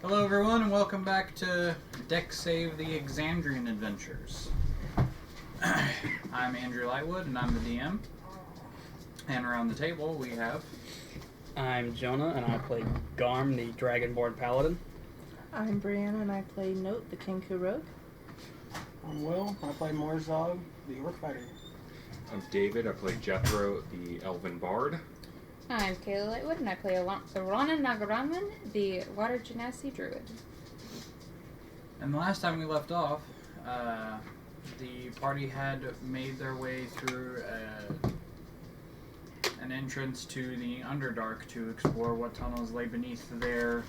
Hello everyone and welcome back to Dex Save the Exandrian Adventures. I'm Andrew Lightwood and I'm the DM. And around the table we have... I'm Jonah and I play Garm, the Dragonborn Paladin. I'm Brianna and I play Note, the Kenku Rogue. I'm Will, I play Morzog, the Orc Fighter. I'm David, I play Jethro, the Elven Bard. I'm Kayla Lightwood, and I play Rana Nagaraman, the Water Genasi Druid. And the last time we left off, the party had made their way through an entrance to the Underdark to explore what tunnels lay beneath their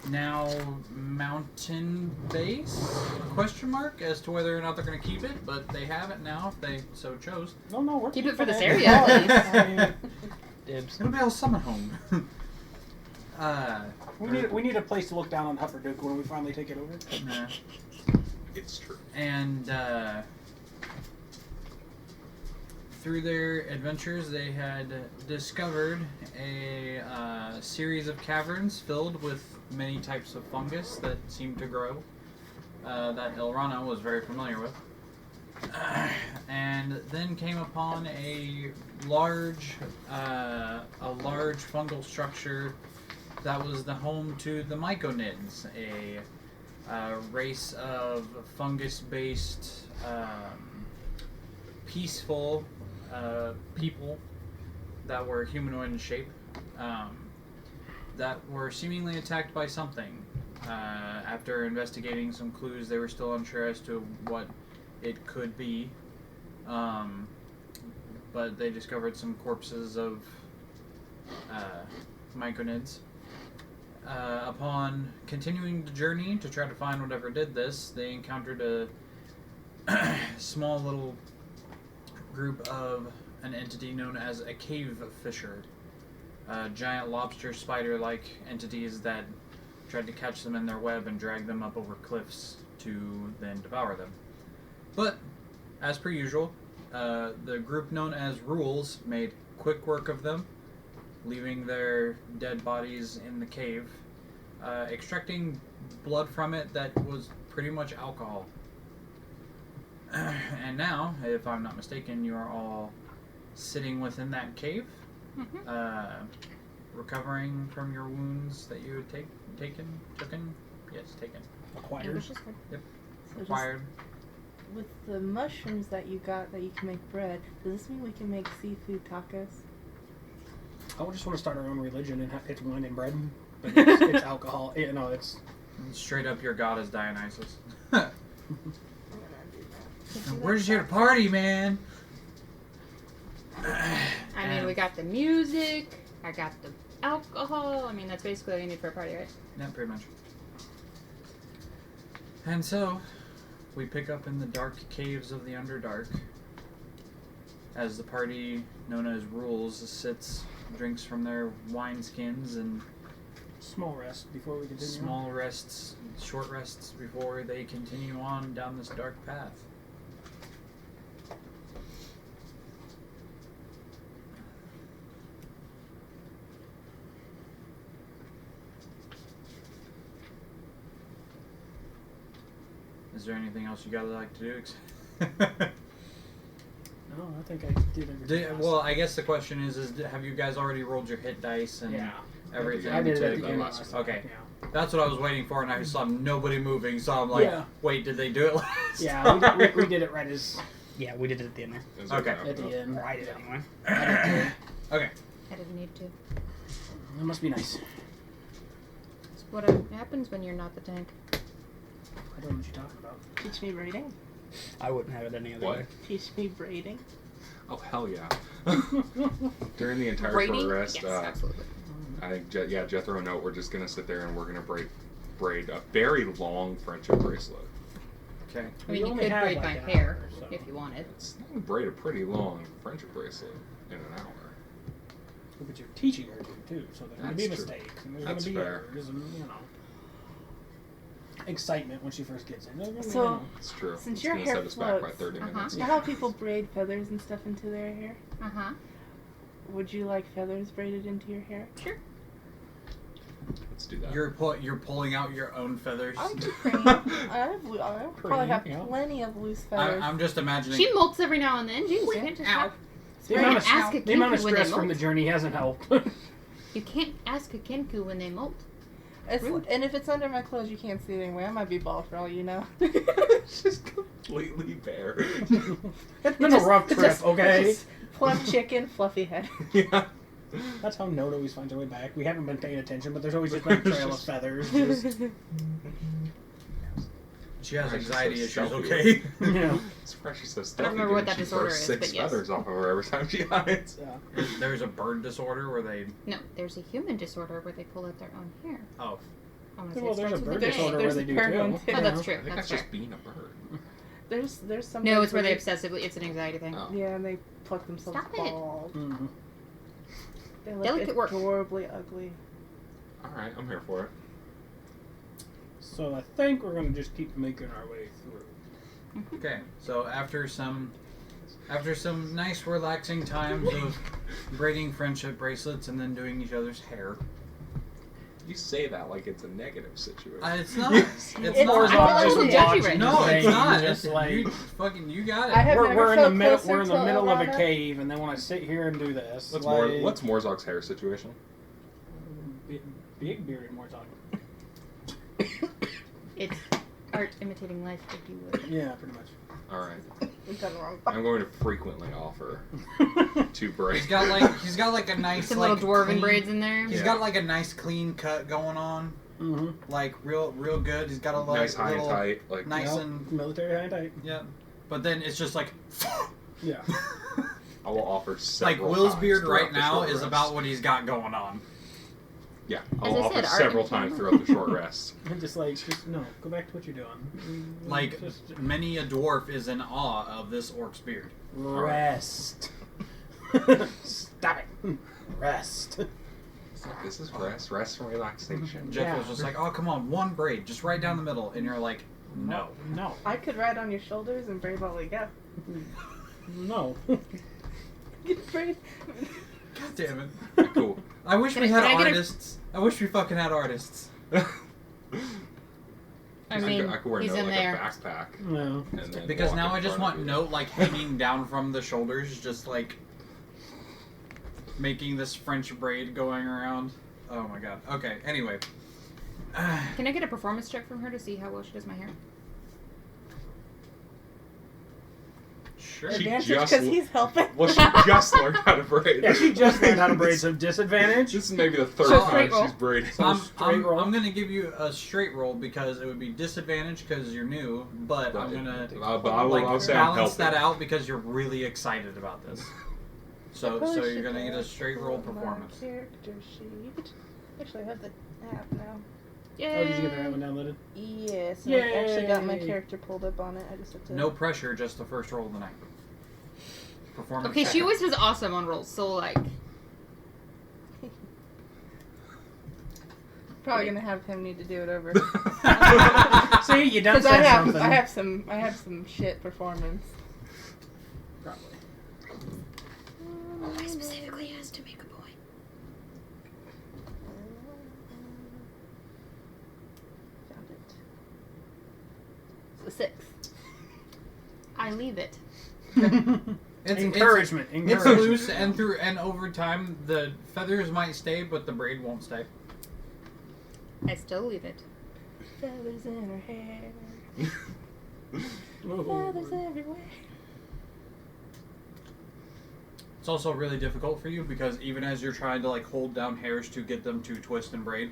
now mountain base? Question mark as to whether or not they're going to keep it, but they have it now if they so chose. No, we're Keep it for keeping this area, at least. Dibs. It'll be our summer home. We need a place to look down on Hufferduk when we finally take it over. Nah. It's true. And through their adventures, they had discovered a series of caverns filled with many types of fungus that seemed to grow that Elrana was very familiar with. And then came upon a large fungal structure that was the home to the Myconids, a race of fungus-based, peaceful people that were humanoid in shape, that were seemingly attacked by something. After investigating some clues, they were still unsure as to what it could be, but they discovered some corpses of Myconids. Upon continuing the journey to try to find whatever did this, they encountered a small little group of an entity known as a cave fisher. Giant lobster spider-like entities that tried to catch them in their web and drag them up over cliffs to then devour them. But, as per usual, the group known as R.U.L.E.S made quick work of them, leaving their dead bodies in the cave, extracting blood from it that was pretty much alcohol. And now, if I'm not mistaken, you are all sitting within that cave, recovering from your wounds that you had taken? Yes, taken. Acquired. Yep. So Acquired. with the mushrooms that you got that you can make bread, does this mean we can make seafood tacos? I just want to start our own religion and it's wine and bread, but it's alcohol. You know, it's Straight up, your god is Dionysus. We're just here to party, man. I mean, we got the music, I got the alcohol. I mean, that's basically all you need for a party, right? Yeah, pretty much. And so, we pick up in the dark caves of the Underdark as the party, known as R.U.L.E.S, sits, drinks from their wineskins, and small rest before we continue. small rests, short rests before they continue on down this dark path. Is there anything else you guys would like to do? No, I think I did everything. Well, I guess the question is have you guys already rolled your hit dice and everything? I did it at to- the beginning. Okay. Yeah. That's what I was waiting for, and I saw nobody moving, so I'm like, Yeah. wait, did they do it last Yeah, time? we did it right as Yeah, we did it at the end there. Is Okay. at the end. Or I did anyway. I did too. Okay. I didn't need to. That must be nice. It's what happens when you're not the tank. I don't know what you're talking about. Teach me braiding. I wouldn't have it any other What? way. Teach me braiding. Oh, hell yeah. During the entire Braiding? short rest, Yes, absolutely. I think, Jethro and Note, we're just going to sit there and we're going to braid a very long friendship bracelet. Okay. I mean, We you only could have, braid like, my an hair hour, so. if you wanted. It's not going to braid a pretty long friendship bracelet in an hour. But you're teaching her to too, so there's going to be That's true. mistakes, and there's That's going to be fair. errors, and excitement when she first gets in. There's gonna be, So- It's true. Since It's your gonna hair set us back by floats, 30 minutes. You know how people braid feathers and stuff into their hair? Uh-huh. Would you like feathers braided into your hair? Sure. Let's do that. You're pulling out your own feathers. I'm pretty. I probably have Yeah. plenty of loose feathers. I'm just imagining. She molts every now and then. Jeez, you can't just Ow. The You amount can't ask a of, the amount of kinku when they stress from the molt. journey hasn't helped. You can't ask a kinku when they molt. It's, Rude. and if it's under my clothes, you can't see it anyway. I might be bald for all you know. It's just completely bare. It's been a rough trip, okay? Just plump chicken, fluffy head. Yeah. That's how Note always finds her way back. We haven't been paying attention, but there's always just been a trail of feathers. Just, She has Christ, anxiety she's so issues. stealthy. Okay. yeah. It's fresh. She's so I stuffy. don't remember what that She disorder throws is, 6 but yes. feathers off of her every time she hides. Yeah. There's a bird disorder where they. No, there's a human disorder where they pull out their own hair. Oh. I want to say Well, it there's a starts with bird a J. disorder where There's they a do bird one, too. too. Oh, that's Yeah. true. I think That's that's fair. just being a bird. There's some. No, birds it's where they where obsessively. It's an anxiety thing. Oh. Yeah, and they pluck themselves Stop it. bald. Mhm. They look Delicate work. adorably ugly. Alright, I'm here for it. So I think we're going to just keep making our way through. Okay. So after some nice relaxing times of braiding friendship bracelets and then doing each other's hair. You say that like it's a negative situation. It's not. Yes. It's It's not. I feel like just we're judgy watching right No, the it's thing, not. just It's, like you got it. I have never we're in the felt middle. closer We're in the to middle of a Alana. cave, and then when I sit here and do this, like, What's Morzog's hair situation? big bearded more talking. It's art imitating life, if you would. Yeah, pretty much. Alright. We've done wrong. I'm going to frequently offer to braid. He's got like a nice Some like little dwarven clean- braids in there. He's Yeah. got like a nice clean cut going on, Mm-hmm. like real good. He's got a nice high and little tight. Like nice and military high and tight. yeah. But then it's just like Yeah. I will offer like several Will's times beard throughout right the now short is rest. about what he's got going on. Yeah, As I'll I offer said, art several imitating times life. throughout the short rest. And just no, go back to what you're doing. Like Just many a dwarf is in awe of this orc's beard. rest. Stop it. Rest. It's like, this is rest and relaxation. Jeff Yeah. was just like, "Oh, come on, one braid, just right down the middle," and you're like, "No." No. I could ride on your shoulders and braid while we go. No. Get braid. God damn it! Cool. I wish Can we I- had can I get a- artists. I wish we fucking had artists. I mean, I could wear he's no in like there. a backpack. No. And then Because walk now in I just front want of Note like hanging down from the shoulders, just like making this French braid going around. Oh my god. Okay. Anyway. Can I get a performance check from her to see how well she does my hair? Sure. She Advantage just because l- he's helping. Well, she just learned how to braid. Yeah, she just learned how to braid some disadvantage. This is maybe the third So time straight roll. she's braiding. I'm straight roll. gonna give you a straight roll because it would be disadvantage because you're new, but I'm gonna But I will, I'll say I'm balance that helping. out because you're really excited about this. So you're gonna get a straight roll performance. Character sheet. Actually, I have the app now. Yay! Oh, did you get that one downloaded? Yes, and I actually got my Yay. character pulled up on it. I just have to. No pressure, just the first roll of the night. Performance. Okay, check. she always does awesome on rolls, so like, Probably gonna have him need to do it over. See, you done Because said something. I have some shit performance. Probably. I specifically asked to make a boy. Found it. It's a 6. I leave it. Encouragement. It's loose, and over time the feathers might stay, but the braid won't stay. I still leave it. Feathers in her hair. Feathers everywhere. It's also really difficult for you because even as you're trying to like hold down hairs to get them to twist and braid,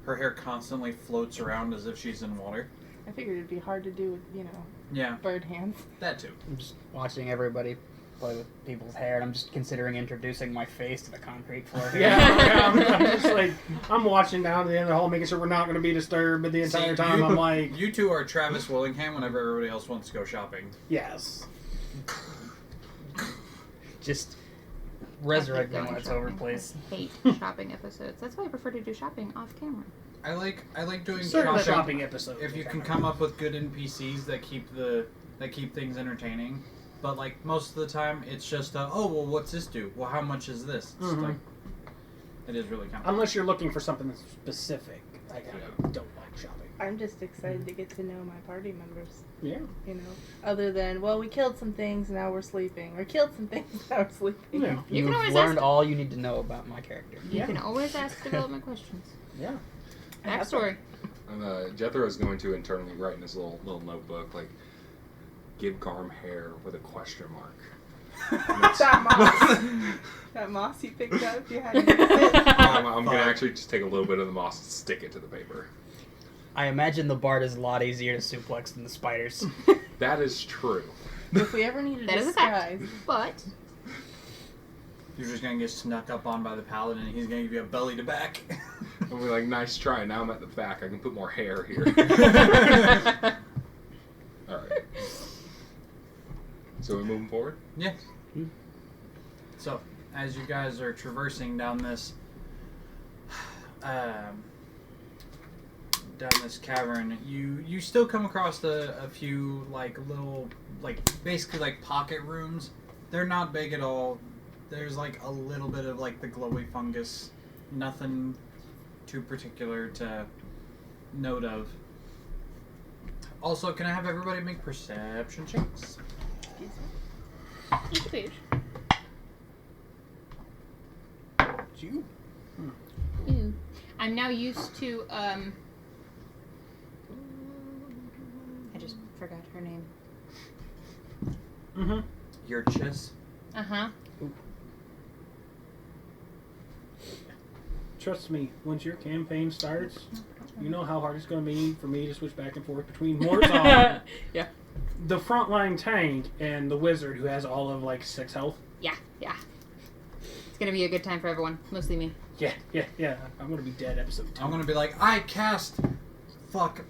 her hair constantly floats around as if she's in water. I figured it'd be hard to do with, Yeah, bird hands. that too. I'm just watching everybody play with people's hair, and I'm just considering introducing my face to the concrete floor here. Yeah, I'm just like, I'm watching down to the end of the hall, making sure we're not going to be disturbed, but the entire See, time I'm like, You two are Travis Willingham whenever everybody else wants to go shopping. yes. Just I resurrect hate me going when it's shopping. over, please. I hate shopping episodes. That's why I prefer to do shopping off camera. I like doing Certain shopping. shopping episodes. If you can come up with good NPCs that keep things entertaining, but like most of the time it's just oh well, what's this do? Well, how much is this? It's Mhm. like It is really kind of Unless you're looking for something specific. I don't like shopping. I'm just excited to get to know my party members. Yeah. You know, other than, well, we killed some things, now we're sleeping. Or killed some things, now we're sleeping. Yeah. You can You've always learned ask- all you need to know about my character. You can always ask development questions. Yeah. Backstory. And Jethro is going to internally write in his little notebook, like, give Garm hair with a question mark. That moss. That moss you picked up, you had to mix it. I'm going to actually just take a little bit of the moss and stick it to the paper. I imagine the bard is a lot easier to suplex than the spiders. That is true. If we ever need a That is a fact. disguise. But You're just gonna get snuck up on by the paladin, and he's gonna give you a belly to back. I'll be like, nice try. Now I'm at the back. I can put more hair here. All right. So we're moving forward? Yeah. So, as you guys are traversing down this, cavern, you still come across a few like little, like basically like pocket rooms. They're not big at all. There's like a little bit of like the glowy fungus. Nothing too particular to note of. Also, can I have everybody make perception checks? please. You? Ew. I'm now used to I just forgot her name. Mm-hmm. Your chiss. Uh-huh. Trust me, once your campaign starts, you know how hard it's going to be for me to switch back and forth between Mortzon, Yeah. the frontline tank, and the wizard who has all of like 6 health. Yeah. It's gonna be a good time for everyone. Mostly me. Yeah. I'm going to be dead episode 2. I'm gonna be like, I cast. Fuck.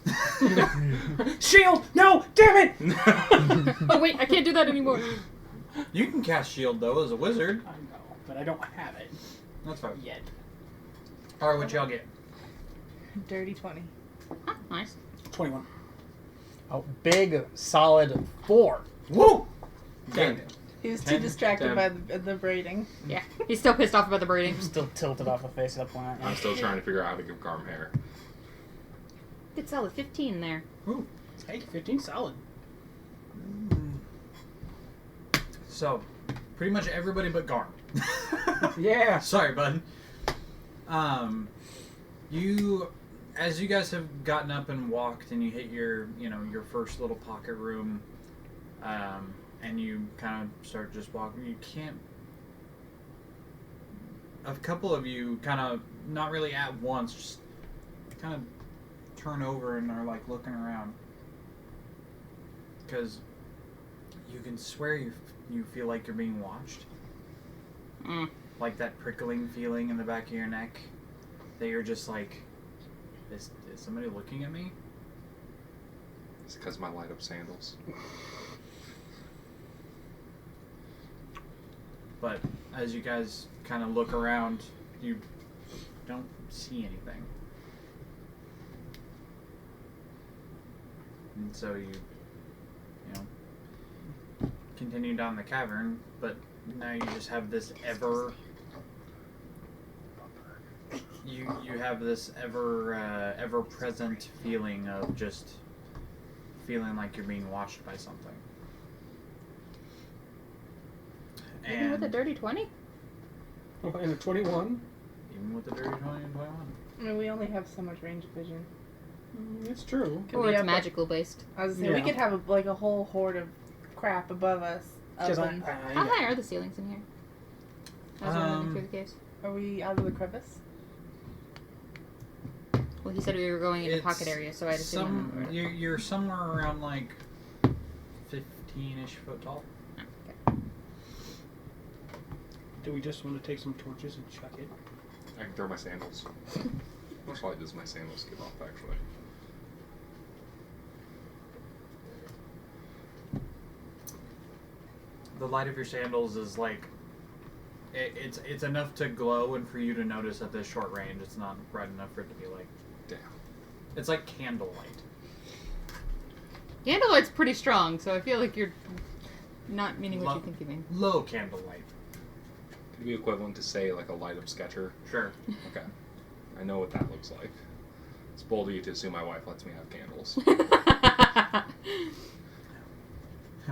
Shield! No! Damn it! Oh wait, I can't do that anymore. You can cast shield though as a wizard. I know, but I don't have it That's fine. yet. All right, what y'all get? Dirty 20. Huh, nice. 21. A big, solid 4. Woo! Damn. He was too 10, distracted 10. by the braiding. Yeah. He's still pissed off about the braiding. Still tilted off the face of the planet. I'm still trying to figure out how to give Garm hair. Good solid 15 there. Ooh. Hey, 15 solid. So, pretty much everybody but Garm. Yeah. Sorry, bud. As you guys have gotten up and walked, and you hit your first little pocket room, and you kind of start just walking. You can't. A couple of you kind of not really at once, just kind of turn over and are like looking around, because you can swear you feel like you're being watched. Like that prickling feeling in the back of your neck that you're just like, is somebody looking at me? It's because my light up sandals. But as you guys kind of look around, you don't see anything. And so you continue down the cavern, but now you just have this ever present feeling of just feeling like you're being watched by something. Even with a dirty 20? And a 21. Even with the dirty 20 and 21. I mean, we only have so much range of vision. It's true. Could Or be it's up- magical based. I was gonna say, we could have a whole horde of crap above us. Because And How high are the ceilings in here? As we're moving through the caves. are we out of the crevice? Well, he said we were going into It's pocket area, so I'd assume. you're somewhere around like 15-ish foot tall. Do we just want to take some torches and chuck it? I can throw my sandals. How much light does my sandals give off, actually? The light of your sandals is like it's enough to glow and for you to notice at this short range. It's not bright enough for it to be like, Damn. it's like candlelight. Candlelight's pretty strong, so I feel like you're not meaning what you think you mean. Low candlelight. be equivalent to, say, like a light up sketcher? Sure. Okay. I know what that looks like. It's bold of you to assume my wife lets me have candles.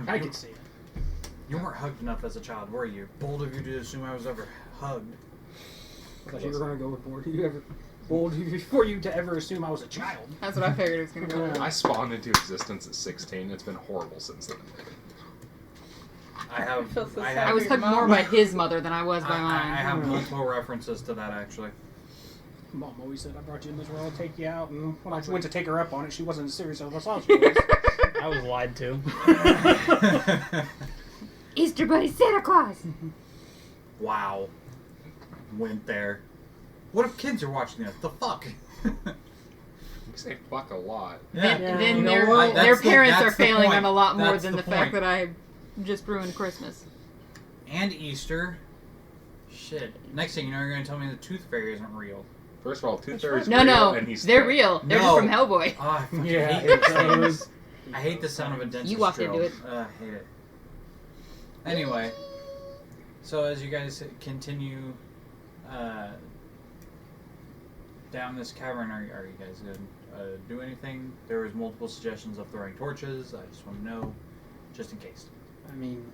I can see it. You weren't hugged enough as a child, were you? Bold of you to assume I was ever hugged. I thought you were going to go with bold for you to ever assume I was a child. That's what I figured it was going to go with. I spawned into existence at 16. It's been horrible since then. I feel so sad I was for your hugged more mom. by his mother than I was by I mine. have multiple references to that, actually. Mom always said, I brought you in this world to take you out, and when I went to take her up on it, she wasn't as serious as I thought she was. I was lied to. Easter Bunny Santa Claus! Wow. Went there. What if kids are watching this? The fuck? You say fuck a lot. Then You know their, what? their That's the- parents that's are the failing point. on a lot more That's than the the fact point. that I just ruined Christmas. And Easter. Shit. Next thing you know, you're going to tell me the Tooth Fairy isn't real. First of all, Tooth Fairy's No, real, no, and he's they're dead. real. They're No. just from Hellboy. Oh, I fucking Yeah, hate those it was- things. I hate the sound of a dentist You walked drill. into it. I hate it. Anyway, so as you guys continue down this cavern, are you guys going to do anything? There was multiple suggestions of throwing torches. I just want to know, just in case. I mean,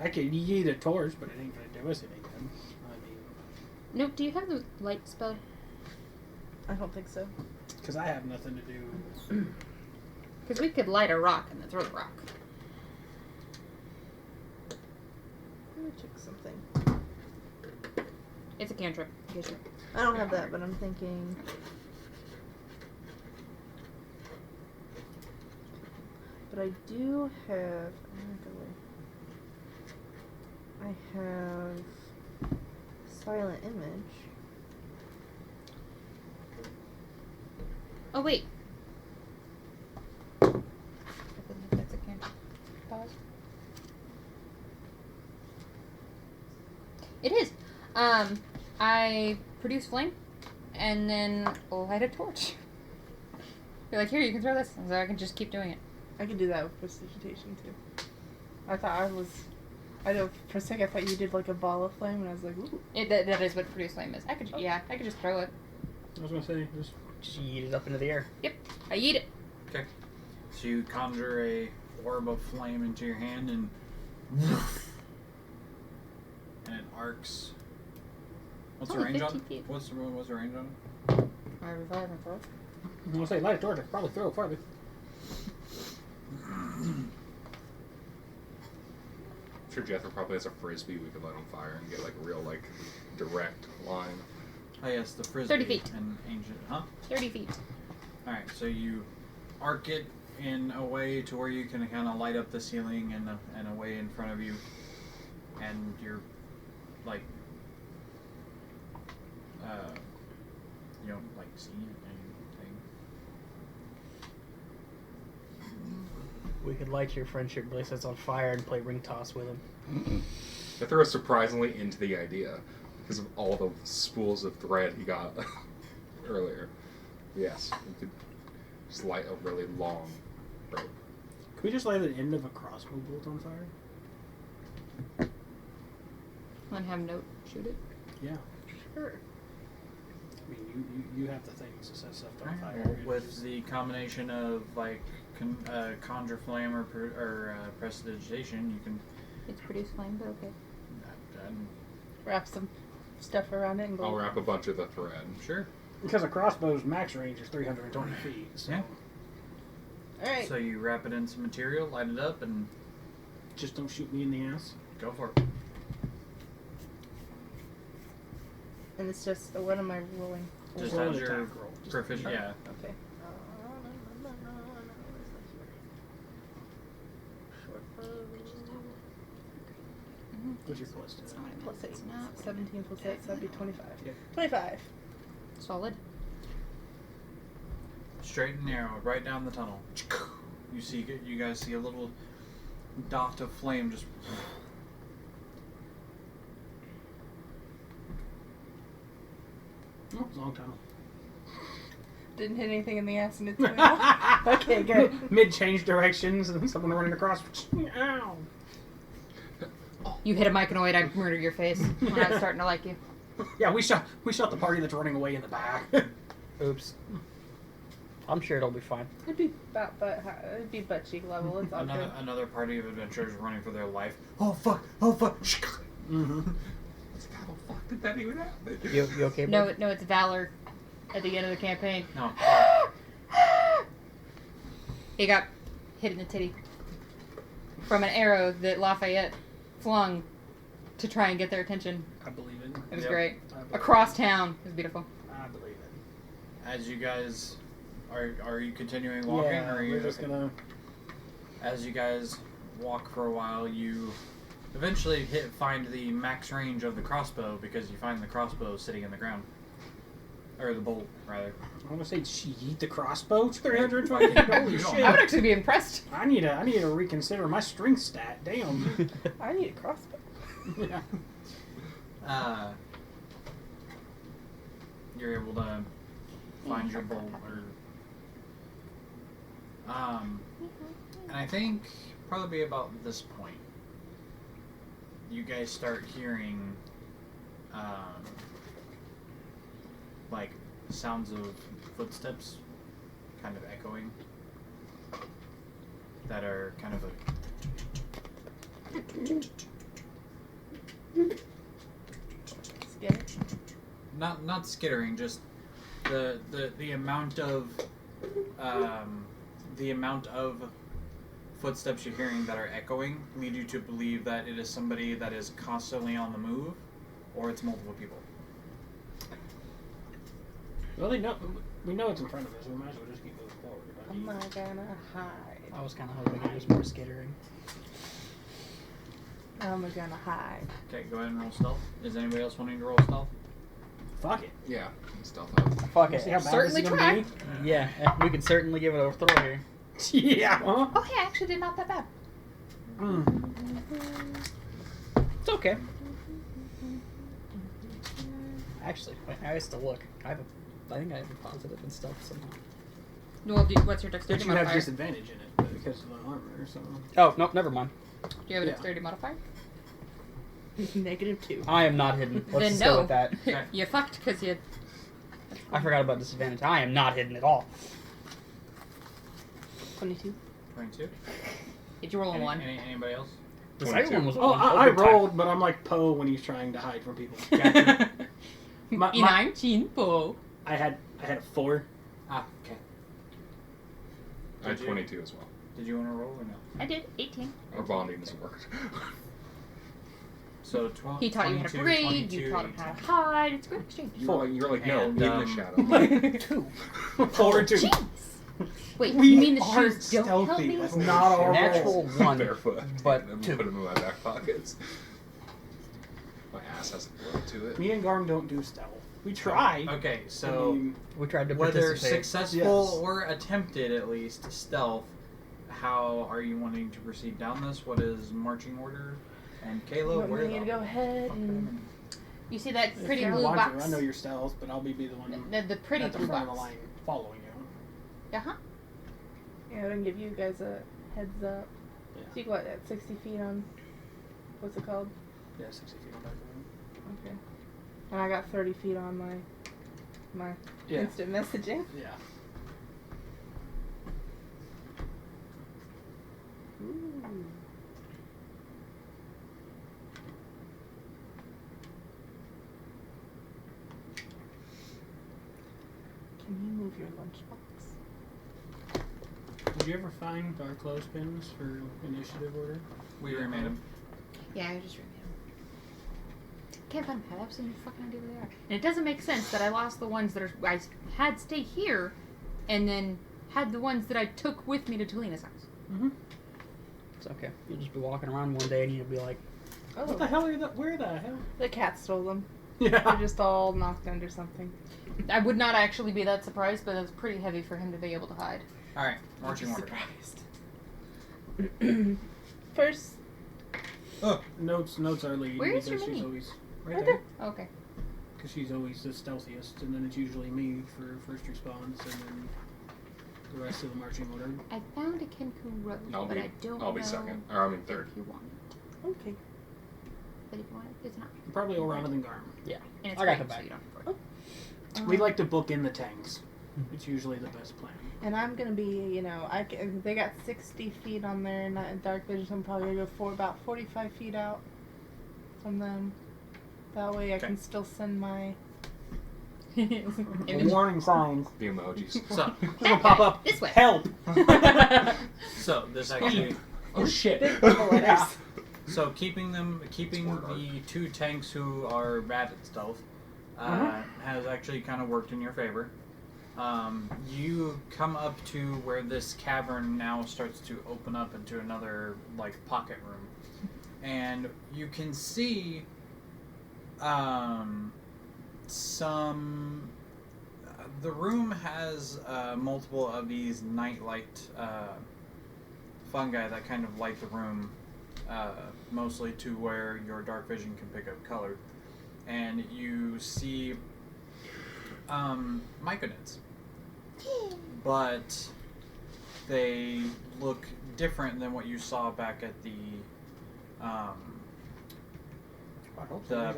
I could eat a torch, but it ain't going to do us any good. I mean, Nope, do you have the light spell? I don't think so. because I have nothing to do. Because we could light a rock and then throw the rock. Let me check something. It's a cantrip. in case you're- I don't have that, but I'm thinking. But I do have. I have silent image. Oh, wait. I believe that's a cantrip. Pause. It is. I produce flame and then light a torch. You're like, here, you can throw this. So I can just keep doing it. I could do that with prestidigitation too. I thought I was. I know for a second I thought you did like a ball of flame, and I was like, ooh. That is what produce flame is. I could, yeah, I could just throw it. I was going to say, Just yeet it up into the air. I eat it. Okay. So you conjure a orb of flame into your hand and it arcs. What's the Only range on 15 feet. it? What's the range on I revive and throw it. I'm going to say, light a torch, I could probably throw it farther. I'm sure Jethro probably has a frisbee we could light on fire and get like a real like direct line. it? Oh yes, the frisbee 30 feet. and ancient. Huh? 30 feet. All right. So you arc it in a way to where you can kind of light up the ceiling and a way in front of you, and you're like, you don't like see anything. We could light your friendship bracelets on fire and play ring toss with them. Jethro was surprisingly into the idea because of all the spools of thread he got earlier. Yes, we could just light a really long rope. Could we just light the end of a crossbow bolt on fire? And have Note shoot it. Yeah. Sure. I mean, you have the things to set stuff on Alright, fire. well, It with just- the combination of like conjure flame or prestidigitation, you can. It's produce flame, but okay. Wrap some stuff around it and go. I'll wrap a bunch of the thread. Sure. Because a crossbow's max range is 320 feet. So Yeah. All right. So you wrap it in some material, light it up, and just don't shoot me in the ass. go for it. And it's just what am I rolling? Just Roll as an your attack roll. Just- proficient. Yeah. Okay. Short bow. What's your plus to That's that? not what I meant. Plus 8. It's not. 17 plus 8, so that'd be 25. Yeah. 25. Solid. Straight and narrow, right down the tunnel. You guys see a little dot of flame just. Oh, long tunnel. Didn't hit anything in the ass and it's okay, good. Mid change directions and someone running across. Ow! You hit a myconoid, I murder your face when I'm starting to like you. Yeah, we shot the party that's running away in the back. Oops. I'm sure it'll be fine. It'd be butt cheek level. It's all good. Another party of adventurers running for their life. Oh fuck! Oh fuck! Mm-hmm. How the fuck did that even happen? You okay, bud? No, it's Valor at the end of the campaign. No. He got hit in the titty from an arrow that Lafayette flung to try and get their attention. I believe it. It was Yep. great. I believe Across town. It was beautiful. I believe it. As you guys are you continuing walking, Yeah, or are you we're just gonna. As you guys walk for a while, you eventually find the max range of the crossbow because you find the crossbow sitting in the ground, or the bolt rather. I want to say she eat the crossbow. 320. Holy You don't shit! I would actually be impressed. I need to reconsider my strength stat. Damn. I need a crossbow. Yeah. You're able to find your bolt, and I think probably about this point, you guys start hearing, like sounds of footsteps, kind of echoing, that are kind of Scared. not skittering, just the amount of footsteps you're hearing that are echoing lead you to believe that it is somebody that is constantly on the move, or it's multiple people. Well, we know it's in front of us. We might as well just keep moving forward. I I'm mean, not gonna hide. I was kind of hoping it was more skittering. I'm gonna hide. Okay, go ahead and roll stealth. Is anybody else wanting to roll stealth? fuck it. Yeah, stealth out. Fuck See it. how bad Certainly this is try. gonna Yeah, we can certainly give it a throw here. be? Yeah. Huh? Oh, hey, I actually did not that bad. It's okay. Actually, wait, I used to look. I think I have a positive and stuff somehow. Well, what's your But dexterity you have modifier? disadvantage in it because of the armor, so. Oh, no, never mind. Do you have a Yeah. dexterity modifier? -2. I am not hidden. Let's Then just no. go with that. Okay. You fucked because you. I forgot about disadvantage. I am not hidden at all. 22. 22. Did you roll a 1? Anybody else? The 22. second one was Oh, on I overtime. rolled, but I'm like Poe when he's trying to hide from people. My- In 19, po. I had a 4. Ah, okay. I had Did you- 22 as well. Did you want to roll or no? I did 18. Our bonding has worked. So 12. He taught you how to 22, grade. 22, You taught him how 18. to hide. It's a great exchange. You're like, no, And, leave in the shadow. 2. 4 2. Jeez. Wait, We you mean the are shoes don't help stealthy. me? That's not our Natural role. 1. Barefoot. but and two. put them in my back pockets. My ass has a look to it. Me and Garm don't do stealth. We try. Okay, I so mean, We tried to whether participate. successful Yes. or attempted, at least stealth, how are you wanting to proceed down this? What is marching order? And Kayla, Want where me to go ahead and You see that if pretty you're blue watching, box? I know you're stealth, but I'll be the one The pretty at the blue front of box. the line following you. Uh-huh. yeah, I can give you guys a heads up. Yeah. So you go at 60 feet on what's it called? Yeah, 60 feet on back of Okay. And I got 30 feet on my Yeah. instant messaging. Yeah. Ooh. Can you move your lunchbox? Did you ever find our clothespins for initiative order? we remade them. Yeah, I just remade them. Can't find them. I have absolutely no fucking idea where they are. And it doesn't make sense that I lost the ones that I had stay here, and then had the ones that I took with me to Talina's house. Mm-hmm. It's okay. You'll just be walking around one day and you'll be like, Oh, What the hell are you? Where the hell? the cat stole them. They're Yeah. just all knocked under something. I would not actually be that surprised, but it's pretty heavy for him to be able to hide. All right, marching order. Surprised. First, Notes are lead Where is because your she's mini? always right right there. there. Okay. Because she's always the stealthiest, and then it's usually me for first response, and then the rest of the marching order. I found a Kenku rose, I'll but be, I don't I'll be know second. Or I mean third. if you want it. Okay. But if you want it, it's not. Probably all rounder than Garm. And it's I got free, the so bag. you don't have to worry. We like to book in the tanks. It's usually the best plan. And I'm gonna be, you know, they got 60 feet on there, and dark vision, so I'm probably gonna go for about 45 feet out from them. That way, I can still send my. Warning signs. The emojis. So, It'll pop up. This way. Help! so this actually. Oh shit. Big bubble letters. So keeping the two tanks who are bad at stealth has actually kind of worked in your favor. You come up to where this cavern now starts to open up into another like pocket room, and you can see the room has multiple of these nightlight fungi that kind of light the room. Mostly to where your dark vision can pick up color, and you see myconids, but they look different than what you saw back at the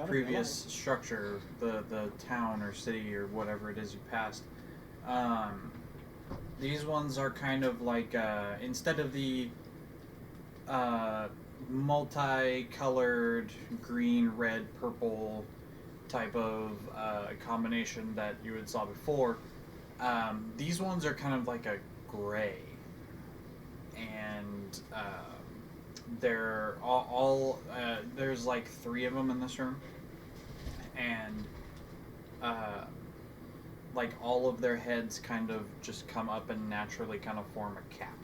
previous structure, the town or city or whatever it is you passed. These ones are kind of like instead of the multicolored green, red, purple type of combination that you had saw before. These ones are kind of like a gray, and they're all there's like 3 of them in this room, and like all of their heads kind of just come up and naturally kind of form a cap.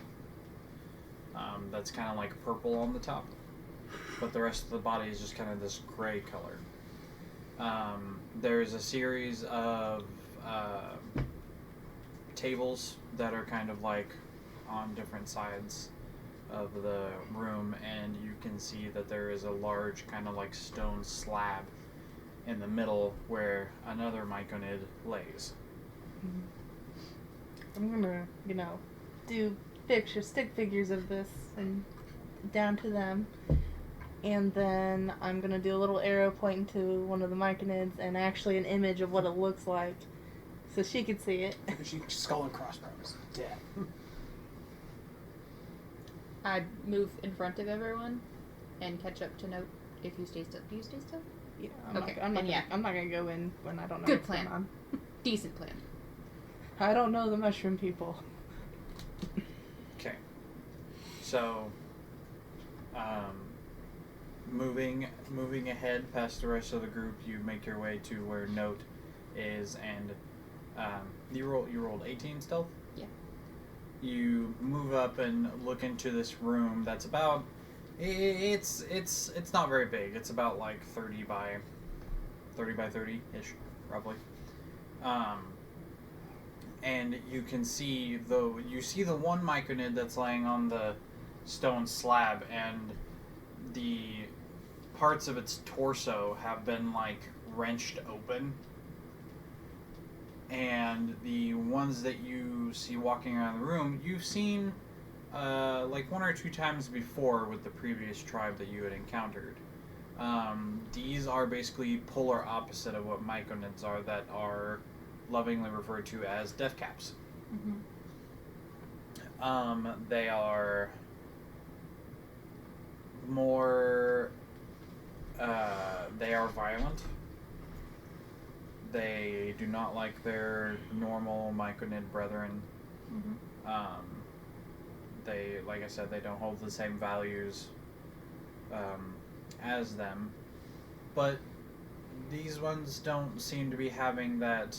That's kind of like purple on the top, but the rest of the body is just kind of this gray color. There's a series of tables that are kind of like on different sides of the room, and you can see that there is a large kind of like stone slab in the middle where another myconid lays. I'm gonna, you know, do stick figures of this and down to them, and then I'm gonna do a little arrow pointing to one of the myconids and actually an image of what it looks like, so she could see it. She skull and crossbones. Dead. I'd move in front of everyone and catch up to note if you stay still. Do you stay still? Yeah, Okay, I'm then not gonna go in when I don't know Good what's plan. going on. Decent plan. I don't know the mushroom people. Okay. So, moving ahead past the rest of the group, you make your way to where Note is, and you rolled 18 stealth. Yeah. You move up and look into this room that's about it's not very big. It's about like 30 by 30 ish, roughly. And you can see the one myconid that's laying on the stone slab, and the parts of its torso have been like wrenched open, and the ones that you see walking around the room you've seen like 1 or 2 times before with the previous tribe that you had encountered. These are basically polar opposite of what myconids are, that are lovingly referred to as death caps. They are more they are violent. They do not like their normal myconid brethren. They, like I said, they don't hold the same values as them, but these ones don't seem to be having that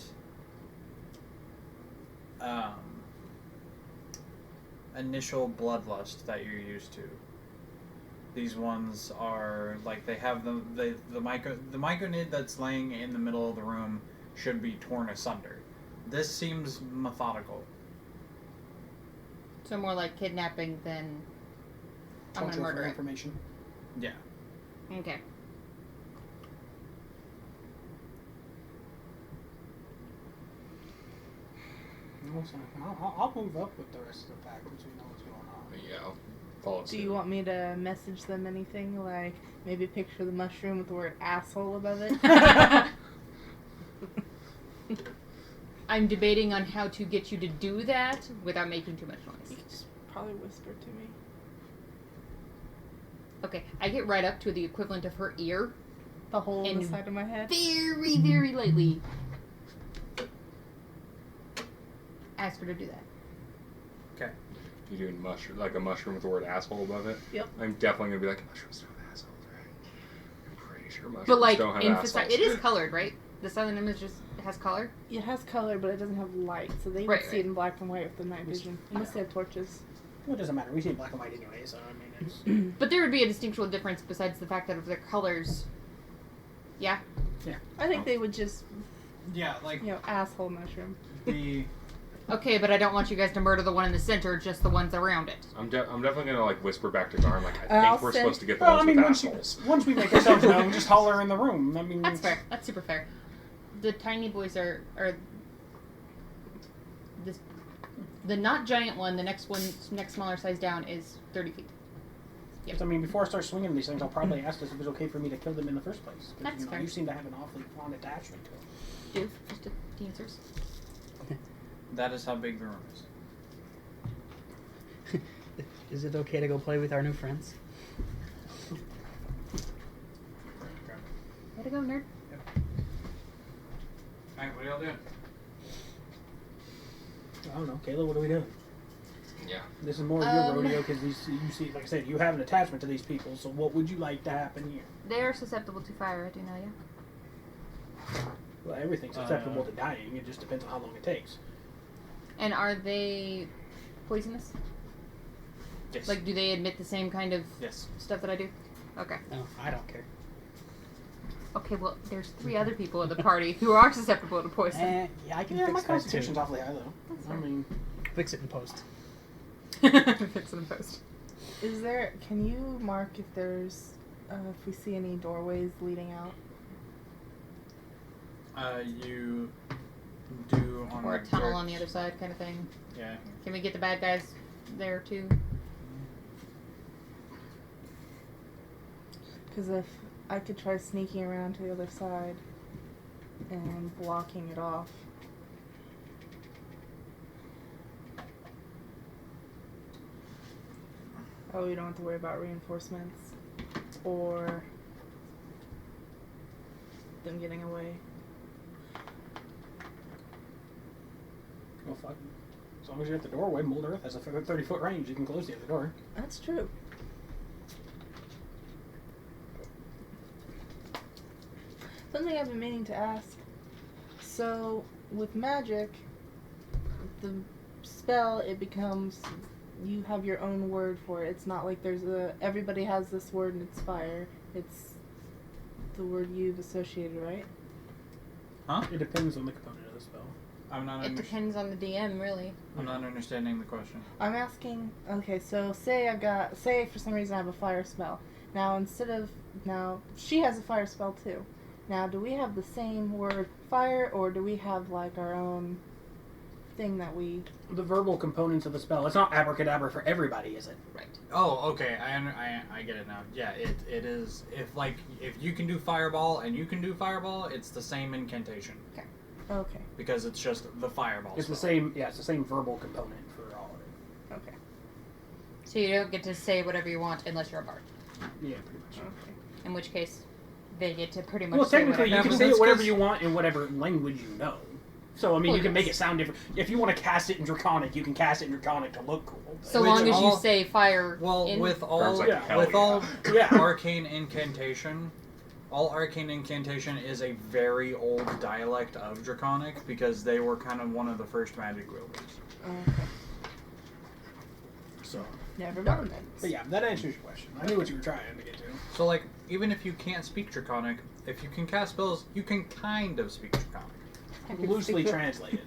initial bloodlust that you're used to. These ones are like, they have the myconid that's laying in the middle of the room should be torn asunder. This seems methodical. So more like kidnapping than I'm gonna Torture murder for it. information. Yeah. Okay. I'll move up with the rest of the pack once we know what's going on. Yeah, follow Do suit. you want me to message them anything? Like, maybe a picture of the mushroom with the word asshole above it? I'm debating on how to get you to do that without making too much You noise. could just probably whisper to me. Okay, I get right up to the equivalent of her ear. The hole in the And side of my head. Very, very lightly. Ask her to do that. Okay. You doing mushroom, like a mushroom with the word asshole above it? Yep. I'm definitely gonna be like, mushrooms don't have assholes, right? I'm pretty sure mushrooms But like, don't have emphasize, assholes. it is colored, right? The silent image just has color. It has color, but it doesn't have light, so they Right, would see it in black and white with the night vision. Unless they have torches. Well, it doesn't matter. We see it black and white anyway, so I mean, it's. But there would be a distinctual difference besides the fact that of their colors. Yeah? I think they would just, Yeah, like asshole mushroom. the Okay, but I don't want you guys to murder the one in the center, just the ones around it. I'm definitely gonna like whisper back to Garm, like I I'll think we're send- supposed to get the Well, I ones mean, with once, assholes. once we make ourselves known, just holler in the room. I mean, That's fair. That's super fair. The tiny boys are this, the not giant one, the next smaller size down is 30 feet. I mean, before I start swinging these things, I'll probably ask us if it's okay for me to kill them in the first place. 'Cause, That's fair. You seem to have an awfully fond attachment to them. Do just the answers. that is how big the room is. Is it okay to go play with our new friends? Way to go, nerd. Alright, what are y'all doing? I don't know, Kayla. What are we doing? Yeah. This is more of your rodeo because you see, like I said, you have an attachment to these people. So, what would you like to happen here? They are susceptible to fire, I do know, yeah. Well, everything's susceptible to dying. It just depends on how long it takes. And are they poisonous? Yes. Like, do they emit the same kind of yes. stuff that I do? Okay. No, I don't care. Okay, well, there's 3 other people in the party who are susceptible to poison. Yeah, I can Yeah, my fix that constitution's too. awfully high though. That's I fair. mean, Fix it in post. Fix it in post. Is there, can you mark if there's, if we see any doorways leading out? You do on Or a the tunnel dirt. on the other side kind of thing. Yeah. Can we get the bad guys there too? Because if I could try sneaking around to the other side and blocking it off. Oh, you don't have to worry about reinforcements or them getting away. well, fuck. As long as you're at the doorway, Mold Earth has a 30-foot range. You can close the other door. That's true. Something I've been meaning to ask. So, with magic, the spell, it becomes, you have your own word for it. It's not like there's everybody has this word and it's fire. It's the word you've associated, right? It depends on the component of the spell. I'm not. It depends on the DM, really. I'm not understanding the question. I'm asking, okay, so say for some reason I have a fire spell. Now, now, she has a fire spell too. Now, do we have the same word fire, or do we have, like, our own thing that we... The verbal components of the spell. It's not abracadabra for everybody, is it? Right. Oh, okay. I get it now. Yeah, it is. If you can do fireball and you can do fireball, it's the same incantation Okay, because it's just the fireball. It's the spell. same. Yeah, it's the same verbal component for all of it. okay, So you don't get to say whatever you want unless you're a bard. Yeah, pretty much. okay. In which case, they get to pretty much Well, say technically, whatever. you can say it whatever you want in whatever language you know. So, I mean, Well, you can make yes. it sound different. If you want to cast it in Draconic, you can cast it in Draconic to look cool. So Which long as you all- say fire. Well, in, with all Sounds like hell with yeah. all Yeah. arcane incantation, all arcane incantation is a very old dialect of Draconic because they were kind of one of the first magic wielders. Okay. So, Never mind then. but yeah, that answers your question. I knew what you were trying to get to. So, like, even if you can't speak Draconic, if you can cast spells, you can kind of speak Draconic. Loosely translated.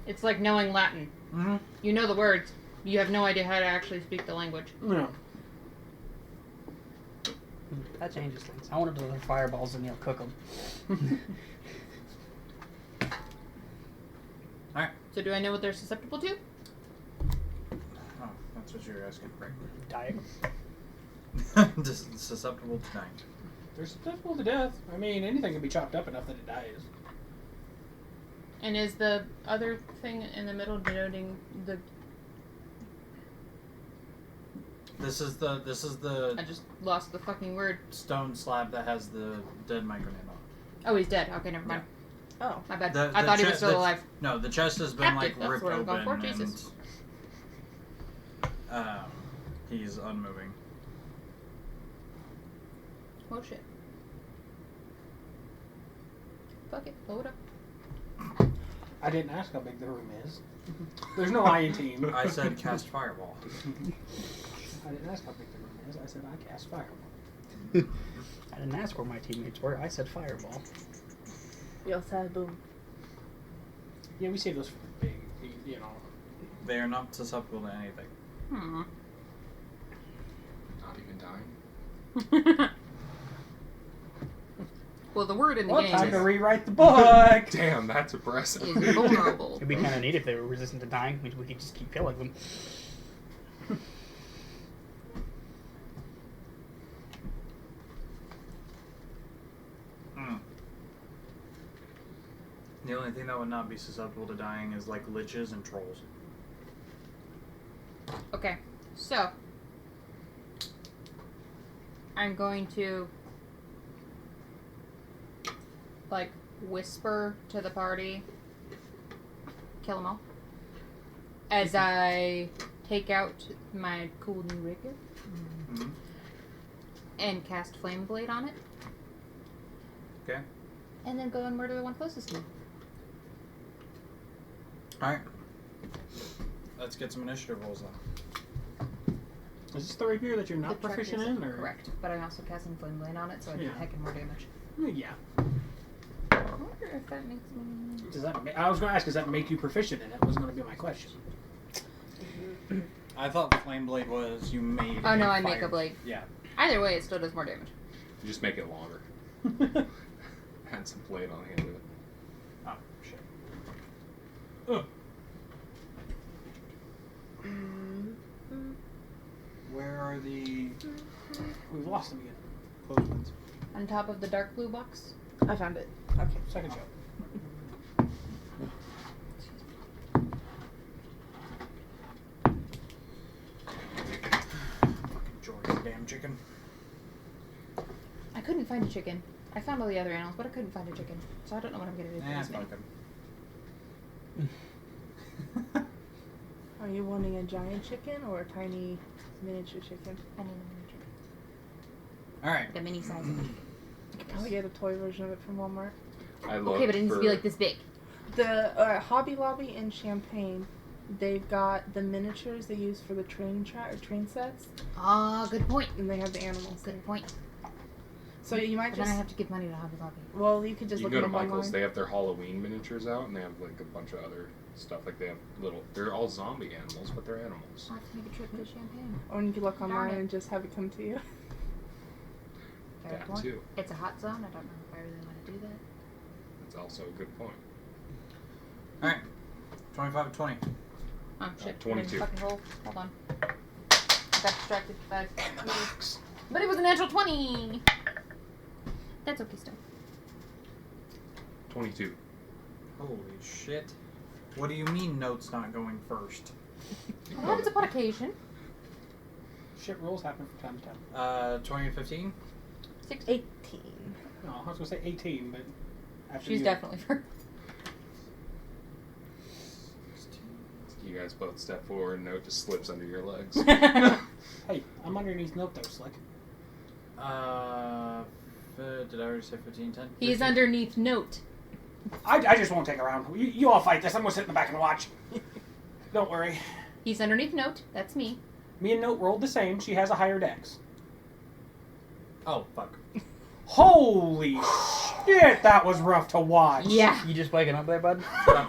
It's like knowing Latin. Mm-hmm. You know the words. You have no idea how to actually speak the language. No. That changes things. I wanted to do fireballs and cook them. So do I know what they're susceptible to? Oh, That's what you're asking, right? Dying. Susceptible to dying. They're susceptible to death. I mean, anything can be chopped up enough that it dies. And is the other thing in the middle denoting the... This is the I just lost the fucking word. stone slab that has the dead micronaut on it. Oh, he's dead. Okay, never mind. Oh. My bad. The- I the thought he was chest- still the- alive. No, the chest has been Captive, like that's ripped what I was open going for, and Jesus. he's unmoving. Oh shit. Fuck it. Blow it up. I didn't ask how big the room is. There's no I in team. I said cast fireball. I didn't ask how big the room is. I said I cast fireball. I didn't ask where my teammates were. I said fireball. We also had boom. Yeah, we save those for the big, you know. They are not susceptible to anything. Not even dying. Well, the word in the Well, game time to is rewrite the book. Damn, that's impressive. vulnerable. It'd be kind of neat if they were resistant to dying. We could just keep killing them. The only thing that would not be susceptible to dying is like liches and trolls. Okay, so I'm going to like whisper to the party, kill them all, as I take out my cool new rapier Mm-hmm. and cast Flame Blade on it, Okay. and then go and murder the one closest to me. Alright. Let's get some initiative rolls then. Is this the rapier that you're The not proficient practice- in? Or? Correct, but I'm also casting Flame Blade on it, so I do Yeah. heck and more damage. Yeah. I wonder if that makes me... Does that? I was going to ask, does that make you proficient in it? Was going to be my question. I thought Flame Blade was you made. Oh no, a I make fire- a blade. Yeah. Either way, it still does more damage. You just make it longer. Add some blade on the end of it. Oh shit. Ugh. Where are the We've lost them again. close ones? On top of the dark blue box. I found it. Okay. Second joke. George's damn chicken. I couldn't find a chicken. I found all the other animals, but I couldn't find a chicken. So I don't know what I'm gonna do for Nah, this fuck minute. him. Are you wanting a giant chicken or a tiny miniature chicken? I need a mini chicken. Alright. Like a mini size. You could probably get a toy version of it from Walmart. I look Okay, but it needs to be for- like this big. The Hobby Lobby in Champaign, they've got the miniatures they use for the train sets, Ah, good point. and they have the animals. Good point. So you might But then just I have to give money to Hobby Lobby. well, you could just You look can go at to them Michael's. online. They have their Halloween miniatures out, and they have like a bunch of other stuff. Like they have little. They're all zombie animals, but they're animals. I'll have to make a trip to Champagne. Or you could look Darn online it. and just have it come to you. Fair That point. too. It's a hot zone. I don't know if I really want to do that. That's also a good point. Alright. 25 to 20. Oh shit. 22. Fucking roll. Hold on. I got distracted by but it was a natural 20. That's okay still. 22. Holy shit. What do you mean notes not going first? Once upon occasion. Shit rolls happen from time to time. 20 to 15? 18. No, I was going to say 18, but after She's you. definitely first. You guys both step forward, and note just slips under your legs. Hey, I'm underneath note though, Slick. Did I already say 15, 10? He's 15. underneath note. I just won't take a round. You all fight this. I'm going to sit in the back and watch. Don't worry. He's underneath note. That's me. Me and Note rolled the same. She has a higher dex. Oh, fuck. Holy shit, that was rough to watch. Yeah. You just waking up there, bud? Shut up.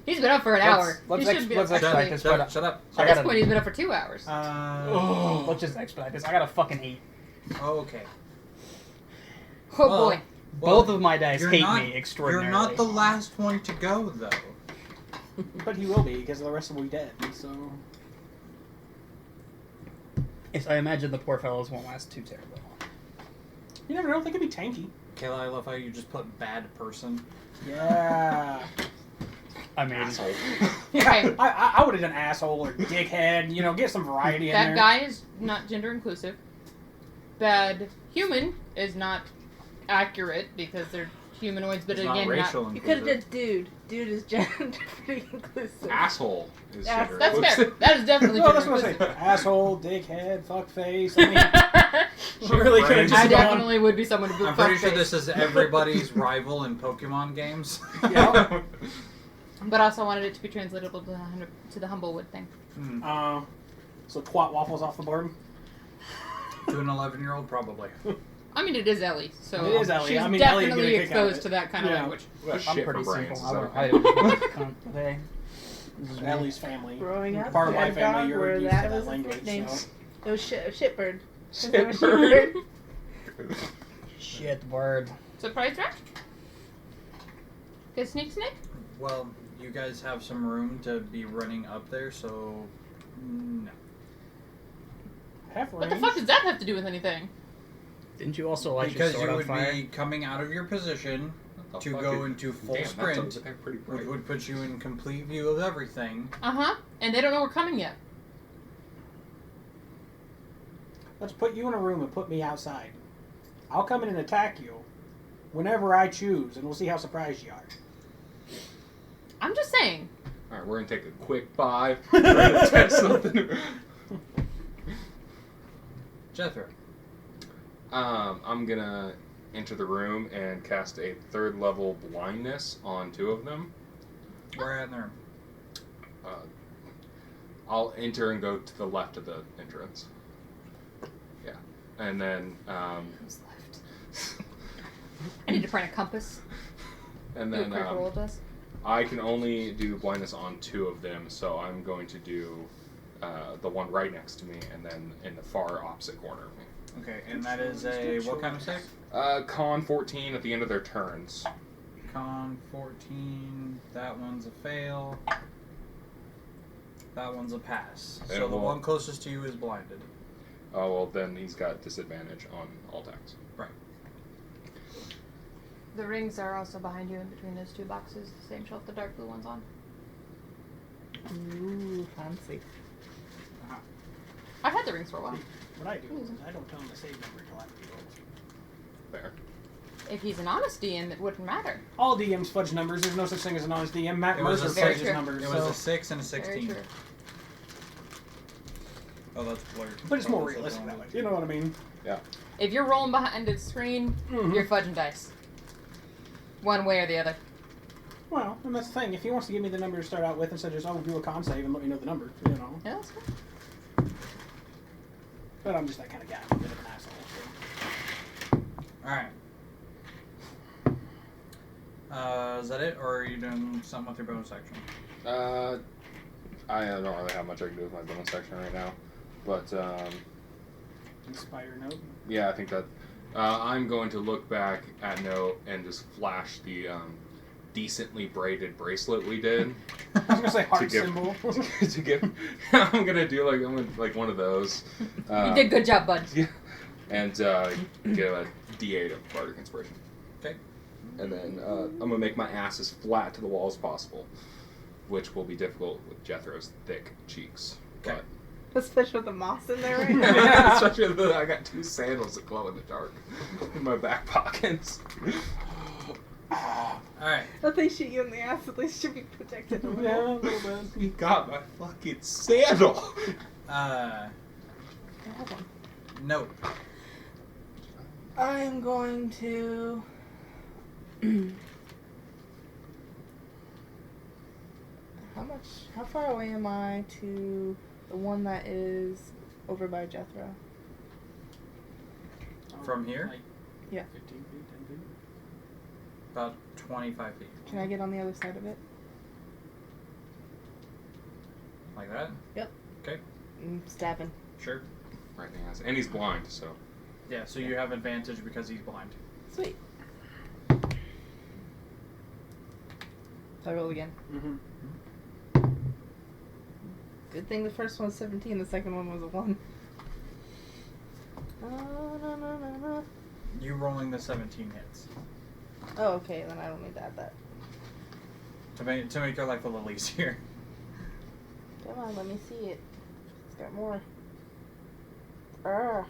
He's been up for an hour. Let's He should be let's up for expedite like- this. Shut But up. Shut up. I At this gotta, point, he's been up for 2 hours. let's just expedite this. I got a fucking 8. Okay. Oh well, boy. Both of my dice You're hate not- me extraordinarily. You're not the last one to go, though. But he will be, because the rest of them will be dead, so... Yes, I imagine the poor fellows won't last too terribly long. You never know. They could be tanky. Kayla, I love how you just put bad person. Yeah. I mean, Asshole. Yeah. I would have done asshole or dickhead. You know, get some variety in there. That guy is not gender inclusive. Bad human is not accurate because they're humanoids, but It's not again, racial You could have inclusive. did dude. Dude is gender pretty inclusive. Asshole is That's- gender that's fair. inclusive. That is definitely No, gender that's what I say. inclusive. Asshole, dickhead, fuckface. I mean, she really could have Right. just I gone. definitely would be someone to I'm pretty sure this is everybody's rival in Pokemon games. Yeah. But also wanted it to be translatable to the Humblewood thing. So twat waffles off the board. To an 11-year-old, probably. I mean, it is Ellie, so It is Ellie. she's I mean, Ellie would get a definitely kick out of exposed it. to that kind of Yeah. language. Well, I'm shit pretty for brains. simple. Is I that would okay? convey. This is me. Ellie's family. Growing up, Part of we my had a family, dog you're where used that to that was his language. nickname. So. It was Shitbird. His name was Shitbird. Shit word. Surprise draft? Get sneak. Well, you guys have some room to be running up there, so no. Half What the range. fuck does that have to do with anything? Didn't you also light your Because sword you on would fire? be coming out of your position, What to the fuck go is- into full Damn, sprint, That's pretty which bright. would put you in complete view of everything. And they don't know we're coming yet. Let's put you in a room and put me outside. I'll come in and attack you whenever I choose, and we'll see how surprised you are. I'm just saying. Alright, we're gonna take a quick 5. We're gonna test something. Jethro. I'm gonna enter the room and cast a 3rd level blindness on 2 of them. Where at in the room? I'll enter and go to the left of the entrance. Yeah. And then, Who's left? I need to print a compass. and Do a then, critical roll does. I can only do blindness on 2 of them, so I'm going to do the one right next to me, and then in the far opposite corner of me. Okay, and that is a what kind of save? Con 14 at the end of their turns. Con 14. That one's a fail. That one's a pass. And So the we'll- one closest to you is blinded. Oh, well, then he's got disadvantage on all attacks. Right. The rings are also behind you in between those 2 boxes. The same shelf the dark blue one's on. Ooh, fancy. I've had the rings for a while. What I do is I don't tell him the save number until after he rolls. Fair. If he's an honest DM, it wouldn't matter. All DMs fudge numbers. There's no such thing as an honest DM. Matt It was Mercer a very fudges true. numbers. It was so. a 6 and a Very 16. true. Oh, that's blurred. But it's more Oh, that's realistic the that way. wrong You know what I mean? If you're rolling behind a screen, Mhm. you're fudging dice. One way or the other. Well, and that's the thing. If he wants to give me the number to start out with instead of just, do a con save and let me know the number, you know. Yeah, that's good. But I'm just that kind of guy. I'm a bit of an asshole. So. Alright. Is that it, or are you doing something with your bonus action? I don't really have much I can do with my bonus section right now. But, Inspire note. yeah, I think that I'm going to look back at Note and just flash the decently braided bracelet we did. I was gonna say heart give- symbol. to give, I'm gonna do like one of those. You did good job, bud. Yeah, and give a D8 of bardic inspiration. Okay. And then I'm gonna make my ass as flat to the wall as possible, which will be difficult with Jethro's thick cheeks. Okay. Especially with the moss in there right But now. yeah, especially that I got 2 sandals that glow in the dark in my back pockets. Alright. If they shoot you in the ass, at least you'll be protected a little. Yeah, a little bit. He got my fucking sandal. I have one. No. I'm going to. How far away am I to the one that is over by Jethro? From here? Like Yeah. 15 feet, 10 feet. About 25 feet. Can I get on the other side of it? Like that? Yep. Okay. Stabbing. Sure. Right in the ass. And he's blind, so. Yeah, so you have advantage because he's blind. Sweet. So I roll again. Mm-hmm. Good thing the first one was 17, the second one was a 1. No. You rolling the 17 hits Oh, okay, then I don't need to add that. to make your life a little easier. Come on, let me see it. It's got more. Ah,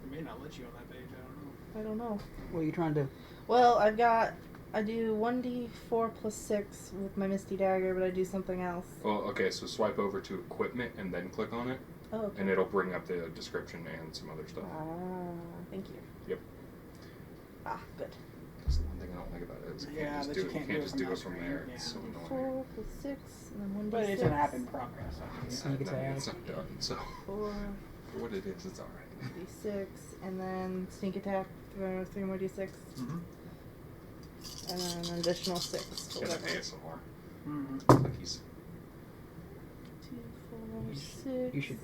It may not let you on that page. I don't know. I don't know. What are you trying to do? Well, I do 1d4 plus 6 with my Misty Dagger, but I do something else. Well, okay, so swipe over to equipment and then click on it, Oh, okay. and it'll bring up the description and some other stuff. Thank you. Yep. Ah, good. That's the one thing I don't like about it is Yeah, just that do you it. can't You can't do it just from do that it from screen, there. yeah. It's so annoying. 4 plus 6, and then 1d6. But it's an app in progress. Sneak No, attack. it's not done. So 4 for what it is, it's alright. d6, and then sneak attack, 3 more d6, Mm-hmm. and then an additional 6. It's Whatever. an ASMR. Mm-hmm. Cookies. 2, 4, You 6. You should.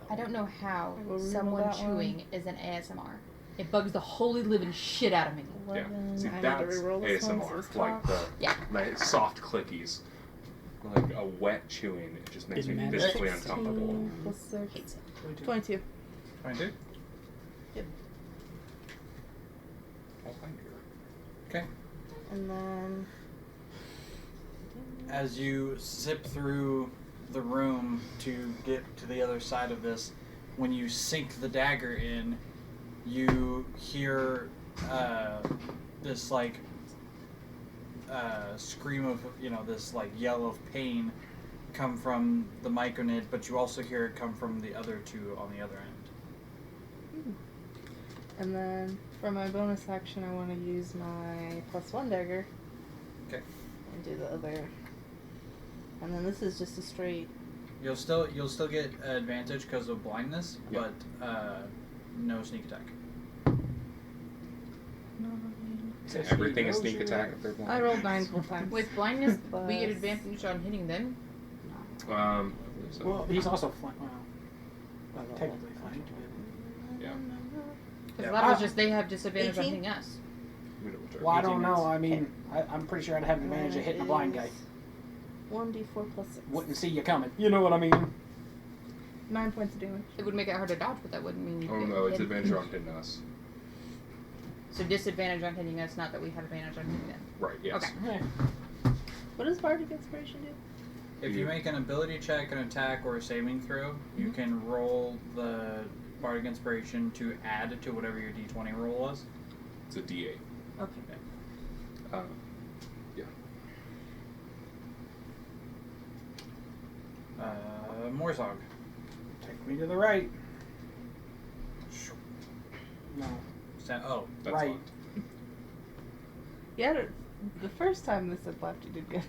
I don't know how I will reroll someone that chewing is an ASMR. It bugs the holy living shit out of me. 11. See, I need that's to reroll this one, so it's ASMR. Like top. like soft clickies. Like a wet chewing, it just makes Didn't me matter. physically 16 uncomfortable. plus 6. Hates it. 22. 22. I'll find you. Okay. And then. As you zip through the room to get to the other side of this, when you sink the dagger in, you hear this like scream of, this like yell of pain come from the Myconid, but you also hear it come from the other two on the other end. And then for my bonus action, I want to use my +1 dagger. Okay. And do the other. And then this is just a straight. You'll still get advantage because of blindness, Yep. but no sneak attack. Everything is sneak attack if they're blind. I rolled 9 full times. With blindness, Plus- we get advantage on hitting them. So Well, he's also flanked. Well, technically flanked. yeah. Because Yeah. that was just they have disadvantage on 18? hitting us. Well, I 18 don't know. hits. I mean, I'm pretty sure I'd have an advantage of hitting a blind guy. 1d4 plus 6. Wouldn't see you coming. You know what I mean? 9 points of damage. It would make it hard to dodge, but that wouldn't mean you Oh could no, it's hit. advantage on hitting us. So disadvantage on hitting us, not that we have advantage on hitting them. Right, yes. Okay. What does Bardic Inspiration do? If you make an ability check, an attack, or a saving throw, you can roll the Bardic Inspiration to add to whatever your D20 roll was. It's a D8. Okay. Yeah. Morsog. Take me to the right. No. Oh, That's Right. fine. Yeah, the first time this had left, you did good.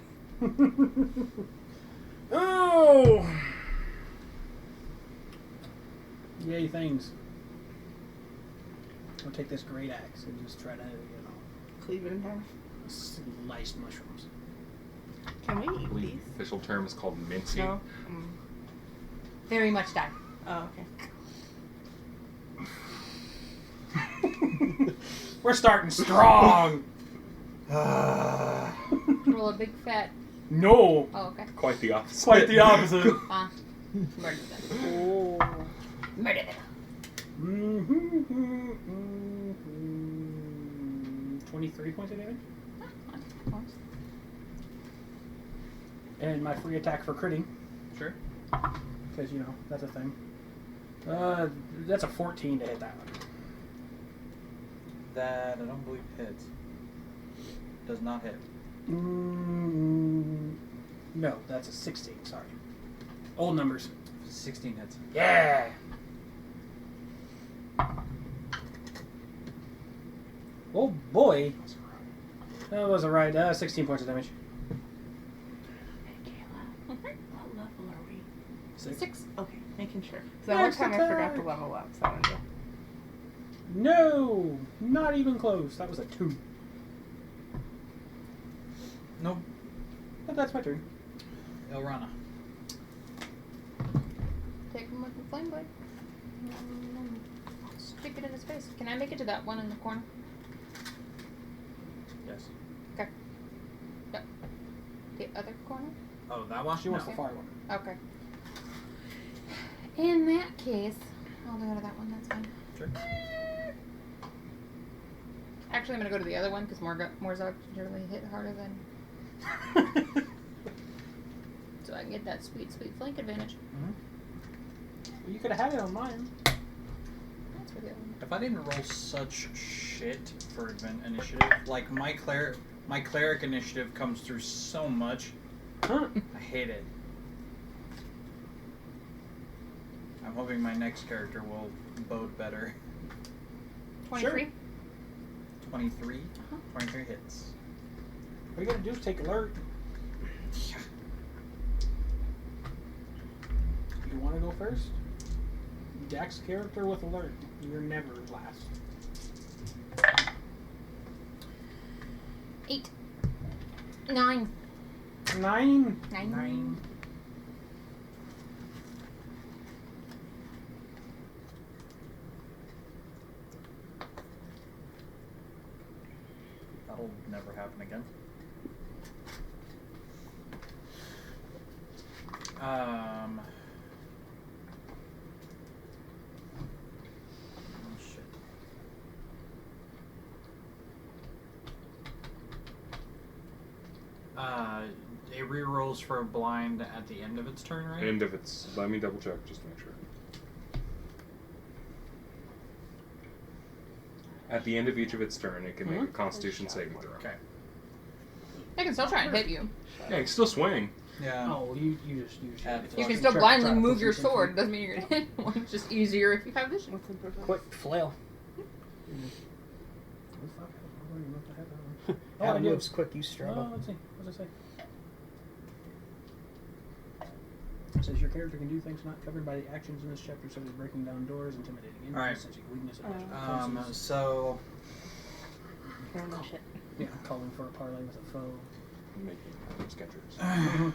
Oh! Yay, things. I'll take this great axe and just try to, Cleave it in half. slice mushrooms. Can we I eat believe these? the official term is called mincing. No. Very much die. Oh, okay. We're starting strong! Roll a big fat. No! Oh, okay. Quite the opposite. Quite the opposite. Murder them. Oh. Murder them. 23 points of damage. And my free attack for critting, sure. because, that's a thing. That's a 14 to hit that one. That I don't believe hits. Does not hit. No, that's a 16, sorry. Old numbers. 16 hits. Yeah! Oh boy! That was alright. 16 points of damage. Hey, Kayla. What level are we? 6. Okay, making sure. Because that one Next time I forgot to attack. level up, so I wanted to. No! Not even close. That was a 2. Nope. But that's my turn. Elrana. Take him with the flame blade. Stick it in his face. Can I make it to that one in the corner? Yes. Okay. No. The other corner? Oh, that one? She wants No. the far one. Okay. In that case, I'll go to that one. That's fine. Sure. Actually, I'm gonna go to the other one because Morzok generally hit harder than. So I can get that sweet flank advantage. You could have had it on mine. That's for the other one. If I didn't roll such shit for event initiative, like my cleric initiative comes through so much. Huh. I hate it. I'm hoping my next character will bode better. 23. 23. 23 hits. All you gotta do is take alert. Yeah. You want to go first? Dex character with alert. You're never last. 8. 9. 9. 9. That'll never happen again. Oh, shit. It re-rolls for a blind at the end of its turn, right? End of its. Let me double check just to make sure. At the end of each of its turn, it can make a Constitution saving throw. Okay. I can still try and hit you. Yeah, you can still swing. Yeah. Oh, you just You can still blindly move your sword. Doesn't mean you're gonna hit one. It's just easier if you have vision. Quick flail. Oh, How I do. moves quick, you struggle. Let's see. What does it say? It says your character can do things not covered by the actions in this chapter, such as breaking down doors, intimidating enemies, Alright. sensing weakness, and magical places. So Oh, shit. Yeah, calling for a parley with a foe. Making sketchers.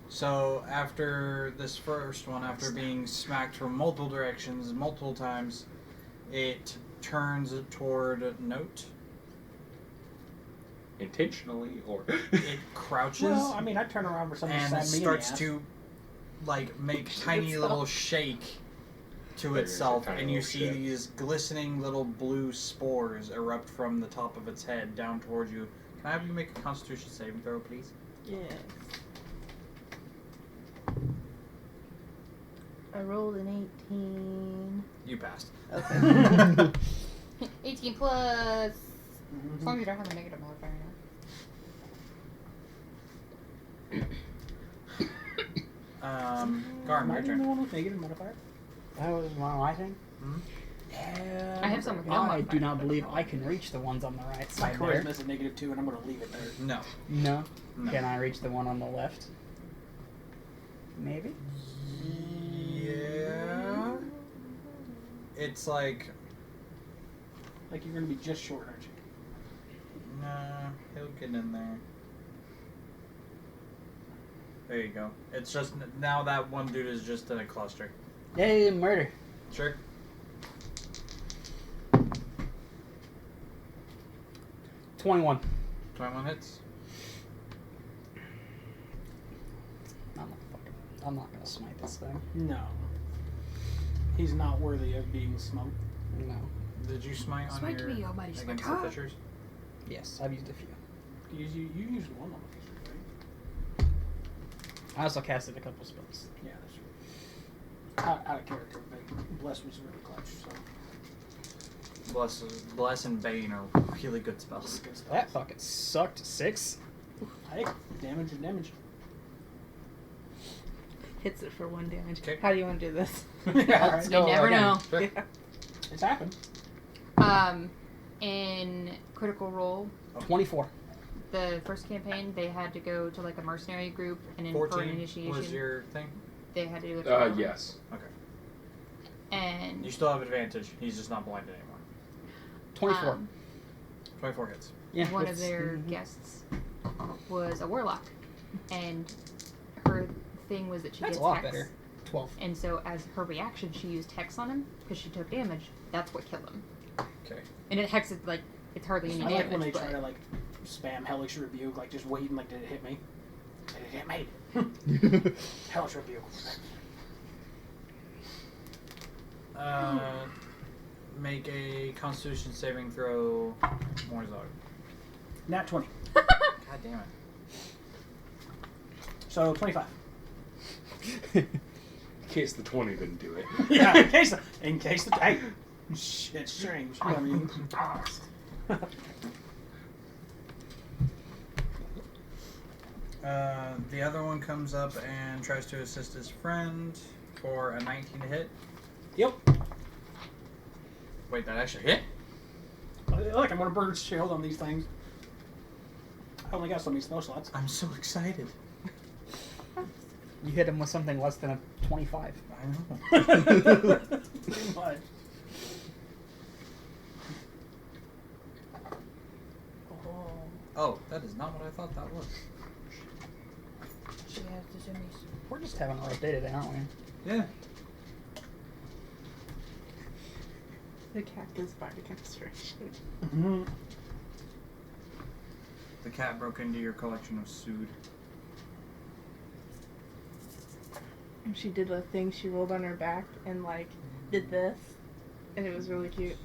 So after this first one, after being smacked from multiple directions, multiple times, it turns toward Note. Intentionally, or It crouches Well, I mean, I'd turn around for something to and stab me in the starts ass. to like make tiny little shake to There is a itself, tiny and you little see shit. these glistening little blue spores erupt from the top of its head down towards you. Can I have you make a Constitution saving throw, please? Yes. I rolled an 18. You passed. Okay. 18 plus. As long as you don't have a negative modifier now. Garm, Am I your the turn. one with negative modifier? That was my thing. I have some with no I modifier. do not believe I can reach the ones on the right My side there. charisma's a -2, and I'm going to leave it there. No. No. No. Can I reach the one on the left? Maybe? Yeah. It's like, Like, you're going to be just short, aren't you? nah, he'll get in there. There you go. It's just, now that one dude is just in a cluster. Yay, murder. Sure. 21. 21 hits. I'm not gonna smite this thing. No. He's not worthy of being smoked. No. Did you smite on Smite your me, almighty against smite. the fishers? Yes, I've used a few. You used one on the fisher, right? I also casted a couple spells. Yeah, that's true. Out of character, but Bless was really clutch, so. Bless and Bane are really good spells. Good stuff. That fucking sucked. 6. Hey, damage is damage. Hits it for 1 damage. Okay. How do you want to do this? Yeah, alright. You never know. Sure. Yeah. It's happened. In Critical Role, 24. the first campaign, they had to go to like a mercenary group, and in for an 14 initiation, was your thing? they had to do it. Yes. Okay. And You still have advantage. He's just not blinded anymore. 24. 24 hits. Yeah. one of it's- their mhm. guests was a warlock, and her thing was that she That's gets a lot hex. better. 12. And so, as her reaction, she used hex on him because she took damage. That's what killed him. Okay. And it hex is like it's hardly any I like damage. when they but try to like spam Hellish Rebuke, like just waiting, like, did it hit me? Did it hit me? Hellish Rebuke. Make a Constitution saving throw, Morzog. Nat 20. God damn it. So 25. In case the 20 didn't do it. Yeah, in case the hey, shit, strange. I mean, The other one comes up and tries to assist his friend for a 19 to hit. yep. Wait, that actually hit? Look, I'm gonna burn shield on these things. I only got so many spell slots. I'm so excited. You hit him with something less than a 25. I know. Pretty much. Oh, that is not what I thought that was. She has the zoomies. We're just having a rough day today, aren't we? Yeah. The cactus bardic inspiration. Mm-hmm. The cat broke into your collection of sood. And she did a thing, she rolled on her back and like did this. And it was really cute.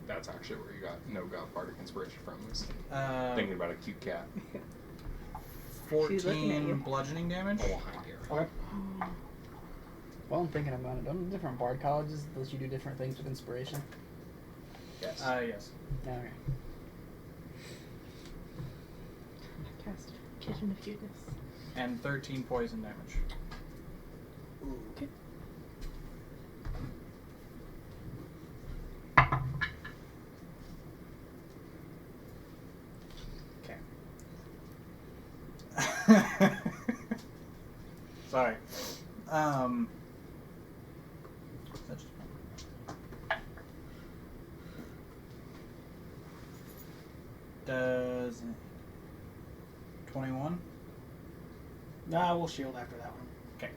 That's actually where you got bardic inspiration from. Was Uh, thinking about a cute cat. She's looking at you. 14 bludgeoning damage. Behind here. Okay. Well, I'm thinking about it. Don't different bard colleges let you do different things with inspiration? Yes. Yes. Okay. Cast Kitchen of Cuteness. And 13 poison damage. Okay. Sorry. That's does 21? Nah, we'll shield after that one. Okay.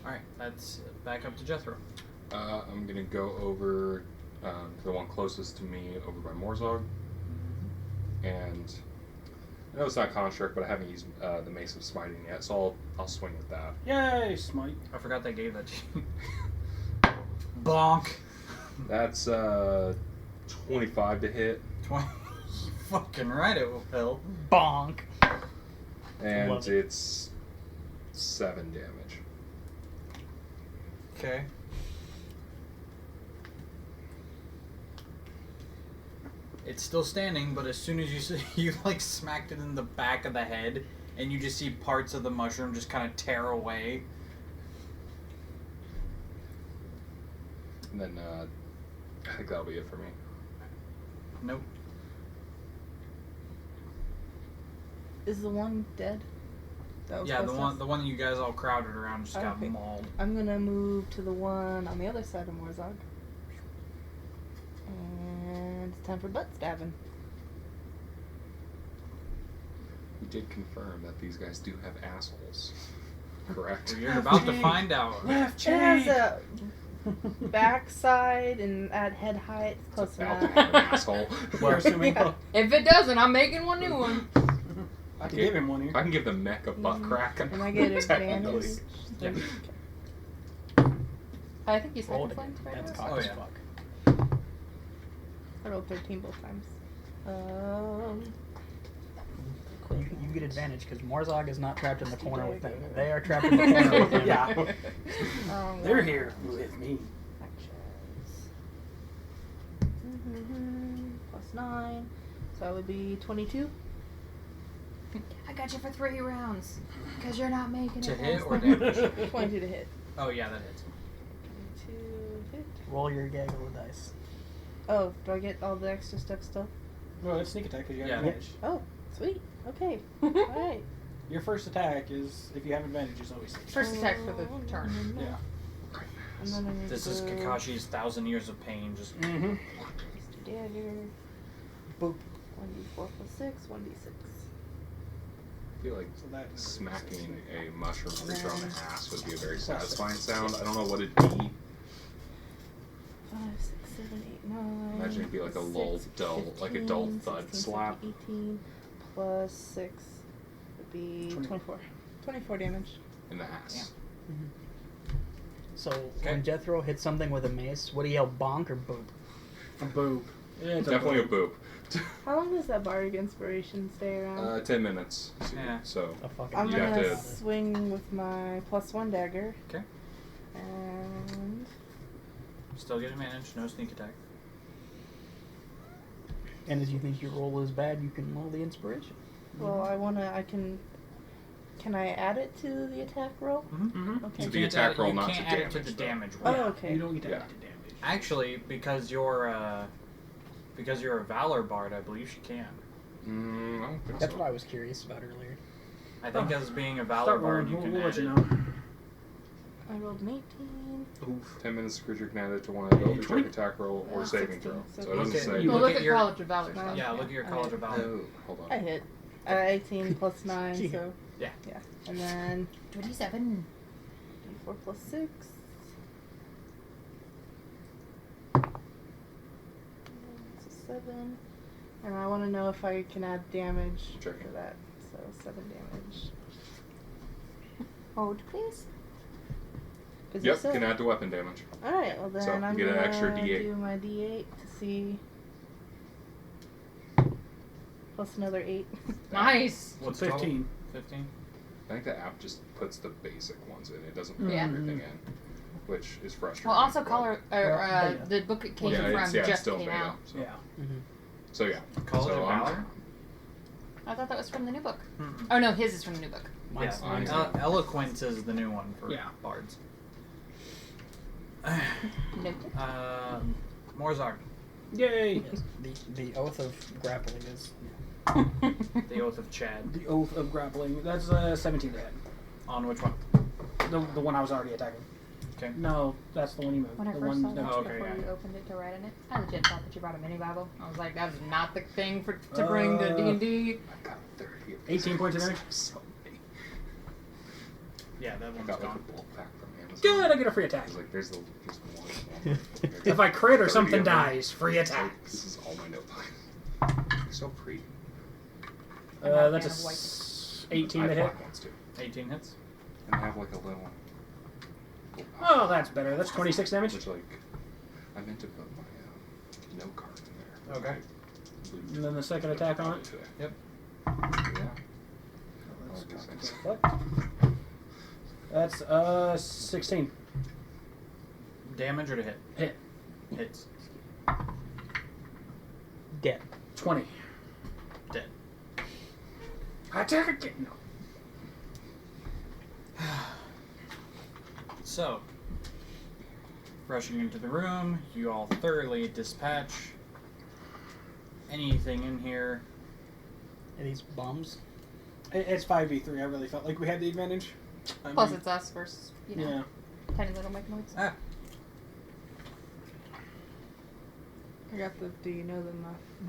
Alright, that's back up to Jethro. I'm gonna go over to the one closest to me, over by Morzog, and I know it's not construct, but I haven't used the Mace of Smiting yet, so I'll swing with that. Yay, smite. I forgot they gave that to you. Bonk! That's 25 to hit, 20. Fucking right it will. Bonk! and Love it. it's 7 damage. Okay. It's still standing, but as soon as you like smacked it in the back of the head, and you just see parts of the mushroom just kind of tear away. And then I think that'll be it for me. Nope. Is the one dead? That was Yeah, the closest? one that you guys all crowded around just got Okay. mauled. I'm gonna move to the one on the other side of Morzog. And it's time for butt stabbing. We did confirm that these guys do have assholes. Correct? You're about to find out. Left It has cheek. a backside and at head height. It's close About to enough. have an asshole. We're assuming. Yeah. If it doesn't, I'm making one new one. I can give him one here. I can give the mech a butt crack. And I get technically. advantage. Yeah. I think you said Rolled the again. flames That's right cock Oh, as yeah. fuck. I rolled 13 both times. You get advantage because Morzog is not trapped in the corner with them. They are trapped in the corner with him. Yeah. They're yeah. here with me. Actions. Plus 9. So that would be 22. I got you for 3 rounds. Because you're not making To it. hit last or time. damage? 22 to hit. Oh yeah, that hits. 22 hit. Roll your gaggle of dice. Oh, do I get all the extra stuff still? No, it's sneak attack because you have Yeah. advantage. Oh, sweet. Okay. Alright. Your first attack is, if you have advantage, is always 6. First attack for the turn. Yeah. And then I need This is to Kakashi's 1,000 years of pain. Just Mm-hmm. just do dagger. Boop. 1d4 plus 6, 1d6. I feel like So that is smacking a mushroom creature on the ass would be a very Plus satisfying six. sound. I don't know what it'd be. 5, 6, 7, 8, 9. Imagine it'd be like a lull, dull, like a dull thud 16, slap. 17, 18 plus 6 would be 24. 24 damage. in the ass. So Okay. when Jethro hits something with a mace, what do you yell, bonk or boop? A boob. Yeah, it's Definitely a boob. boop. How long does that bardic inspiration stay around? 10 minutes. Yeah. So A fucking I'm you gonna have to- swing with my +1 dagger. Okay. And Still get advantage. No sneak attack. And if you think your roll is bad, you can roll the inspiration. well, Can I add it to the attack roll? Mm-hmm. Okay. To the attack roll, you not can't to add it to damage, the though. damage Oh, roll. okay. You don't get to Yeah. add to damage. Actually, because you're a Valor Bard, I believe she can. I don't think That's so. what I was curious about earlier. I think as being a Valor Start Bard, rolling. you can We'll add let you it. know. I rolled an 18. Oof. 10 minutes to creature can add it to one ability check, 20. attack roll, or Yeah, saving 16, throw. so So it doesn't look at- say. you Well, look look at at your- College of Valor. Oh, Yeah, look at your I College hit. of Valor. Oh, hold on. I hit. 18 plus 9, so. Yeah. Yeah. And then 27. d4 plus 6. It's a 7. And I want to know if I can add damage Sure. to that. So 7 damage. Hold, please. Is Yep, it so? can add to weapon damage. Alright, well then So, you I'm get an gonna extra D8. do my D8 to see. Plus another 8. Nice. What's 15. 15. I think the app just puts the basic ones in. It doesn't put Yeah. everything in, which is frustrating. Well, also, but- color the book it came Yeah, from it's just still came beta. out. So. Yeah. So yeah. College so of I'm- Valor? I thought that was from the new book. Mm-mm. Oh no, his is from the new book. Mine's, Yeah, mine's Eloquence is the new one for Yeah. bards. Noted. Morzark, Yay! yes, the oath of grappling is the Oath of Chad. The Oath of Grappling. That's 17 to hit. On which one? The one I was already attacking. Okay. No, that's the one you moved. When I the first one saw that that Oh, okay, before yeah, you yeah. opened it to write in it, I legit thought that you brought a mini Bible. I was like, that's not the thing to bring to D&D. I got 30. 18 points of damage. So many. Yeah, that I one's got like a gone. bulk pack from Amazon. Good, I get a free attack. I was like, there's just one. If I crit or 30 something of them. dies, free It's like, attacks. this is all my note time. You're so pretty. I'm not a That's fan of white. 18 I to hit. black ones too. 18 hits. And I have like a little one. Oh, that's better. That's 26 damage. Which like, I meant to put my note card in there. Okay. And then the second attack on it. Today. Yep. Yeah. Let's All these things. That's 16. Damage or to hit? Hit. Hits. dead. 20. Dead. Attack again. No. So, rushing into the room, you all thoroughly dispatch anything in here. Are these bums? It's 5v3. I really felt like we had the advantage. I Plus, mean, it's us versus, you know, yeah. tiny little mechanoids. Ah, I got the do you know the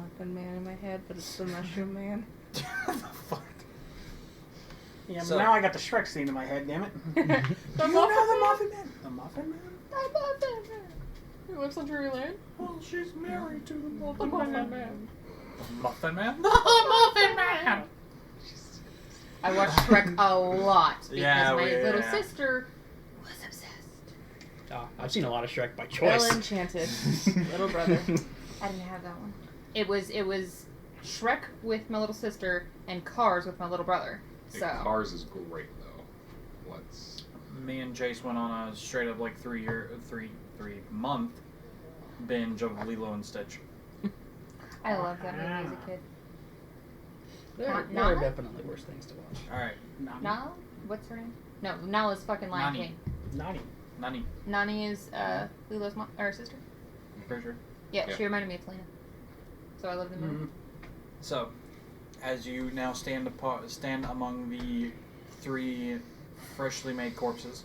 muffin man in my head, but it's the mushroom man. fuck. Yeah, So- but now I got the Shrek scene in my head, damn it. The Do you know the Muffin Man? The Muffin Man? He lives on Dreamland. Well, she's married to the The Muffin Muffin Man. Man. Muffin Man? The Muffin Man! I watched Shrek a lot because Yeah, my little yeah. sister was obsessed. Oh, I've seen a lot of Shrek by Well choice. enchanted, little brother. I didn't have that one. It was Shrek with my little sister and Cars with my little brother. So Cars is great though. Let's. Me and Chase went on a straight up like 3 month binge of Lilo and Stitch. I loved that movie as a kid. There are Nala? definitely worse things to watch. Alright, Nala? What's her name? No, Nala's fucking Lion Nani. King. Nani. Nani, Nani is Lilo's sister. for sure. Yeah, Yeah. she reminded me of Selena. So I love the movie. So, as you now stand among the 3 freshly made corpses.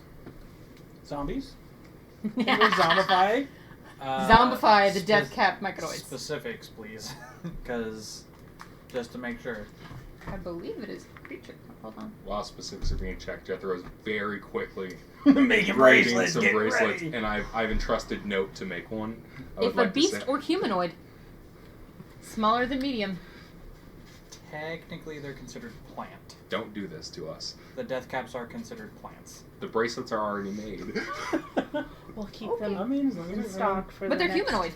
Zombies? They were zombified? Zombify the death-capped mechanoids. Specifics, please. Because, just to make sure. I believe it is creature. Hold on. While specifics are being checked, Jethro's very quickly Making grading bracelets, some get bracelets, ready. and I've entrusted Note to make one. I would If like a beast to say, or humanoid, smaller than medium. Technically, they're considered plant. don't do this to us. The death caps are considered plants. The bracelets are already made. We'll keep them I mean, as long in as stock for But the they're next... humanoid.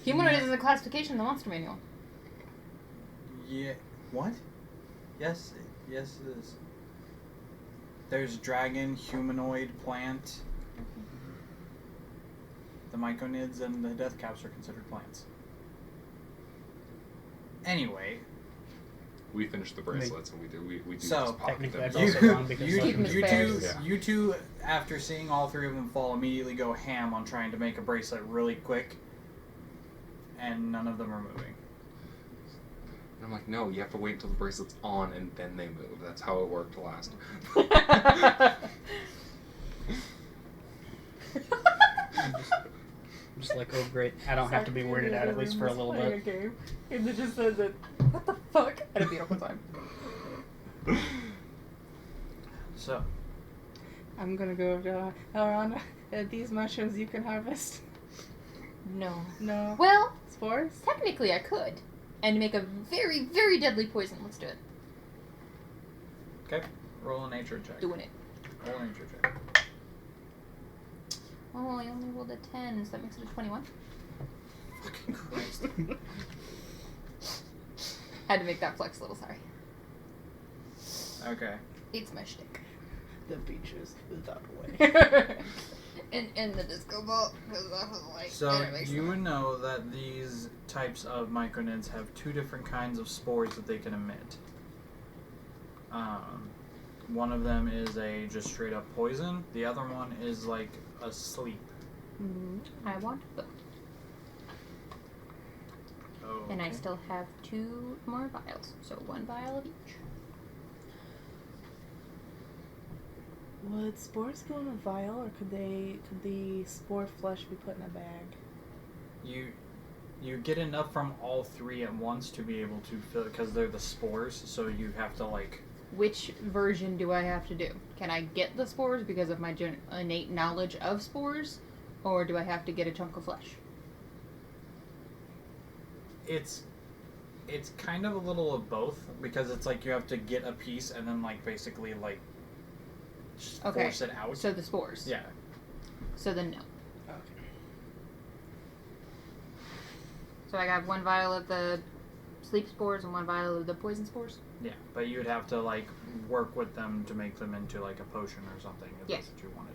Humanoid is a classification in the monster manual. Yeah. What? Yes. Yes, it is. There's dragon, humanoid, plant. The myconids and the death caps are considered plants. Anyway, We finished the bracelets and we do So, just pocket technically them. that's also wrong because you, Keep 'em as you two, spares. Yeah. you two, after seeing all three of them fall, immediately go ham on trying to make a bracelet really quick, and none of them are moving. And I'm like, no, you have to wait until the bracelet's on and then they move. That's how it worked last. I'm just like, oh great, I don't have to be weirded out at least for a little bit. Game, and it just says that, what the fuck? Had a beautiful time. So, I'm gonna go to Elrond. These mushrooms you can harvest. No. No. Well, Spores? technically I could. And make a very, very deadly poison. Let's do it. okay, roll a nature check. Doing it. Roll a nature check. Oh, I only rolled a 10, so that makes it a 21. Fucking Christ. Had to make that flex a little, sorry. Okay. It's my shtick. The beaches without way. and the disco ball goes off of the light. So and it makes you the- would know that these types of myconids have two different kinds of spores that they can emit. One of them is a just straight up poison. The other one is like a sleep. I want both. Oh. And I okay. still have 2 more vials, so 1 vial of each. Would spores go in a vial, or could the spore flesh be put in a bag? You get enough from all three at once to be able to fill, because they're the spores. So you have to like. Which version do I have to do? Can I get the spores because of my innate knowledge of spores? Or do I have to get a chunk of flesh? It's kind of a little of both, because it's like you have to get a piece and then like basically like just Okay. force it out. So the spores. Yeah. So then no. Okay. So I got 1 vial of the sleep spores and 1 vial of the poison spores? Yeah, but you'd have to like work with them to make them into like a potion or something if Yeah. that's what you wanted.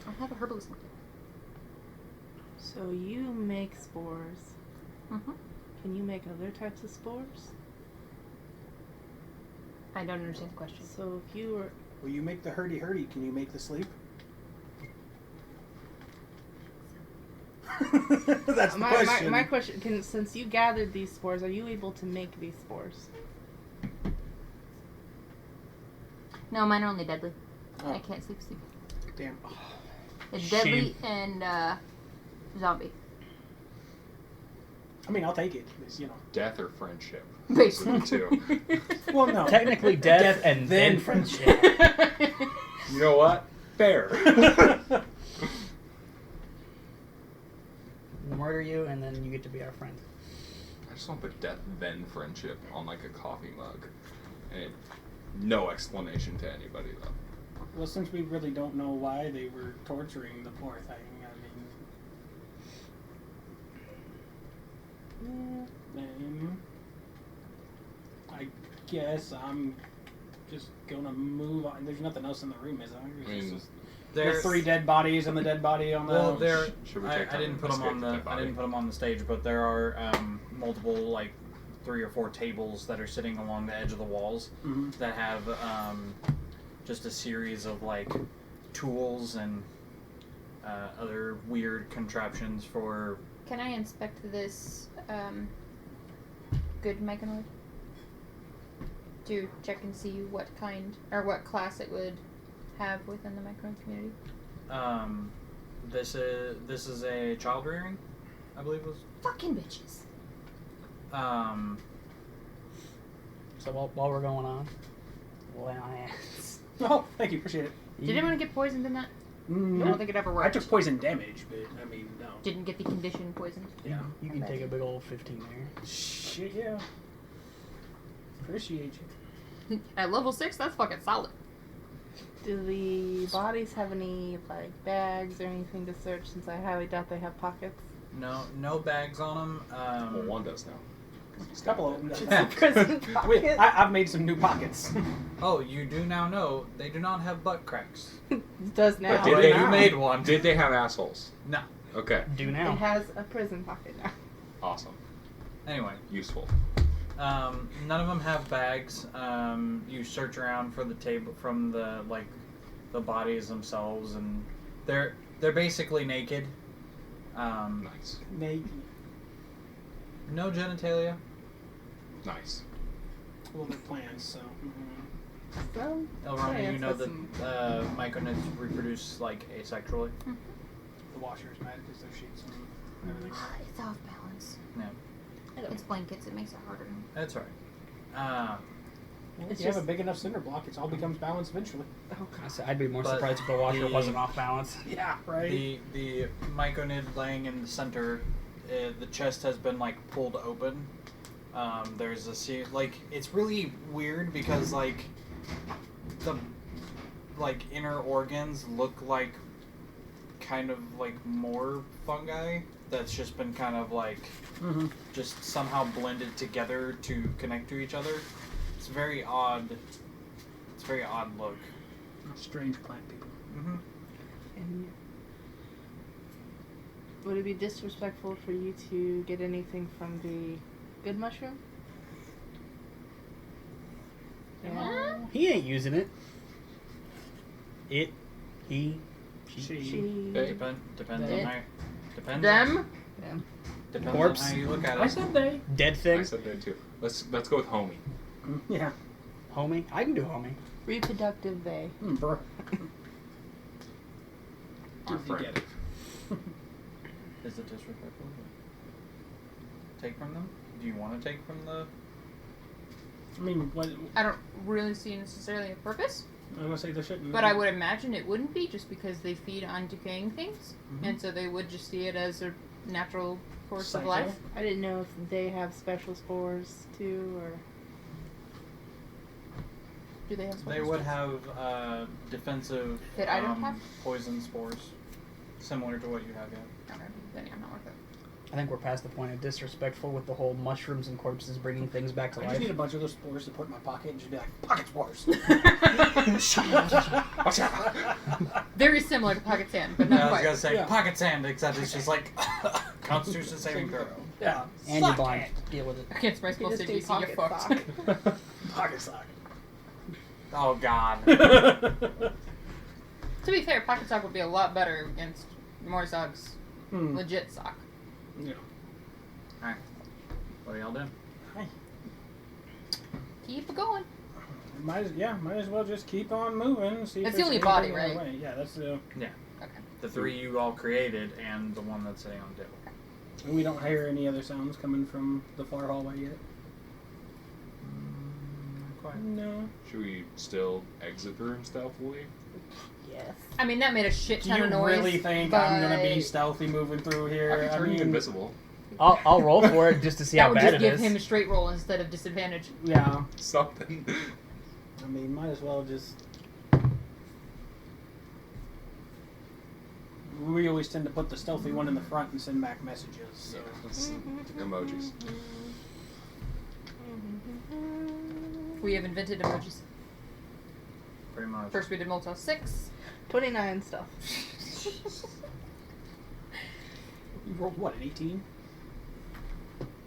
I'll have a herbalist look So you make spores. Mm-hmm. Can you make other types of spores? I don't understand the question. So if you were... Will you make the hurdy-hurdy? Can you make the sleep? That's the question. My question, since you gathered these spores, are you able to make these spores? No, mine are only deadly. Oh. I can't sleep. Damn. It's Shame. deadly and zombie. I mean, I'll take it. It's, you know. Death or friendship? Basically. Those are the two. Well, no. Technically death, Death, and then then friendship. You know what? Fair. We'll murder you, and then you get to be our friend. I just want to put death then friendship on like a coffee mug. And no explanation to anybody though. Well, since we really don't know why they were torturing the poor thing, I mean, I guess I'm just gonna move on. There's nothing else in the room, is there? I mean, It's just There's the 3 dead bodies and the dead body on the. Well, there. Should we I take time didn't to put them on investigate the. dead body? I didn't put them on the stage, but there are multiple like 3 or 4 tables that are sitting along the edge of the walls Mhm. that have just a series of like tools and other weird contraptions for. Can I inspect this good mechanoid? To check and see what kind or what class it would have within the micron community. This is a child rearing, I believe it was. Fucking bitches. So while we're going on, lay on hands. Oh, thank you, appreciate it. Did anyone get poisoned in that? I No. don't think it ever worked. I took poison damage, but I mean, no. Didn't get the condition poisoned. Yeah. You can take a big old 15 there. Shit, yeah. Appreciate you. At level 6, that's fucking solid. Do the bodies have any like bags or anything to search? Since I highly doubt they have pockets. No bags on them. Well, one does now. A couple of them. Prison pocket. I've made some new pockets. Oh, you do now know they do not have butt cracks. It does now. Did Well, they you now? made one. Did they have assholes? No. Okay. Do It now. has a prison pocket now. Awesome. Anyway, Useful. none of them have bags. You search around for the table from the bodies themselves, and they're basically naked. Nice. Nate. No genitalia. Nice. Well, they're plants, so. Mm-hmm. So, Elrond, yeah, you know that's that myconids reproduce asexually. The washer's mad because their sheets and everything. It's off balance. Yeah, It's blankets. It makes it harder. that's right. Well, It's if you have a just- big enough cinder block, it all becomes balanced eventually. Oh god. I'd be more But surprised if the washer the- wasn't off balance. Yeah, right. The myconid laying in the center, the chest has been pulled open. There's it's really weird because the inner organs look like kind of more fungi that's just been kind of Mm-hmm. just somehow blended together to connect to each other. It's very odd. It's a very odd look. Strange plant people. Mm-hmm. And would it be disrespectful for you to get anything from the good mushroom? Yeah. He ain't using it. It, he, She. They- Depends They- on how. Depends. Them? Depends Corpse. on how you look at it. I said they. dead I thing, said that too. Let's go with homie. Yeah. homie. I can do homie. Reproductive they. Bro. Our You friend. get it. Is it disrespectful? Take from them? Do you want to take from the? I mean, what? I don't really see necessarily a purpose, I'm gonna say there shouldn't. but I would imagine it wouldn't be just because they feed on decaying things, Mhm. and so they would just see it as a natural course of Cycle. life. I didn't know if they have special spores too, or Do they have? They special would spores? have defensive That I don't have? poison spores, similar to what you have. Yeah. Okay, then yeah, not worth it. I think we're past the point of disrespectful with the whole mushrooms and corpses bringing things back to I just life. need a bunch of those spores to put in my pocket and just be like, pocket spores. Very similar to pocket sand, but Yeah, not I was quite. gonna say Yeah. pocket sand, except it's just Constitution saving throw. Yeah. And you're blind. Deal with it. Against my you spell just save do DC, you're pocket fucked. sock. Pocket sock. Oh God. To be fair, pocket sock would be a lot better against Morzog's Hmm. legit sock. Yeah. All right. What are y'all doing? Keep it going. Might as well just keep on moving. See if That's the there's only body, anything in the right? way. Yeah, that's the. Okay. The three you all created, and the one that's sitting on the table. And we don't hear any other sounds coming from the far hallway yet. Not quite. No. Should we still exit the room stealthily? Yes. I mean, that made a shit Do ton you of noise. really think I'm gonna be but stealthy moving through here? I can turn you invisible. I'll roll for it just to see that how would bad just it give is. him a straight roll instead of disadvantage. Yeah. Something. I mean, might as well just. We always tend to put the stealthy one in the front and send back messages. So. Emojis. We have invented emojis. Pretty much. First we did Molotov 6. 29 stuff. You rolled what, an 18?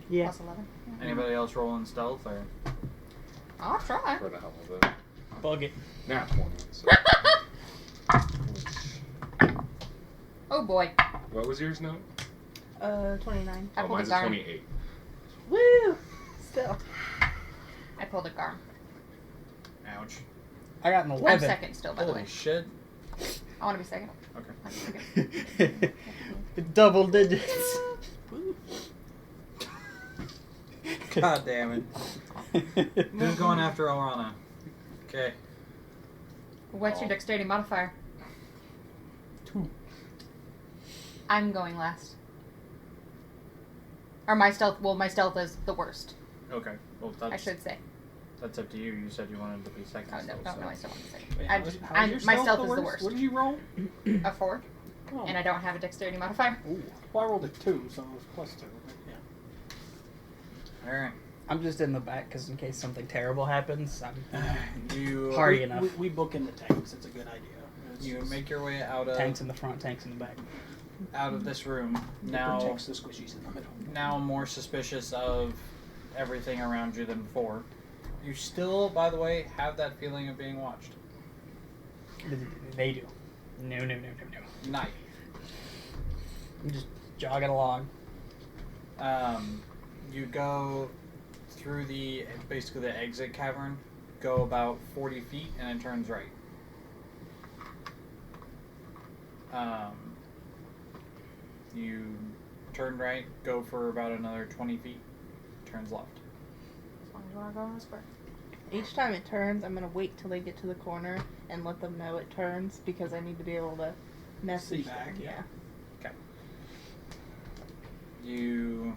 Yeah. Plus 11. Anybody else rolling stealth or? I'll try. For the hell of it. Bug it. Nat 20. So. Oh boy. What was yours now? 29. I Oh, pulled a mine's a garm. 28. Woo! Still. I pulled a garm. Ouch. I got an I'm 11. second still, by the Holy way. shit. I want to be second. Okay. I'm second. Double digits. God damn it. Who's going after Orana? Okay. What's your dexterity modifier? 2. I'm going last. Or my stealth. Well, my stealth is the worst. Okay. Well, that's. I should say. That's up to you. You said you wanted to be second. Oh, still, no, so. I still want to say. Wait, I'm how's- just, how's your my stealth stealth the is the worst? worst. What did you roll? A 4, Oh. and I don't have a dexterity modifier. Ooh. Well, I rolled a 2, so it was +2. But yeah. All right. I'm just in the back because in case something terrible happens, I'm You Party enough. We book in the tanks. It's a good idea. It's you just- make your way out tanks in the front, tanks in the back. of this room it now. protects the squishies in the middle. Now more suspicious of everything around you than before. You still, by the way, have that feeling of being watched. They do. No. Night. I'm just jogging along. You go through basically the exit cavern, go about 40 feet, and it turns right. You turn right, go for about another 20 feet, turns left. As long as we're not going this way. Each time it turns, I'm gonna wait till they get to the corner and let them know it turns because I need to be able to message See back, them. yeah. You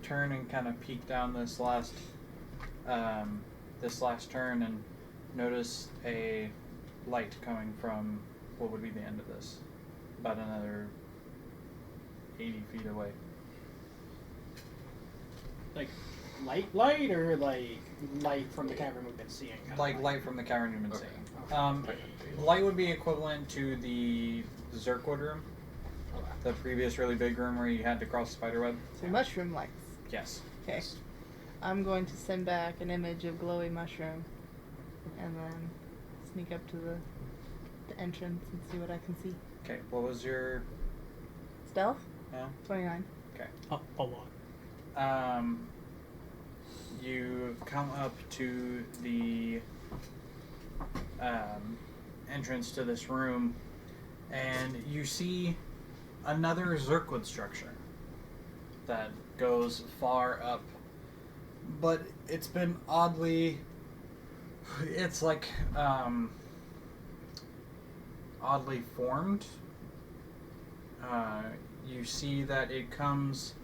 turn and kind of peek down this last turn and notice a light coming from what would be the end of this, about another 80 feet away. Like light or like light from the cavern we've been seeing. Kind of Like light from the cavern you've been Okay. seeing. Light would be equivalent to the Zirkwood room, the previous really big room where you had to cross the spiderweb. So mushroom lights. Yes. Okay. I'm going to send back an image of glowy mushroom, and then sneak up to the entrance and see what I can see. Okay. What was your? Stealth? Yeah. 29. Oh, a lot. You come up to the entrance to this room, and you see another Zirkwood structure that goes far up, but it's been oddly. It's like oddly formed. You see that it comes.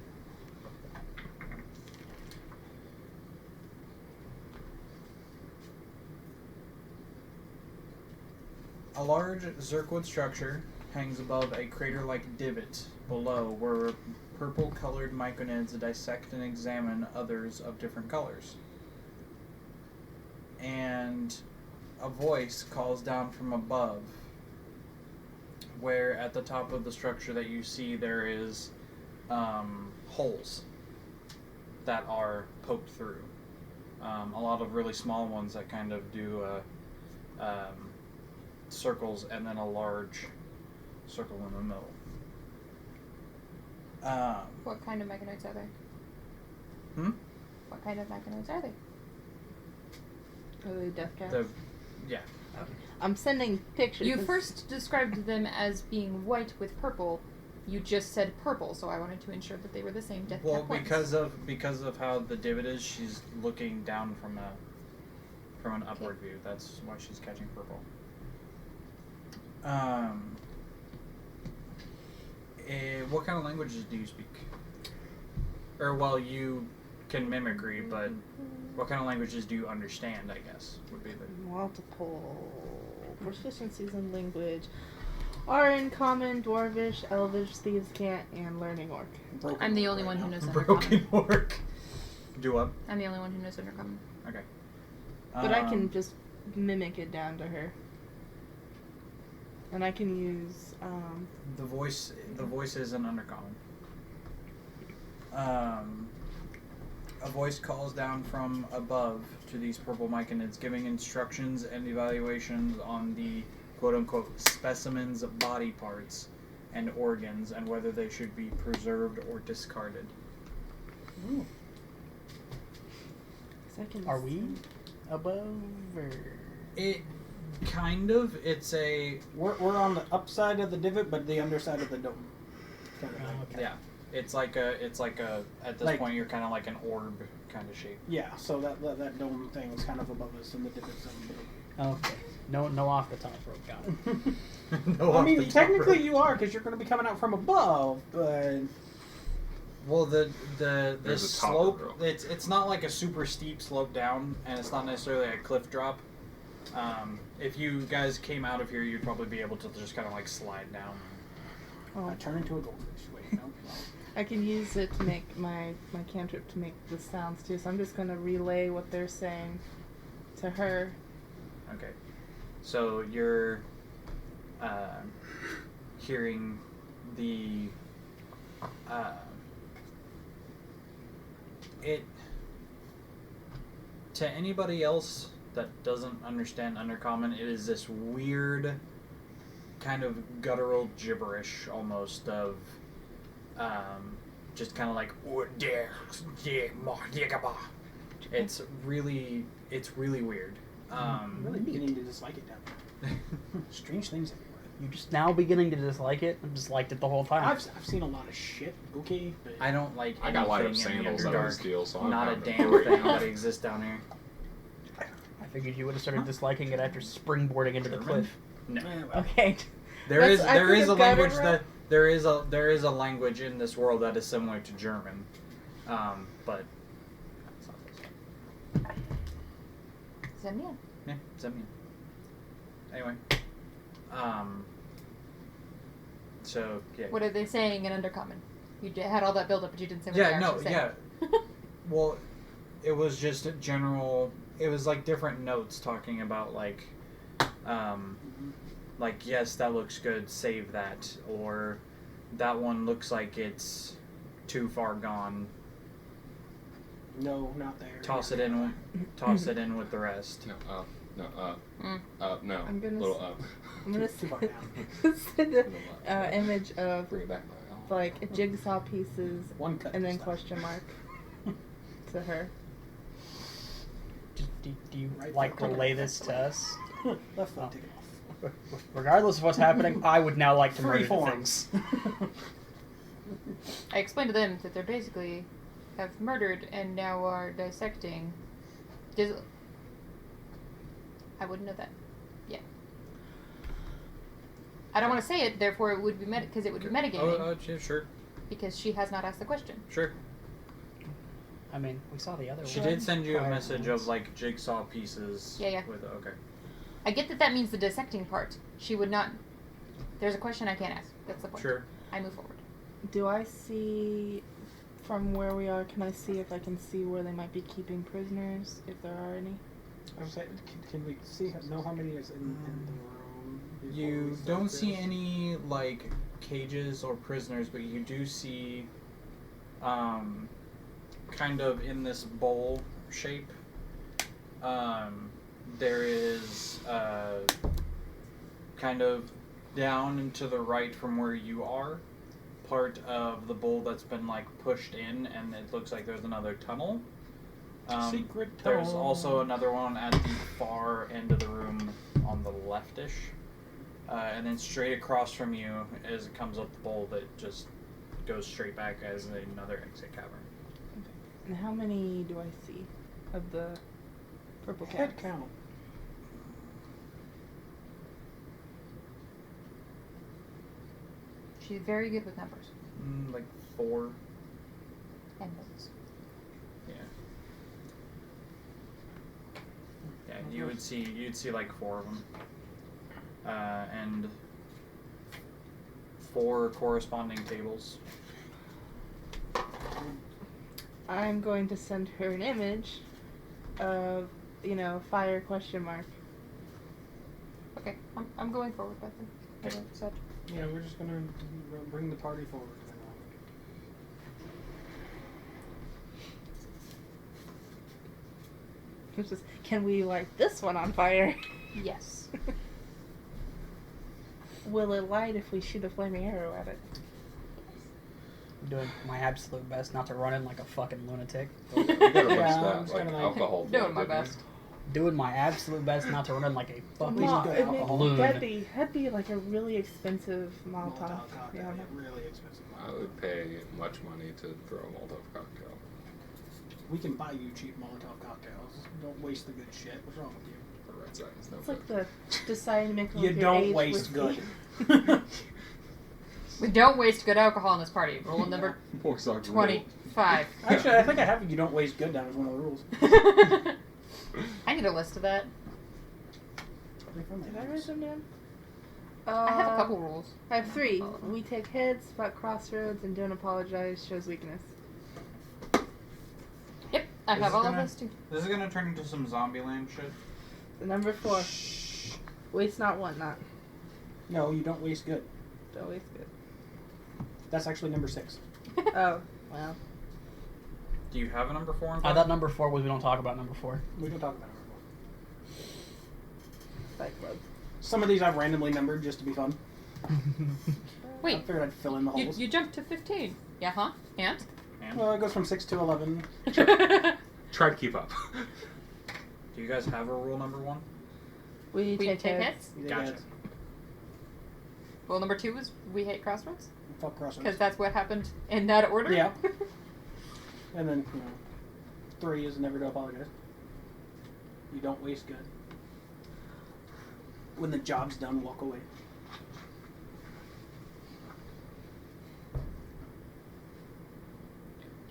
A large Zirkwood structure hangs above a crater-like divot below where purple-colored myconids dissect and examine others of different colors. And a voice calls down from above, where at the top of the structure that you see there is holes that are poked through. A lot of really small ones that kind of do circles and then a large circle in the middle. What kind of mechanoids are they? What kind of mechanoids are they? Are they death cats? Yeah. I'm sending pictures. You first described them as being white with purple. You just said purple, so I wanted to ensure that they were the same death Well, cat ones. because of how the divot is, she's looking down from an upward view. That's why she's catching purple. What kind of languages do you speak? Or well, you can mimicry, but what kind of languages do you understand? I guess would be the. Multiple proficiencies in language are in Common, Dwarvish, Elvish, Thieves' Cant, and Learning Orc. I'm the only one who knows Broken Undercommon. work. Do up. I'm the only one who knows Undercommon. Okay. But I can just mimic it down to her. And I can use, The voice is an undercommon. A voice calls down from above to these purple myconids, giving instructions and evaluations on the quote-unquote specimens' body parts and organs, and whether they should be preserved or discarded. Ooh. Are we above or? It kind of. It's a We're on the upside of the divot, but the underside of the dome. Kind of thing. Okay. yeah. It's like a at this Like- point you're kind of like an orb kind of shape. Yeah, so that dome thing is kind of above us, and the divot's in Okay. No off the top rope. Got it. No, I off mean, the top technically rope. you are, because you're going to be coming out from above, but Well, the There's a top slope, rope. it's not like a super steep slope down, and it's not necessarily a cliff drop. If you guys came out of here, you'd probably be able to just kind of like slide down. Oh, I turn into a goldfish. Wait, no. I can use it to make my cantrip to make the sounds too. So I'm just gonna relay what they're saying to her. Okay. So you're hearing the it to anybody else that doesn't understand Undercommon, it is this weird kind of guttural gibberish almost of just kind of like it's really weird. I'm really beginning to dislike it down there. Strange things everywhere. You're just now beginning to dislike it. I've just liked it the whole time. I've seen a lot of shit, okay? But I don't like I got light up anything in the sandals out of Underdark. steel, so I'm Not a kind of damn worried thing about that it. exists down here. I figured you would have started disliking it after springboarding into the German? cliff. No. well, Okay. There That's- is I there think is a I've got it language right. that there is a language in this world that is similar to German, but that's not this one. Send me in. Yeah, send me. Anyway, so yeah. What are they saying in Undercommon? You had all that build up, but you didn't say what Yeah, they no, actually yeah. said. Well, it was just a general. It was like different notes talking about like yes, that looks good. Save that, or that one looks like it's too far gone. no, not there. Toss it in. Toss it in with the rest. No, up, no, up, Mm. up, no, I'm gonna little s- up. I'm gonna Too far send an image of Bring it back. like jigsaw pieces One cut. and then stop. question mark to her. Do you Right like foot, relay left this foot. to us? Left foot, Oh. take it off. Regardless of what's happening, I would now like to Free murder the forms. things. I explained to them that they're basically have murdered and now are dissecting. I wouldn't know that. Yeah. I don't want to say it, therefore it would be because it would be metagaming. Yeah, sure, Because she has not asked the question. sure. I mean, we saw the other She one. did send you a Prior message ones. of like jigsaw pieces. Yeah, yeah. With okay. I get that means the dissecting part. She would not. There's a question I can't ask. That's the point. Sure. I move forward. Do I see from where we are? Can I see if I can see where they might be keeping prisoners, if there are any? I was like, can we know how many is in the room? before we You start don't see this? any like cages or prisoners, but you do see, kind of in this bowl shape. There is kind of down and to the right from where you are, part of the bowl that's been like pushed in, and it looks like there's another tunnel. Secret There's tunnel. also another one at the far end of the room on the leftish. And then straight across from you, as it comes up the bowl, that just goes straight back as another exit cavern. And how many do I see of the purple Head cats? count. She's very good with numbers Like 4. and notes. Yeah. Yeah, you'd see like 4 of them. And 4 corresponding tables. I'm going to send her an image of, fire question mark. Okay, I'm going forward with them. As I said. Yeah, we're just gonna bring the party forward. It's just, can we light this one on fire? Yes. Will it light if we shoot a flaming arrow at it? I'm doing my absolute best not to run in like a fucking lunatic. You gotta Yeah, mix I'm that, just like kinda like- alcohol. Doing my didn't you? best. Doing my absolute best not to run in like a fucking Please Well, do I mean, alcohol. loon. that'd be like a really expensive Molotov. cocktail, Yeah. really expensive. I would pay much money to throw a Molotov cocktail. We can buy you cheap Molotov cocktails. Don't waste the good shit. What's wrong with you? The red sign is no It's good. like the deciding to make one You with your don't age waste whiskey. good. We don't waste good alcohol in this party. Rule number Morzog 25. Actually, I think I have you don't waste good down as one of the rules. I need a list of that. Did I write them down? I have a couple rules. I have 3. We take hits, spot crossroads, and don't apologize shows weakness. Yep, I This have is all of gonna- those too. This is gonna turn into some Zombieland shit. The number 4. Waste not, want not. No, you don't waste good. Don't waste good. That's actually number 6. Oh, well. Do you have a number 4 in I front? thought number 4 was we don't talk about number 4. We can talk about number 4. Fight Club. Some of these I've randomly numbered just to be fun. I Wait, figured I'd fill in the holes. you jumped to 15. Yeah, huh? And? And? Well, it goes from 6 to 11. Try to keep up. Do you guys have a rule number 1? We We take take hits. hits. Gotcha. Rule number 2 is we hate crossroads. Fuck crossroads. Because that's what happened in that order. Yeah. And then, 3 is never to apologize. You don't waste good. When the job's done, walk away.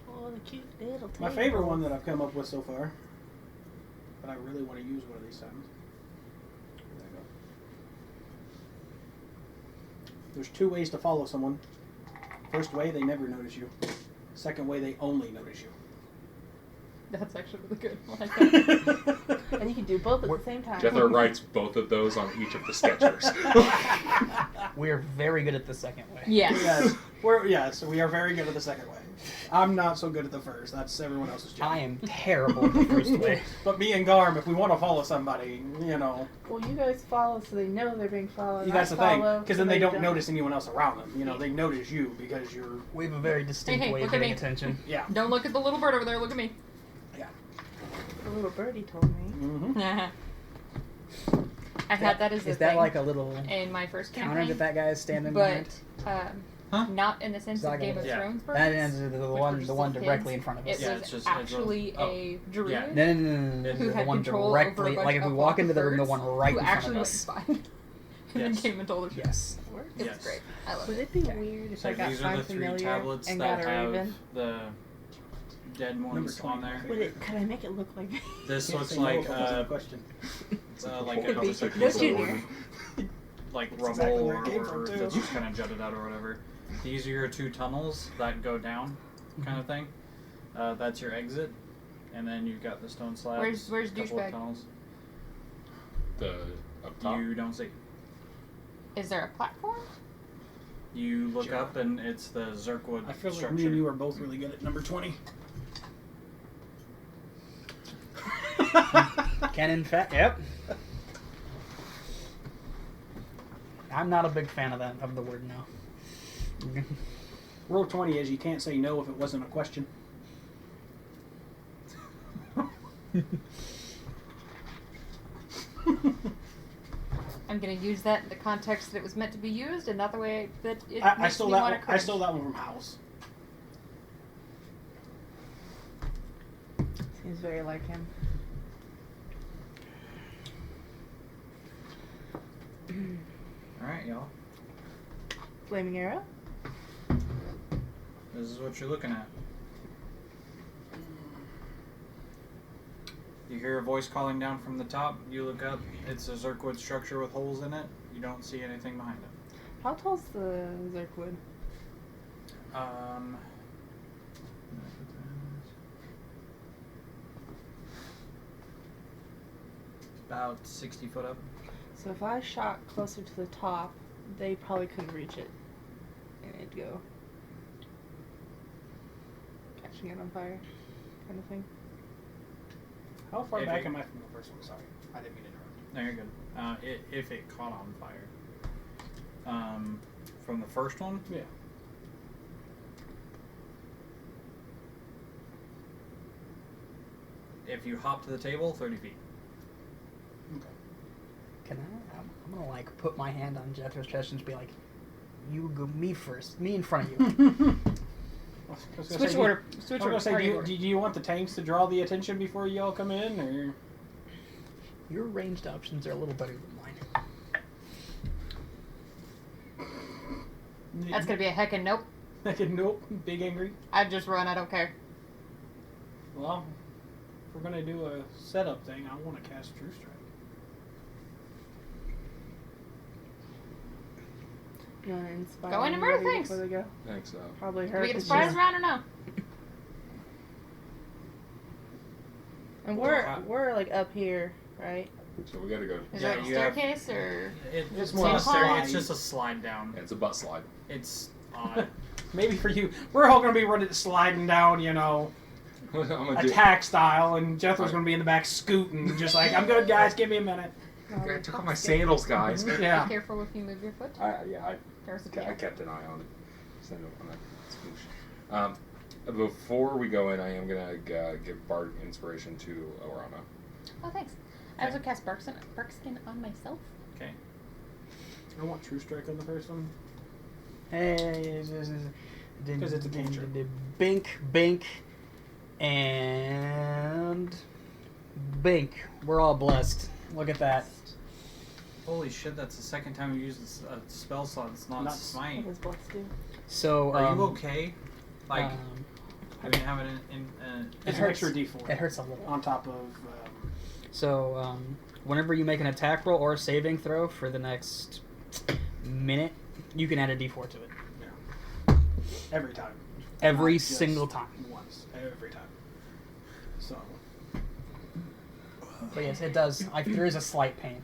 Oh, the cute little My tables. favorite one that I've come up with so far, but I really want to use one of these times. There we go. There's 2 ways to follow someone. First way, they never notice you. Second way, they only notice you. That's actually really good. I like that. And you can do both at the same time. Jethro writes both of those on each of the sketchers. We are very good at the second way. Yes. Yes, we are very good at the second way. I'm not so good at the first. That's everyone else's job. I am terrible at the first way. But me and Garm, if we want to follow somebody, Well, you guys follow so they know they're being followed. that's I the thing. follow Because so then they don't notice anyone else around them. They notice you because you're. We have a very distinct Hey, way of look at getting me. attention. Yeah. Don't look at the little bird over there. Look at me. The little birdie told me. Mm-hmm. I had that as a Is that thing like a little in my first counter campaign, that guy is standing but behind? Huh? not in the sense It's like of Game a- of Yeah. Thrones birds. That is the which were one, just the one little directly kids. in front of It us. Yeah, was it's just- actually oh. a druid Yeah. No, who the had one control over a directly, bunch like if we of walk into the room, the birds one right who in front actually of was us. spying, and then Yes. came and told us. Yes. It's Yes. great. I love Would it. it be weird if So I got these are Find the 3 Familiar tablets and that got a have raven? the dead ones 20. on there. Could I make it look like This Can't looks say no like if it wasn't a question. like Whole a, conversation No is junior. over. like That's rubble exactly where or it came from, too. that's just kind of jutted out or whatever. These are your 2 tunnels that go down, kind of thing. That's your exit, and then you've got the stone slabs. Where's couple of douchebag? tunnels. The up top. You don't see. Is there a platform? You look up and it's the Zerkwood I feel like structure. me and you are both really good at number 20. Can in fact, yep. I'm not a big fan of the word no. Rule 20 is you can't say no if it wasn't a question. I'm going to use that in the context that it was meant to be used, and not the way that it I makes stole me that want one. to I cringe. stole that one from House. Seems very like him. Alright, y'all. Flaming arrow? This is what you're looking at. You hear a voice calling down from the top. You look up. It's a Zerkwood structure with holes in it. You don't see anything behind it. How tall's the Zerkwood? About 60 foot up. So if I shot closer to the top, they probably couldn't reach it. And it'd go catching it on fire kind of thing. How far If back it- am I from the first one? Sorry. I didn't mean to interrupt. No, you're good. If it caught on fire. From the first one, Yeah. if you hop to the table, 30 feet. Okay. Can I'm gonna like put my hand on Jethro's chest and just be like, "You go me first, me in front of you." Switch order. Switch I order. was gonna say, Party do order. you want the tanks to draw the attention before you all come in, or? Your ranged options are a little better than mine. That's gonna be a heckin' nope. Nope. Big angry. I'd just run. I don't care. Well, if we're gonna do a setup thing, I want to cast True Strike. You want to inspire Go in and murder anybody things. before they go? I think so. Probably Do hurt. we get the the surprise shit. round or no? And Well, we're like up here, right? So we gotta go. Is Yeah, there a you have- staircase or? It's more more a a stair. slide. It's just a slide down. Yeah, it's a butt slide. It's odd. Maybe for you, we're all gonna be running sliding down, you know, I'm gonna do. attack style, and Jethro's gonna be in the back scooting, just like, I'm good, guys, give me a minute. I took off my sandals, guys. Yeah. Be careful if you move your foot. There's a I tail. kept an eye on it. So on that smoosh. Before we go in, I am gonna give Bard inspiration to Orana. Oh, thanks. I also cast Barkskin on myself. Okay. I want True Strike on the first one. Hey, 'Cause it's a cantrip. Bink, bink, and bink. We're all blessed. Look at that. Holy shit! That's the second time you used a spell slot. It's not Not smite. What does Bless do? So, Are you okay? Like, um, do we have it in It's It an hurts. extra D4 it hurts a little. on top of. So, whenever you make an attack roll or a saving throw for the next minute, you can add a d4 to it. Every time. Every Not just single time. Once. Every time. So. But yes, it does. There is a slight pain.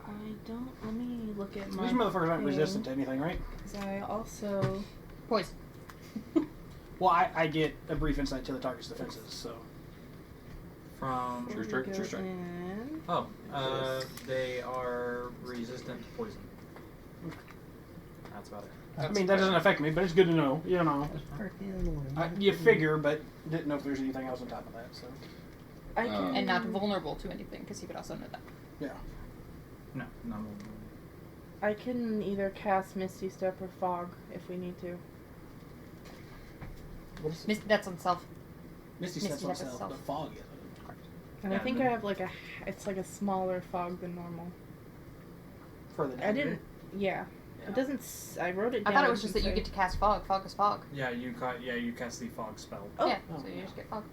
I don't. Let me look at my. These motherfuckers aren't thing, resistant to anything, right? 'cause I also. Poison. Well, I get a brief insight to the target's defenses, so. from? True Strike, True Strike. In, Oh, they are resistant to poison. That's about it. I mean, that doesn't affect me, but it's good to know, you know. You figure, but didn't know if there's anything else on top of that, so. I can. And not vulnerable to anything, because he could also know that. Yeah. No, no. I can either cast Misty Step or Fog if we need to. That's on self. Misty Misty steps on Step self, itself. the fog is. And Yeah, I think then- I have like it's like a smaller fog than normal. Further down. I didn't. Yeah. Yeah. It doesn't. I wrote it I down. thought it It was just doesn't that you say- get to cast fog. Fog is fog. Yeah, you cast the fog spell. Oh. Yeah, Oh, so you yeah. just get fog.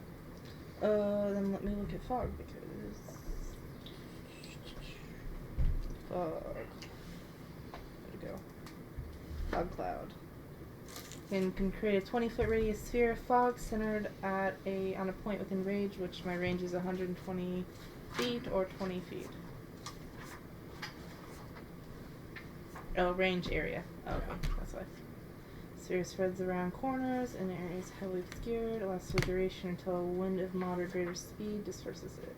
Then let me look at fog because fog. Where'd it go? Fog cloud. And can create a 20-foot radius sphere of fog centered on a point within range, which my range is 120 feet or 20 feet. Oh, range area. Oh, okay, that's why. Sphere spreads around corners and areas heavily obscured. It lasts for duration until a wind of moderate or greater speed disperses it.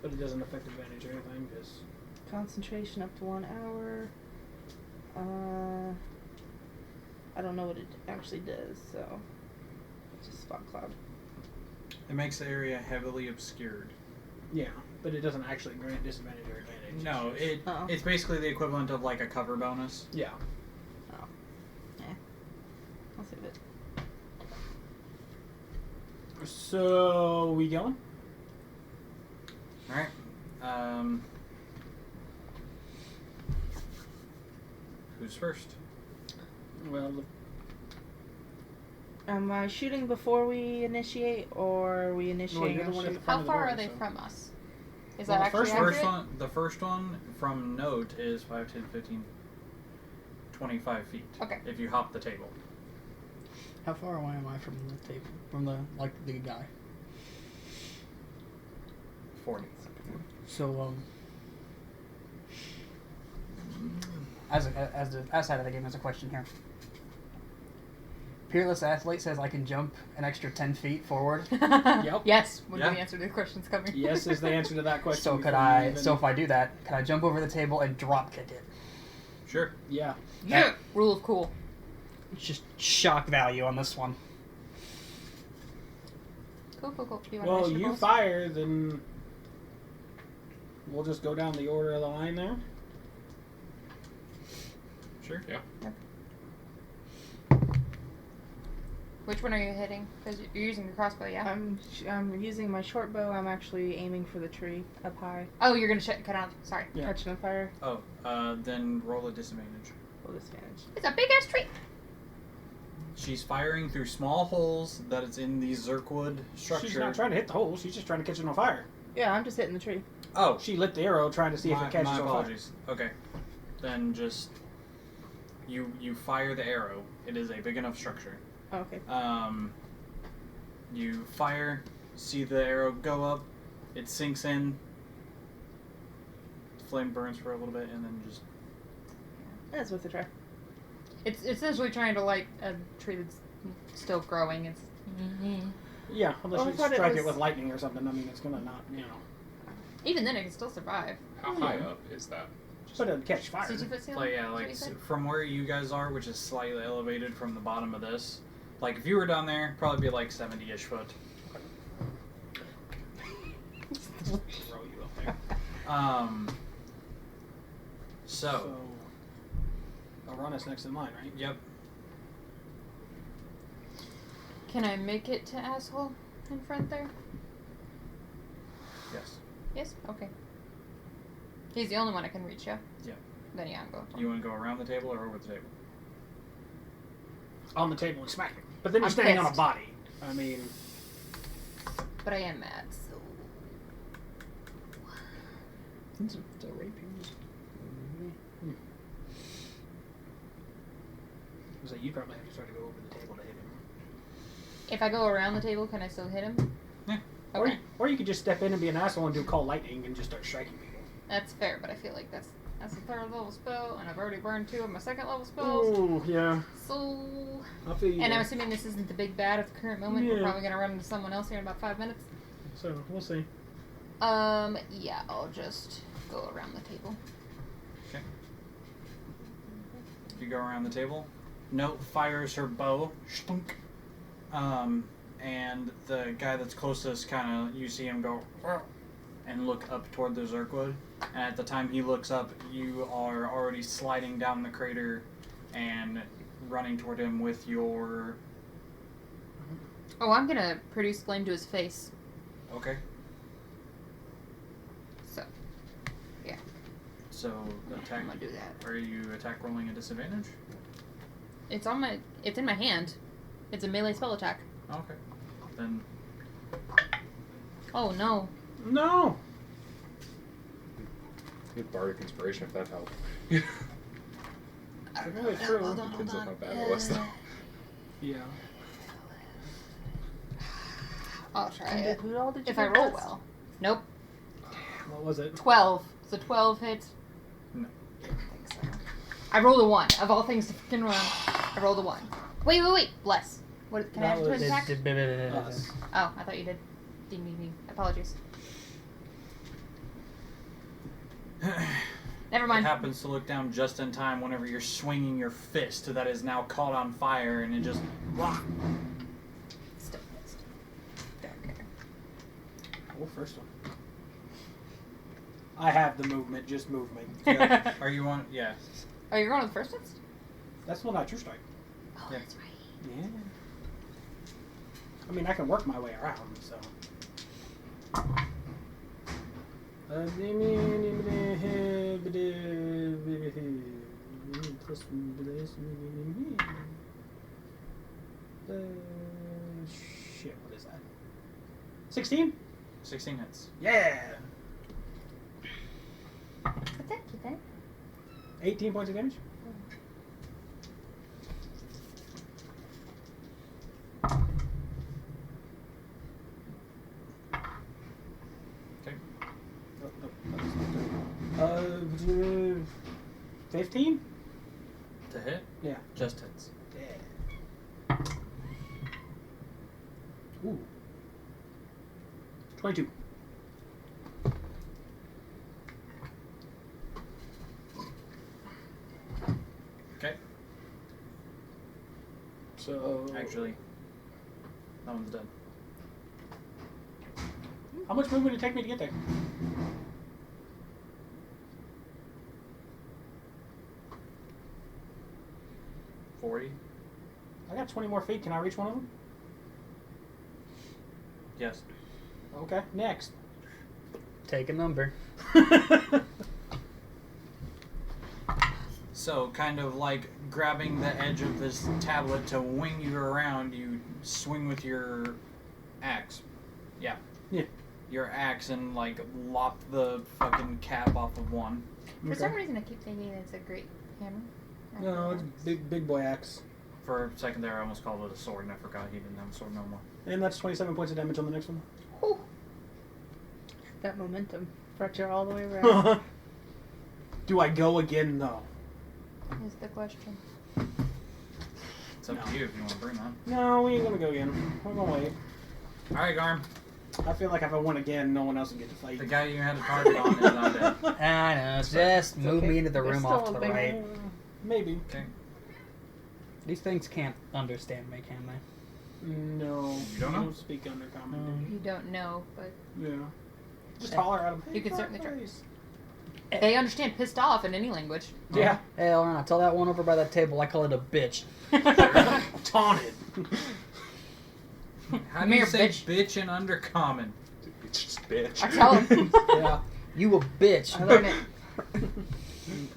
But it doesn't affect advantage or anything, because. Concentration up to 1 hour. I don't know what it actually does, so it's just fog cloud. It makes the area heavily obscured. Yeah, but it doesn't actually grant disadvantage or advantage. No, Uh-oh. it's basically the equivalent of like a cover bonus. Yeah. I'll save it. So, we going? All right. Who's first? Well, Am I shooting before we initiate, or are we initiating? you're the our one at shoot? the How front of the far door, are they so. from us? Is Well, that the actually first accurate? The first one from note is 5, 10, 15, 25 feet. Okay. If you hop the table. How far away am I from the table? From the guy? 40. So, as outside of the game, there's a question here. Peerless Athlete says I can jump an extra 10 feet forward. Yep. Yes, would Yeah. be the answer to the questions coming. Yes is the answer to that question. So before you even- if I do that, can I jump over the table and drop kick it? Sure. Yeah. Yeah. Rule of cool. It's just shock value on this one. Cool. Do you want Well, initiative you rolls? fire, then we'll just go down the order of the line there. Sure. Yeah. Which one are you hitting? Because you're using your crossbow, yeah? I'm using my short bow. I'm actually aiming for the tree up high. Oh, you're going to cut out. Sorry. Yeah. Catching a fire. Oh, then roll a disadvantage. Full disadvantage. It's a big ass tree. She's firing through small holes that is in the Zerkwood structure. She's not trying to hit the hole. She's just trying to catch it on fire. Yeah, I'm just hitting the tree. Oh, She lit the arrow trying to see if it catches my on fire. apologies. Okay, then just you fire the arrow. It is a big enough structure. Oh, okay. You fire, see the arrow go up, it sinks in, the flame burns for a little bit, and then just... That's worth a try. It's essentially trying to light a tree that's still growing. It's Yeah, unless Well, I you thought it strike it was- with lightning or something. I mean, it's gonna not, even then, it can still survive. How high up is that? but it'll catch fire. 60-foot ceiling? Like, yeah, Is that what like you said? from where you guys are, which is slightly elevated from the bottom of this. Like, if you were down there, probably be like 70-ish foot. Throw you up there. So, Arana's next in line, right? yep. Can I make it to asshole in front there? Yes. Yes? Okay. He's the only one I can reach, yeah? Yeah. Then yeah, I'm going to. You want to go around the table or over the table? On the table and smack it. But then you're I'm standing on a pissed. body. I mean, But I am mad, so... It's a raping. so you probably have to try to go over the table to hit him. If I go around the table, can I still hit him? Yeah. Okay. Or you could just step in and be an asshole and do call lightning and just start striking people. That's fair, but I feel like that's a third level spell, and I've already burned 2 of my second level spells. Oh, yeah. So... I feel you. And I'm there. assuming this isn't the big bad at the current moment. We're Yeah. probably gonna run into someone else here in about 5 minutes. So, we'll see. Yeah, I'll just go around the table. Okay. You go around the table. Note fires her bow. Stunk. And the guy that's closest kind of, you see him go and look up toward the Zerkwood. And at the time he looks up, you are already sliding down the crater and running toward him with your... Oh, I'm gonna produce flame to his face. Okay. So, yeah. So, attack... I'm gonna do that. Are you attack rolling a disadvantage? It's in my hand. It's a melee spell attack. Okay. Then... Oh no. No! Good bardic inspiration if that helped. Really true. Hold on, Depends hold on on. how bad it was, though. Yeah. I'll try And it. who all did you If I get roll best? well. Nope. What was it? 12. So 12 hits. No. I don't think so. I rolled a 1. Of all things to freaking run, I rolled a 1. Wait. Bless. What? Can I That have to was- attack? Us. Oh, I thought you did. Ding. Apologies. Never It mind. happens to look down just in time whenever you're swinging your fist that is now caught on fire and it just... Still pissed. Don't care. Oh, first one. I have the movement, just movement. Yeah. Are you on... Yeah. Oh, you're going with the first ones? That's not true strike. Oh, Yeah. that's right. Yeah. I mean, I can work my way around, so. Shit, what is that? 16? 16 hits. Yeah! Thank you, then. 18 points of damage? Okay. 15? To hit? Yeah. Just hits. Yeah. Ooh. 22. Okay. So. Actually, that one's dead. How much movement did it take me to get there? I got 20 more feet. Can I reach one of them? Yes. Okay, next. Take a number. So, kind of like grabbing the edge of this tablet to wing you around, you swing with your axe. Yeah. Yeah. Your axe and like lop the fucking cap off of one. For some reason, I keep thinking it's a great hammer. No, it's big boy axe. For a second there, I almost called it a sword, and I forgot he didn't have a sword no more. And that's 27 points of damage on the next one. Whew. That momentum brought you all the way around. Do I go again, though? Is the question. It's up to you if you want to bring that. No, we ain't gonna go again. We're gonna wait. All right, Garm. I feel like if I went again, no one else would get to fight. The guy you had a target on is not dead. I know. Just move okay. me into the There's room still off to a the big right. Maybe. Okay. These things can't understand me, can they? No. You don't know? speak undercommon. You don't know, but Yeah. Just holler at them. You can certainly try. try. they understand pissed off in any language. Yeah. Hey, Lorna, tell that one over by that table I call it a bitch. Taunted. How do you Mere say bitch. bitch in undercommon? It's just bitch. I tell him. Yeah. You a bitch. I learn it.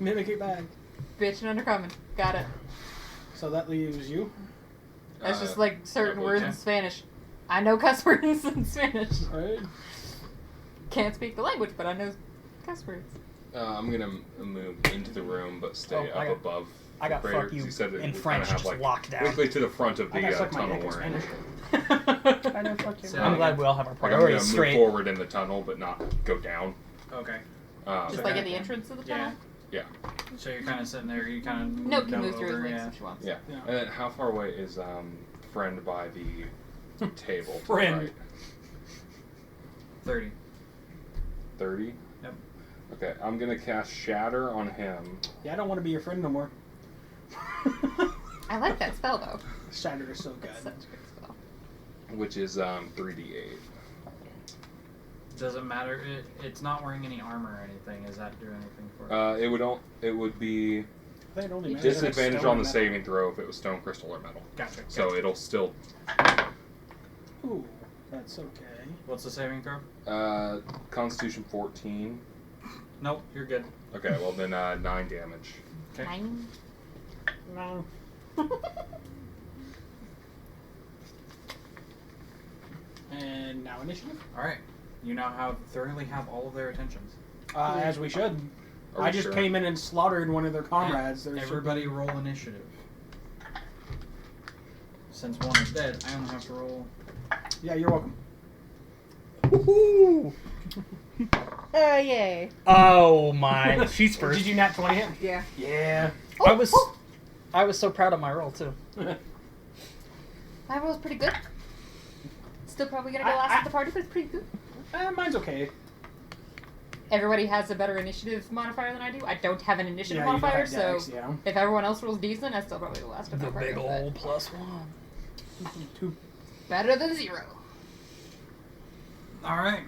Mimic it back. Bitch and undercommon. Got it. So that leaves you. That's just like certain yeah, words okay. in Spanish. I know cuss words in Spanish. Alright. Can't speak the language, but I know cuss words. I'm gonna move into the room, but stay Oh, I up got- above. I got the fuck crater, 'cause you you said that in we French, kinda have, just like, locked down. basically to the front of I got the suck my tunnel dick in we're in. Spanish. I know fuck you. So- I'm glad we all have our Like I'm priorities gonna straight. move forward in the tunnel, but not go down. Okay. Just like at the entrance of the tunnel? Yeah. So you're kind of sitting there. You kind of No, can move through his legs if she wants. Yeah. Yeah. And then how far away is friend by the table? to the Friend. right? 30. 30? Yep. Okay, I'm gonna cast Shatter on him. Yeah, I don't want to be your friend no more. I like that spell though. Shatter is so good. That's such a good spell. Which is 3d8. Doesn't matter. It's not wearing any armor or anything. Does that do anything for it? It would be I think it only matters if it's disadvantage stone on or the metal. saving throw if it was stone, crystal, or metal. Gotcha. So it'll still Ooh, that's okay. What's the saving throw? Constitution 14. Nope, you're good. Okay, well then 9 damage. Okay. 9. No. And now initiative. All right. You now thoroughly have all of their attentions. As we should. Are I we just sure? came in and slaughtered one of their comrades. There should Everybody be- roll initiative. Since one is dead, I only have to roll. Yeah, you're welcome. Woohoo! Oh, yay. Oh my! She's first. Did you nat 20 hit? Yeah. Yeah. I was so proud of my roll too. My roll's pretty good. Still probably gonna go last at the party, but it's pretty good. Mine's okay. Everybody has a better initiative modifier than I do. I don't have an initiative Yeah, you don't modifier, have so Dex, yeah. if everyone else rolls decent, I still probably go last at The the party. big but old +1. better than 0. All right.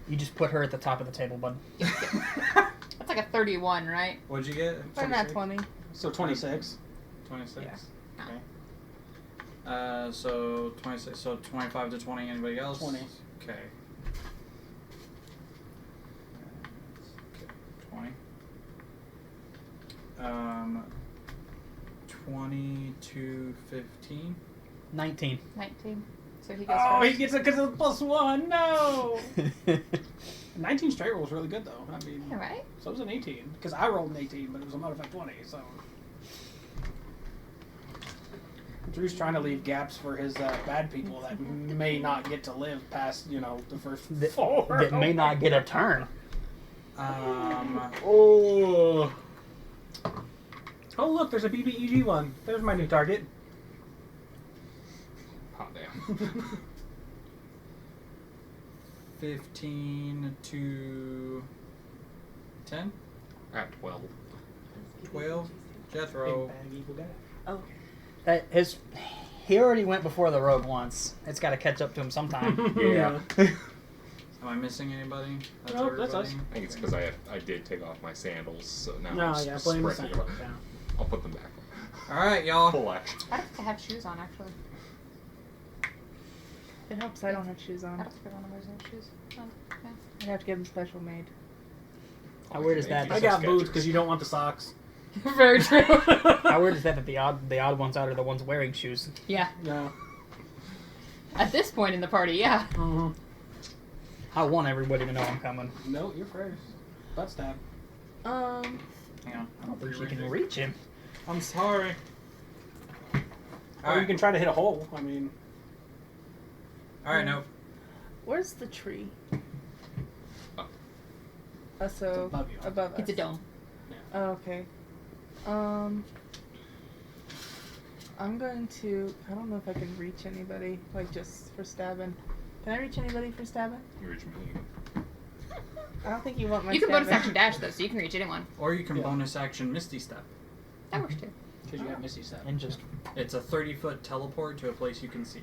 You just put her at the top of the table, bud. That's like a 31, right? What'd you get? I'm at 20. So 26. 26. Yeah. Okay. So 26. So 25 to 20. Anybody else? 20. Okay. 20. 20 to 15. 19. 19. So he goes Oh, first. he gets it because of the +1. No. 19 straight roll is really good though. I mean, Yeah, right? so it was an 18 because I rolled an 18, but it was a modified 20. So Drew's trying to leave gaps for his bad people that may not get to live past the first That, 4. that may not get a turn. Oh. Oh look, there's a BBEG one. There's my new target. Hot damn. 15 to 10. At 12. 12. Jethro. Big bad evil guy. Oh. He already went before the rogue once. It's got to catch up to him sometime. Yeah. Am I missing anybody? Nope, that's us. I think it's because I did take off my sandals, so now No, I'm yeah, just blame the sprinting same. about. I'll put them back. Alright, y'all. Full action. I don't think I have shoes on, actually. It helps I don't have shoes I on. don't think everyone wears their shoes. Oh, okay. I'd have to get them special made. How weird is that? I got boots because you don't want the socks. Very true. How weird is that the odd ones out are the ones wearing shoes? Yeah. No. At this point in the party, yeah. Mm-hmm. I want everybody to know I'm coming. No, you're first. Butt stab. Hang on. I don't think she can reach him. I'm sorry. Or you can try to hit a hole. I mean, Alright, no. Where's the tree? Up. So it's above you. above us. It's a dome. Oh, okay. I'm going to. I don't know if I can reach anybody, like just for stabbing. Can I reach anybody for stabbing? You reach me. I don't think you want my. You can stabbing. bonus action dash though, so you can reach anyone. Or you can Yeah. bonus action Misty Step. That works too. because you got Misty Step. And just It's a 30-foot teleport to a place you can see.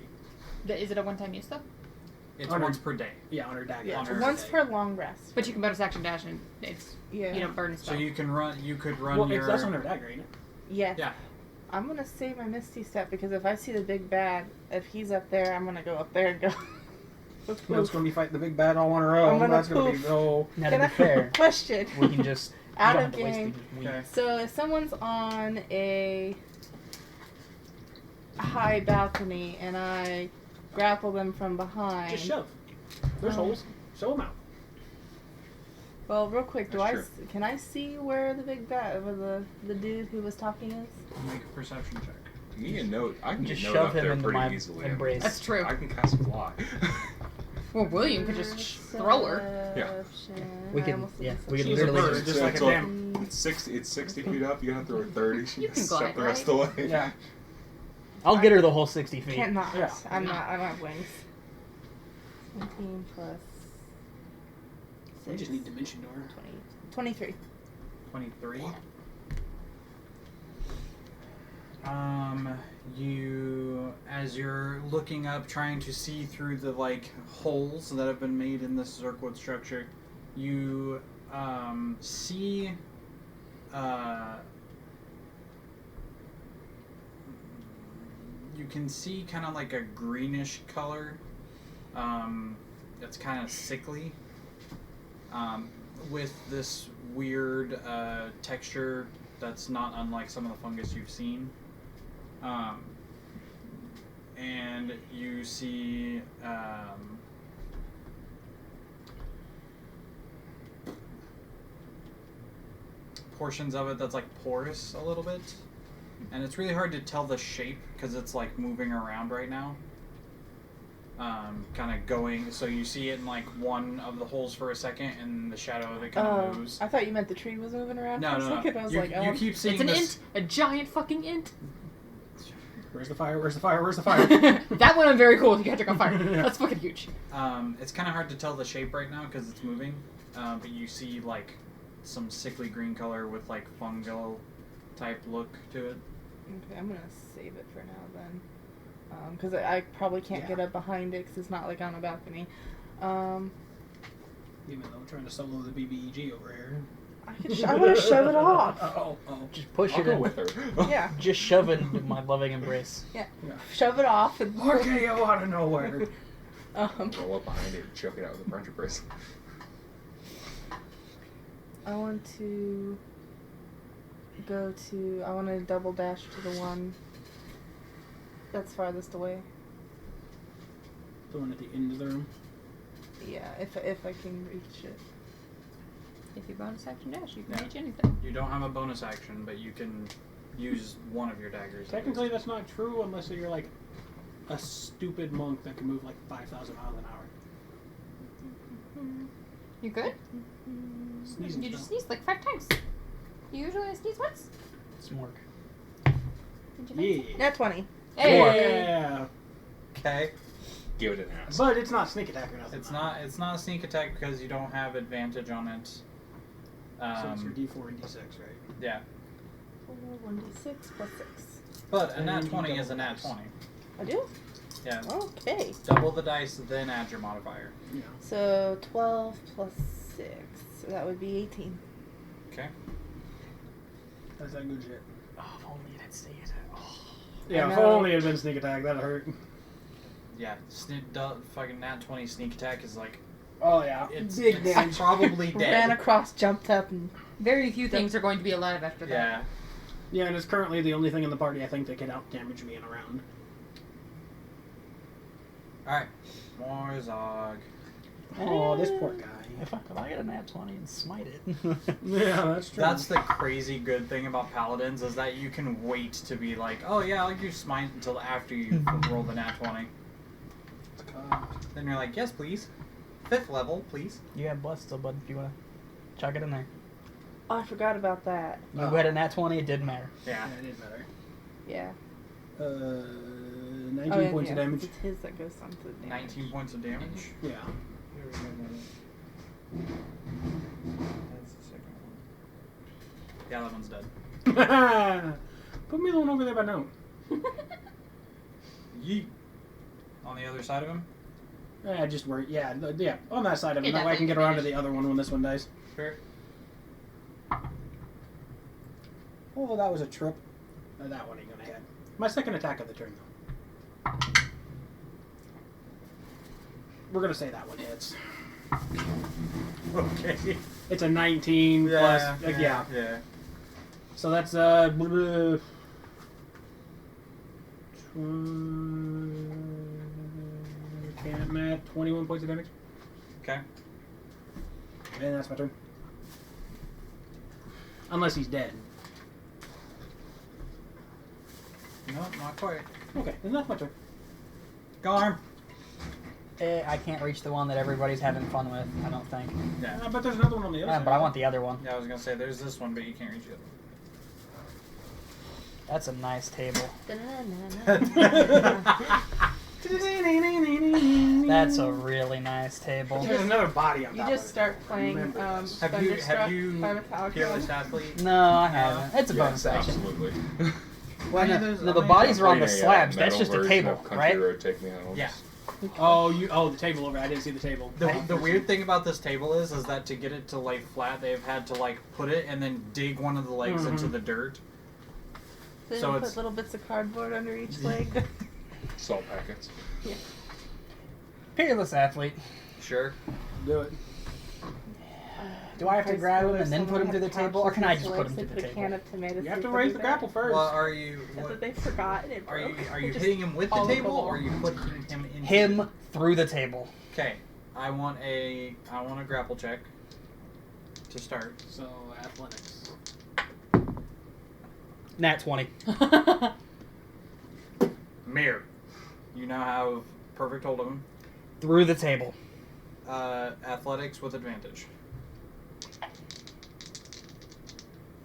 Is it a one-time use though? It's Oh, no. once per day. Yeah, on her dagger. Yeah, on her once day. per long rest. But you can bonus action dash and it's Yeah. you don't burn So stuff. you can run. You could run Well, your. that's on her dagger, ain't it? Yeah. Yeah. I'm gonna save my Misty Step because if I see the big bad, if he's up there, I'm gonna go up there and go. No, it's going to be fighting the big bad all on her own. gonna That's going to be poof. no. now Can to I be fair, question? we can just Out you of don't have to waste game. the week. Okay. So if someone's on a high balcony and I grapple them from behind. Just shove. There's Oh. holes. Show them out. Well, real quick, That's true. can I see where the big bad, where the dude who was talking is? Make a perception check. You need a note. I can Just get a note shove up him there into pretty my easily. embrace. That's true. I can cast fly. Well, William could just throw her. Yeah. Perception. We I can- almost yeah, said we can She's a literally bird, just- just like a So- damn. It's 60 feet up. You have to throw it 30. She You can can step glide, the rest right? of the way. Yeah. I'll get her the whole 60 feet. Cannot. Yeah. I'm not. I don't have wings. 17 plus. We just 6, need dimension door. 20, 23. 23. You, as you're looking up, trying to see through the like holes that have been made in this circlet structure, you see you can see kind of like a greenish color. That's kind of sickly. With this weird texture that's not unlike some of the fungus you've seen. And you see portions of it that's like porous a little bit. And it's really hard to tell the shape because it's like moving around right now. Kind of going, so you see it in like one of the holes for a second, and the shadow of it kind of moves. I thought you meant the tree was moving around No, for a no, second. no. I was You, like, you keep seeing It's an this. int, a giant fucking int. Where's the fire? Where's the fire? Where's the fire? That one I'm very cool. You can't take on fire. Yeah. That's fucking huge. It's kind of hard to tell the shape right now because it's moving, but you see like some sickly green color with like fungal type look to it. Okay, I'm gonna save it for now then, because I probably can't get up behind it because it's not like on a balcony. Even though I'm trying to solo the BBEG over here. I want to shove it off. Oh. Just push I'll it go in. with her. Yeah, Just shove it into my loving embrace. shove it off and RKO out of nowhere. Roll up behind it and choke it out with a French brace. I want to go to. I want to double dash to the one that's farthest away. The one at the end of the room. Yeah, if I can reach it. If you bonus action dash, you can Yeah. reach anything. You don't have a bonus action, but you can use one of your daggers. Technically, that's not true unless you're like a stupid monk that can move like 5,000 miles an hour. You good? Sneezing You just spell. sneezed like 5 times. You usually sneeze once. Smork. Did you Yeah. Nat 20. Hey. Yeah. Okay. Give it an ass. But it's not sneak attack or nothing. It's not. It's not a sneak attack because you don't have advantage on it. So it's your D4 and D6, right? Yeah, 1d6 plus 6. but a And nat you 20 double is a nat dice. 20. I do? Yeah. Okay. Double the dice, then add your modifier. Yeah. So 12 plus 6. So that would be 18. Okay. That's that good shit. Oh, if only it had stayed. Oh. Yeah, I if know. only it had been sneak attack, that'd hurt. Yeah, fucking nat 20 sneak attack is like Oh yeah, it's big damage. probably dead. Ran across, jumped up, and Very few things are going to be alive after that. Yeah. Yeah, and it's currently the only thing in the party I think that can out damage me in a round. Alright. Morzog. Oh, this poor guy. If I could get a nat 20 and smite it. Yeah, that's true. That's the crazy good thing about paladins is that you can wait to be like, oh yeah, I'll use smite until after you roll the nat 20. Then you're like, yes, please. 5th level, please. You have bless still, bud, if you want to chuck it in there. oh, I forgot about that. You had a nat 20, it didn't matter. Yeah. Yeah, it did matter. Yeah. 19 Oh, yeah, points of yeah. damage. It's his that goes on to the damage. 19 points of damage. Yeah. That's the second one. Yeah, that one's dead. Put me the one over there by note. Yeet. On the other side of him? Yeah, just where, yeah, on that side of Yeah, it. That that way I can way get around to finish. the other one when this one dies. Fair. Oh, that was a trip. That one ain't gonna hit. My second attack of the turn, though. We're gonna say that one hits. Okay. It's a 19 plus, yeah. Yeah. So that's can't math. 21 points of damage, Okay. and that's my turn. Unless he's dead. No, not quite. Okay, then that's my turn. Go arm. I can't reach the one that everybody's having fun with, I don't think. Yeah. But there's another one on the other Yeah, side. but I want the other one. Yeah, I was gonna say there's this one, but you can't reach it. That's a nice table. That's a really nice table. There's another body on You top just of it. start playing Remember this. Have Thunderstruck you by Metallica. Fearless Athlete? No, I haven't. It's a bonus Yes, action. absolutely. Well, Any of no, those- no, I the mean, bodies are on the Playing a slabs. That's metal just a version table, of Country right? Road Take Me Home. Yeah. Oh, the table over. I didn't see the table. The weird thing about this table is that to get it to lay flat, they've had to like put it and then dig one of the legs into the dirt. Then So put it's- little bits of cardboard under each leg. Salt packets. Fearless Athlete. Sure. Do it. Do I have to grab him and then put him through the table, or can I just put him through the A can table? of tomato You have soup to will raise do the that. grapple first. Well, are you That's what they forgot. and It are you broke. are you Just hitting him with the all over table the or are you wall. putting him into Him through the table. Okay. I want a grapple check to start. So, athletics. Nat 20. Mirror. You now have perfect hold of him. Through the table. Athletics with advantage.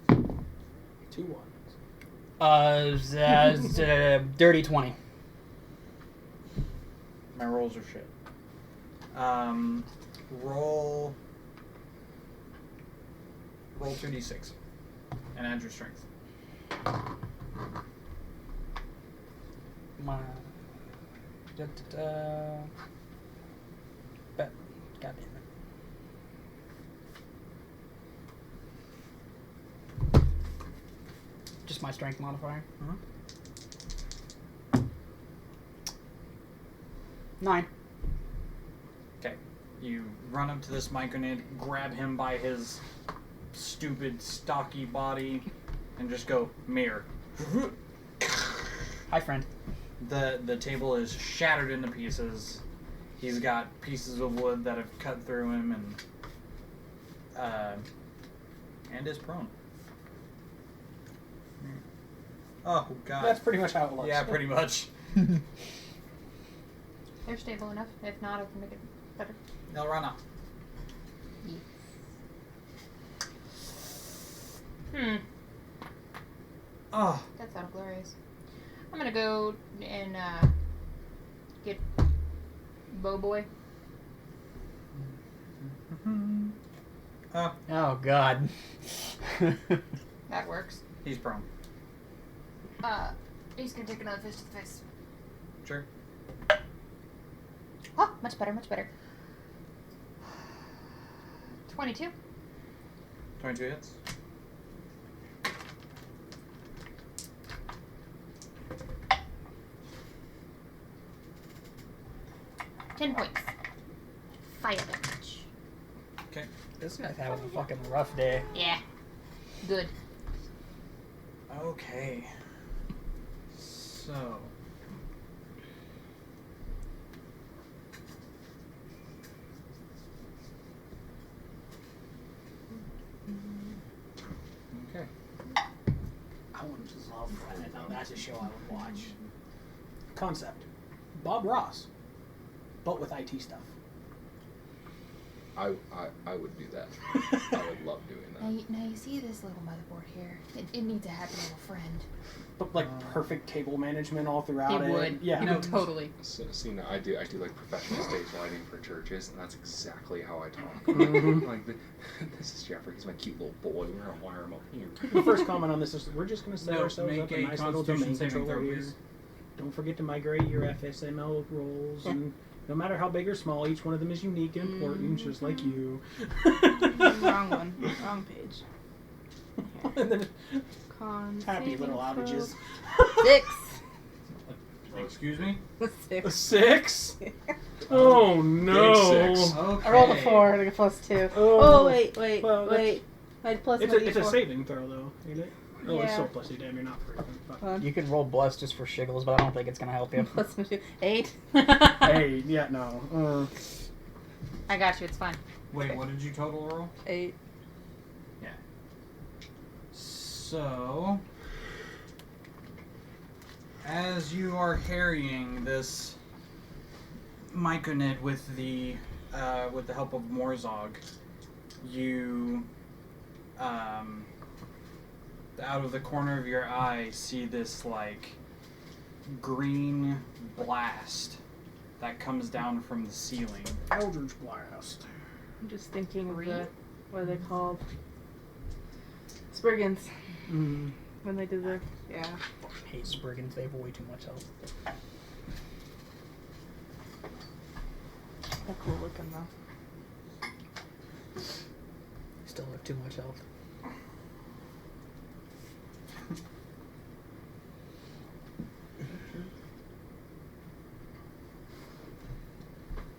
2 ones. Dirty 20. My rolls are shit. Roll 2d6 and add your strength. My. But, God damn it. Just my strength modifier. 9. Okay. You run up to this micronid, grab him by his stupid, stocky body, and just go, mirror. Hi, friend. The table is shattered into pieces. He's got pieces of wood that have cut through him and is prone. Oh god. That's pretty much how it looks. Yeah, pretty much. They're stable enough. If not, I can make it better. They'll run up. Oh. That sounded glorious. I'm gonna go and get Bow Boy. Oh, Oh, God. That works. he's prone. He's gonna take another fist to the face. Sure. Oh, much better, much better. 22. 22 hits. 10 points. Fire damage. Okay. This guy's having a fucking rough day. Yeah. Good. Okay. So. Okay. I would just love that. Now that's a show I would watch. Concept: Bob Ross, but with IT stuff. I would do that. I would love doing that. Now you see this little motherboard here? It needs a happy little friend. But like perfect cable management all throughout It it. would. Yeah. It would totally. So, see, now I do like professional stage lighting for churches, and that's exactly how I talk. Mhm. Like, this is Jeffrey. He's my cute little boy. We're gonna wire him up here. The first comment on this is we're just going to set No, ourselves make up a a nice little Constitution domain saving controller throw, here. please. Don't forget to migrate your FSML roles, and no matter how big or small, each one of them is unique and important, just like you. Wrong one. Wrong page. And then Con. happy little saving throw. outages. 6. Excuse me? A 6. 6? Oh no! Big 6. Okay. I rolled a 4 to get +2. Oh. Oh, wait. Well, wait. I plus It's my a D4. saving throw though, ain't it? Oh, it's Yeah. so plusy. Damn, you're not free. Fuck. You can roll bless just for shiggles, but I don't think it's gonna help you. Plus my 2. 8. Hey, yeah, no. I got you. It's fine. Wait, what did you total roll? 8. So, as you are carrying this Myconid with the help of Morzog, you, out of the corner of your eye, see this like green blast that comes down from the ceiling. Eldritch Blast. I'm just thinking of Green? what are they called? Spriggans. Mm. When they did the. Yeah. I hate Spriggans, they have way too much health. They're cool looking though. Still have too much health.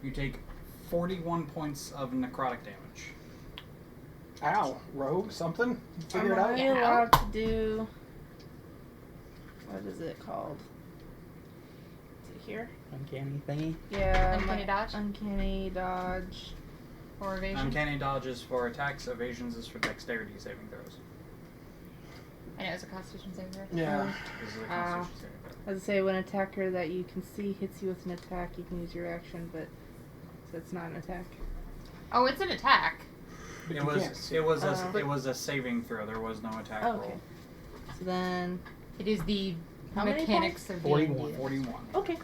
You take 41 points of necrotic damage. Ow, rogue, something? Figure it I'm out? only allowed to do. What is it called? Is it here? Uncanny thingy. Yeah. Uncanny dodge? Uncanny dodge. Or evasion. Uncanny dodges for attacks, evasions is for dexterity saving throws. I know it's a Constitution saving throw. Yeah. This is a constitution saving throw. As I say, when an attacker that you can see hits you with an attack, you can use your action, but so it's not an attack. Oh, it's an attack. But It you was can't see. it was a saving throw. There was no attack Oh, roll. okay. So then, It is the How many mechanics of 41. D&D. 41. okay.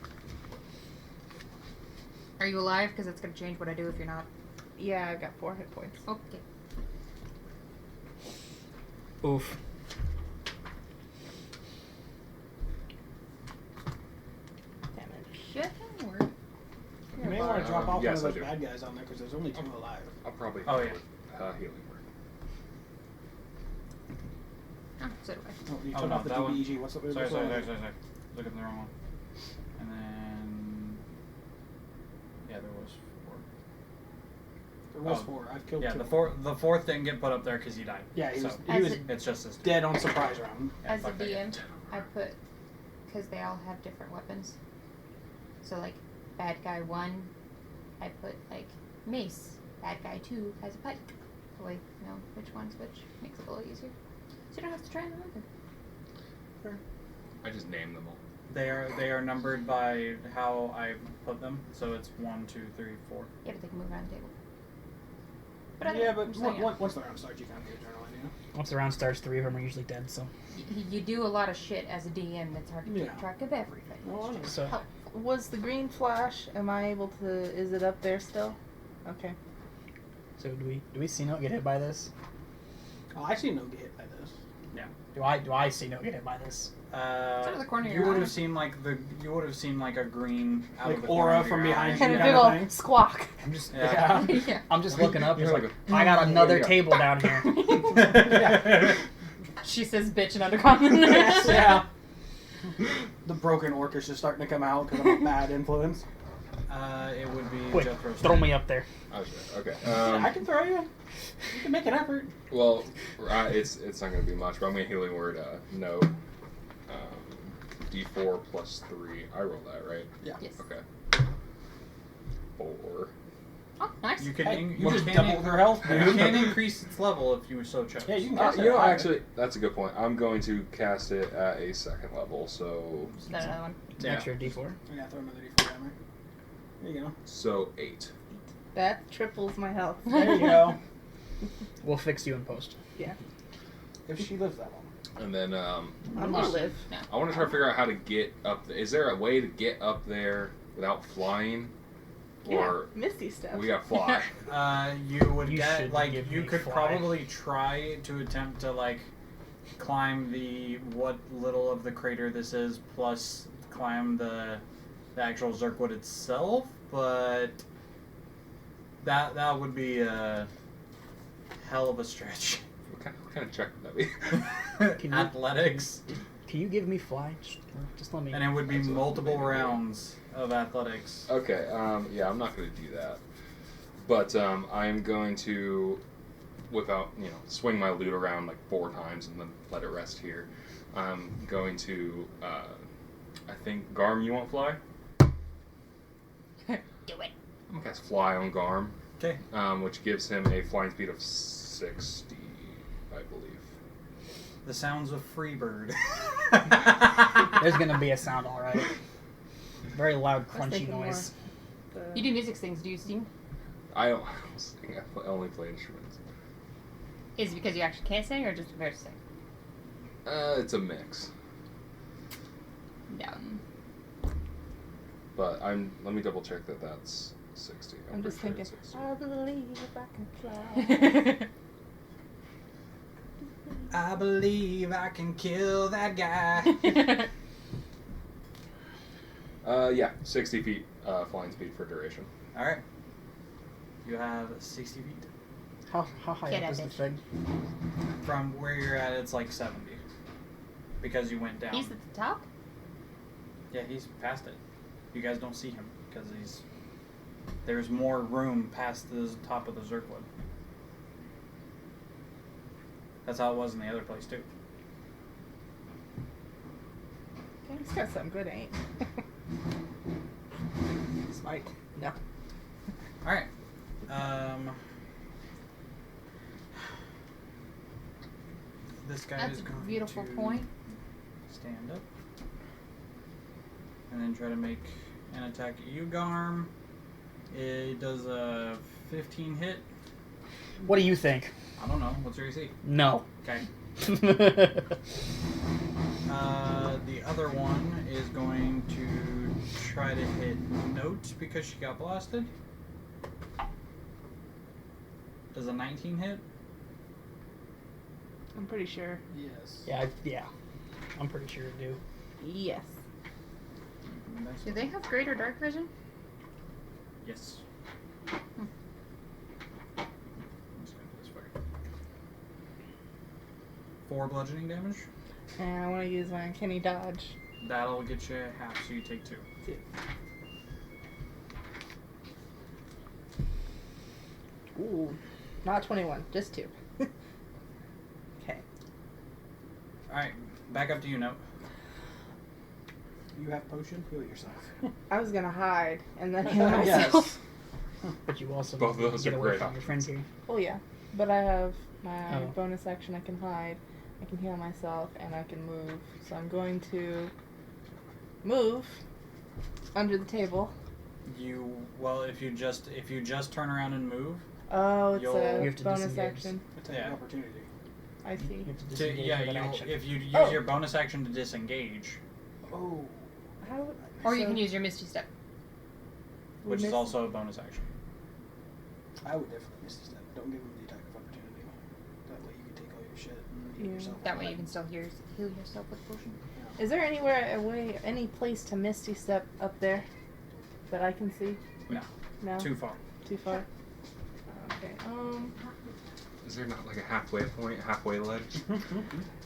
Are you alive? Because it's going to change what I do if you're not. Yeah, I've got 4 hit points. Okay. Oof. Damage. Shit, that work. You may want to drop off yes, one I of those do. bad guys on there because there's only 2 alive. I'll probably Oh, help yeah. with healing word. Oh, so do I. Oh, you Oh, took no, off the that one. DBEG. What's the Sorry. what's the- Look at the wrong one. And then yeah, there was 4. There was Oh. 4. I've killed Yeah, 2. the fourth didn't get put up there because he died. Yeah, he So, was, As he was it- it's just this. dead on surprise round. Yeah, As a fuck that guy. DM, I put, because they all have different weapons. So, like, bad guy 1, I put, like, mace. Bad guy 2 has a pike. That way, you know which one's which. Makes it a little easier. So you don't have to try and remember. I just named them all. They are numbered by how I put them. So it's 1, 2, 3, 4. Yeah, but they can move around the table. But I don't Yeah, know, but I'm just saying, once the round starts, you kind of get a journal idea. Once the round starts, 3 of them are usually dead, so. you do a lot of shit as a DM that's hard to keep Yeah. track of everything. Oh, I know. So, Help. Was the green flash? Am I able to? Is it up there still? Okay. so do we see no get hit by this? Oh, I see no get hit by this. Do I see no get hit by this? Out of the corner of You your would eye. have seen like a green out Like of the aura corner of from your behind eye. you. And a kind big of old thing. squawk. I'm just Yeah. Yeah. I'm just looking up. You're It's like like, I got another yeah. table down here. She says bitch and undercommon. Yeah. The broken orc is just starting to come out because I'm a bad influence. It would be Quick, Jethro's throw turn. me up there. Oh shit. Okay. I can throw you. You can make an effort. Well, it's not going to be much, but I'm going to healing word no. D4 plus 3. I roll that, right? Yeah. Yes. Okay. 4. Oh, nice. You can, Hey, in- you just can doubled her health, you dude. can increase its level if you so chose. Yeah, you can You cast it. know, actually, that's a good point. I'm going to cast it at a 2nd level, so Is that another one? It's an extra D4. I gotta throw another D4 down there. There you go. 8. That triples my health. There you go. We'll fix you in post. If she lives that long. And then I'm gonna live. No. I want to try to figure out how to get up. Is there a way to get up there without flying, or Yeah, Misty stuff. we got to fly? You would You get should like give you me could fly. probably try to attempt to like climb the what little of the crater this is, plus climb the actual Zirkwood itself, but that would be a hell of a stretch. What kind of check would that be? Can you- Athletics, Can you give me fly? Just let me. and it would be That's what multiple maybe. rounds of athletics. Okay. Yeah, I'm not going to do that, but I am going to whip out, swing my loot around like 4 times and then let it rest here. I'm going to. I think Garm, you want fly? Do it. I'm gonna cast fly on Garm. Okay. Which gives him a flying speed of 60, I believe. The sounds of Freebird. There's gonna be a sound, all right. Very loud, I was crunchy thinking noise. You do music things, do you, Steve? I don't sing, I only play instruments. Is it because you actually can't sing or just prefer to sing? It's a mix. No. But let me double check that that's 60. I'm just pretty thinking, sure it's 60. I believe I can fly. I believe I can kill that guy. Yeah, 60 feet flying speed for duration. All right. You have 60 feet. How high Get up up is the it. thing? From where you're at, it's like 70. Because you went down. He's at the top? Yeah, he's past it. You guys don't see him because there's more room past the top of the Zirkwood. That's how it was in the other place too. He's got some good aim. Smite. No. All right. This guy That's is a going beautiful to point. stand up and then try to make an attack at you, Garm. It does a 15 hit. What do you think? I don't know. What's your AC? No. Okay. The other one is going to try to hit Note because she got blasted. Does a 19 hit? I'm pretty sure. Yes. yeah. I'm pretty sure it do. Yes. Do they have greater dark vision? Yes. Let's go this way. 4 bludgeoning damage. And I want to use my uncanny dodge. That'll get you half, so you take 2. Ooh. Not 21, just 2. Okay. Alright, back up to you, Note. You have potion? Heal yourself. I was gonna hide and then heal myself. Yes. But you also Both of those get are away great from your friends here. Oh yeah, but I have my Oh. bonus action. I can hide, I can heal myself, and I can move. So I'm going to move under the table. If you just turn around and move, Oh, it's You a have to bonus disengage. action. Attack Yeah. of opportunity. I see. You have to disengage with an action. if you use Oh. your bonus action to disengage, Oh. How, Or you so can use your Misty Step. we which is missed- also a bonus action. I would definitely Misty Step. Don't give him the attack of opportunity. That way you can take all your shit and heal Yeah. yourself. That way you can still heal yourself with potion. Is there any place to Misty Step up there that I can see? No. No. Too far. Too far. Okay. Is there not like a halfway ledge?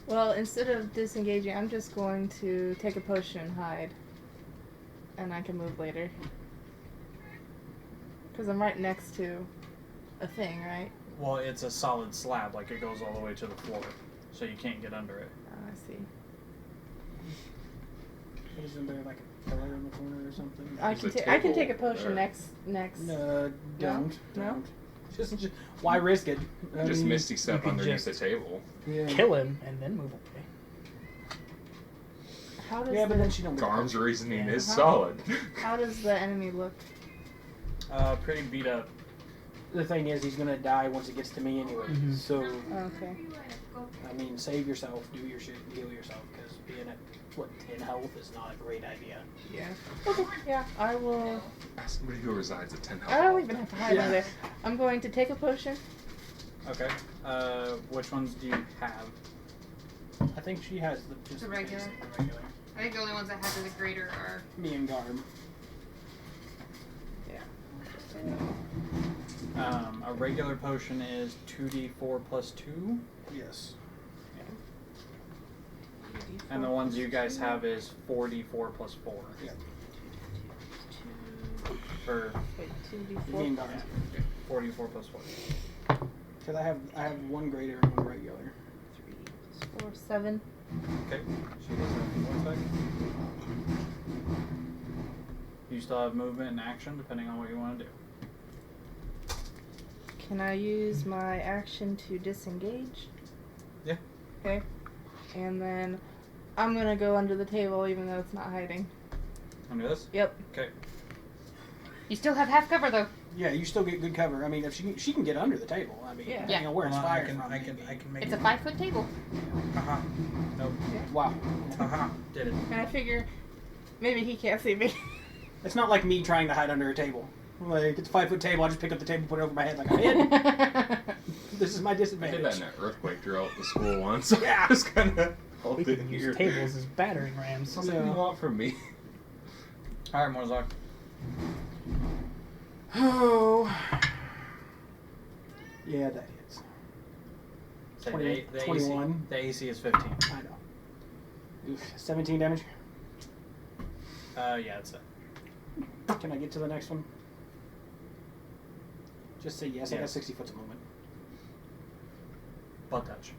Well, instead of disengaging, I'm just going to take a potion and hide, and I can move later. Because I'm right next to a thing, right? Well, it's a solid slab, like it goes all the way to the floor, so you can't get under it. Oh, I see. Isn't there like a pillar in the corner or something? I There's can a I can take a table potion there. next. No, don't. No? Don't. Just why risk it? I Just mean, Misty step could underneath just- the table. Yeah. Kill him and then move away. How does Yeah, but the, then she don't. get Garm's it. reasoning is How- solid. how does the enemy look? Pretty beat up. The thing is, he's gonna die once it gets to me anyway. Mhm. So, Okay. I mean, save yourself, do your shit, heal yourself, because being at 10 health is not a great idea. Yeah. Okay. Yeah, I will. As somebody who resides at 10 health. I don't even have to hide Yeah. under there. I'm going to take a potion. Okay. Which ones do you have? I think she has just The regular. basic, the regular. I think the only ones that have the greater are. Me and Garm. A regular potion is 2d4 plus 2, Yes. and the ones you guys have is 4d4 plus 4. Yeah. Or Wait, Me 2d4. and Garm. 4d4 plus 4. Because I have one greater and one regular. 3 plus 4, 7. Okay. She does have 1 sec. You still have movement and action, depending on what you want to do. Can I use my action to disengage? Yeah. Okay. And then I'm gonna go under the table even though it's not hiding. Under this? Yep. Okay. You still have half cover though. Yeah, you still get good cover. I mean, if she can get under the table. I mean, Yeah. depending on where it's Hold on, fired from. I can make It's a it. 5-foot table. Haha. Nope. Wow. Haha. Did it. And I figure maybe he can't see me. It's not like me trying to hide under a table. Like, it's a 5-foot table, I just pick up the table, put it over my head like I'm in. This is my I disadvantage. did that in an earthquake drill at the school once. Yeah. I was kind of all We in can here. use tables as battering rams. What do you want from me? Alright, Morzok. Oh. Yeah, that hits. Say 21. The AC is 15. I know. Oof, 17 damage. Yeah, that's it. Can I get to the next one? Just say yes. I got Yes. 60 foot of movement. Butt touch.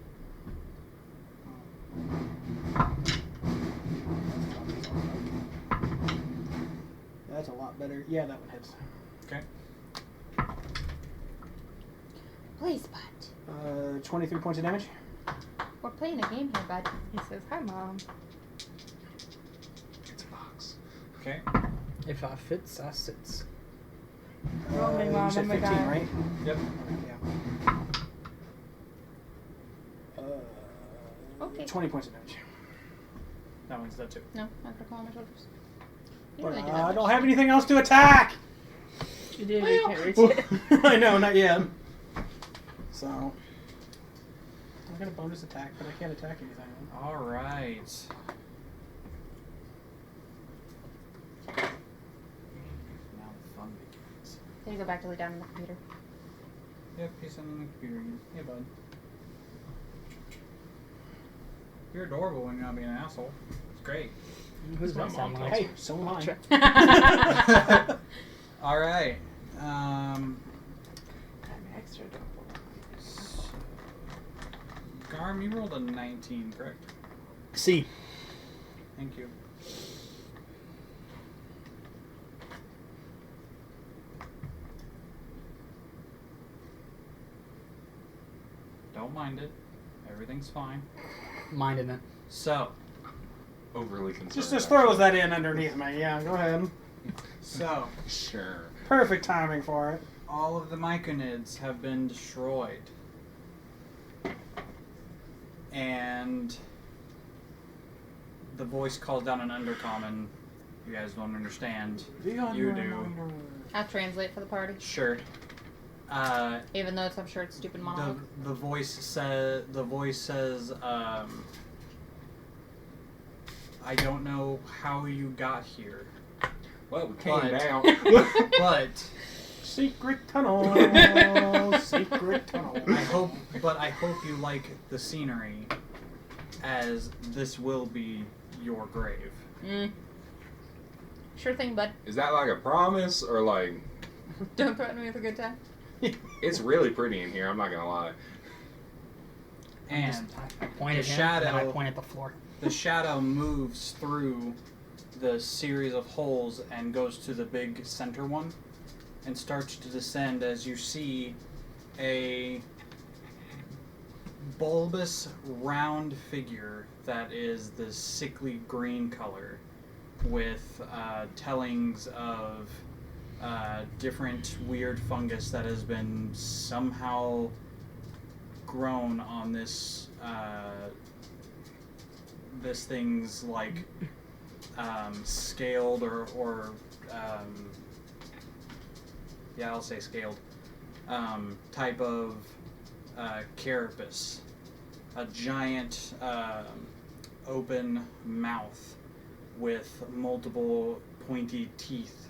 That's a lot better. Yeah, that one hits. Okay. Please, bud. 23 points of damage. We're playing a game here, bud. He says, "Hi, Mom." It's a box. Okay. If I fits, I sits. Roll me, Mom, You said I'm a 15, guy. right? Yep. Yeah. Okay. 20 points of damage. That one's dead too. No, I'm gonna call on my shoulders. You But really did I that don't much. have anything else to attack! You did. You can't reach it. I know, not yet. So. I got a bonus attack, but I can't attack anything. Alright. Now the fun begins. Can you go back to lay down on the computer? Yep, he's on the computer again. Hey, bud. You're adorable when you're not being an asshole. It's great. Who's my that sound mom like? Hey, so am I. Alright. I'm extra adorable. Garm, you rolled a 19, correct? See. Thank you. Don't mind it. Everything's fine. Minding it. So, Overly concerned. Just throws that in underneath me. Yeah, go ahead. so Sure. Perfect timing for it. all of the myconids have been destroyed. And the voice calls down an undercommon. You guys don't understand. You do. I'll translate for the party, Sure. even though I'm sure it's stupid monologue. The voice says, I don't know how you got here, Well, we came But- down. but Secret tunnel. Secret tunnel. I hope you like the scenery, as this will be your grave. Sure thing, bud. Is that like a promise or like Don't threaten me with a good time. It's really pretty in here. I'm not gonna lie. And I point at the him, and then I shadow- point at the floor. the shadow moves through the series of holes and goes to the big center one and starts to descend as you see a bulbous round figure that is the sickly green color with tellings of different weird fungus that has been somehow grown on this this thing's like scaled or yeah, I'll say scaled type of carapace, a giant open mouth with multiple pointy teeth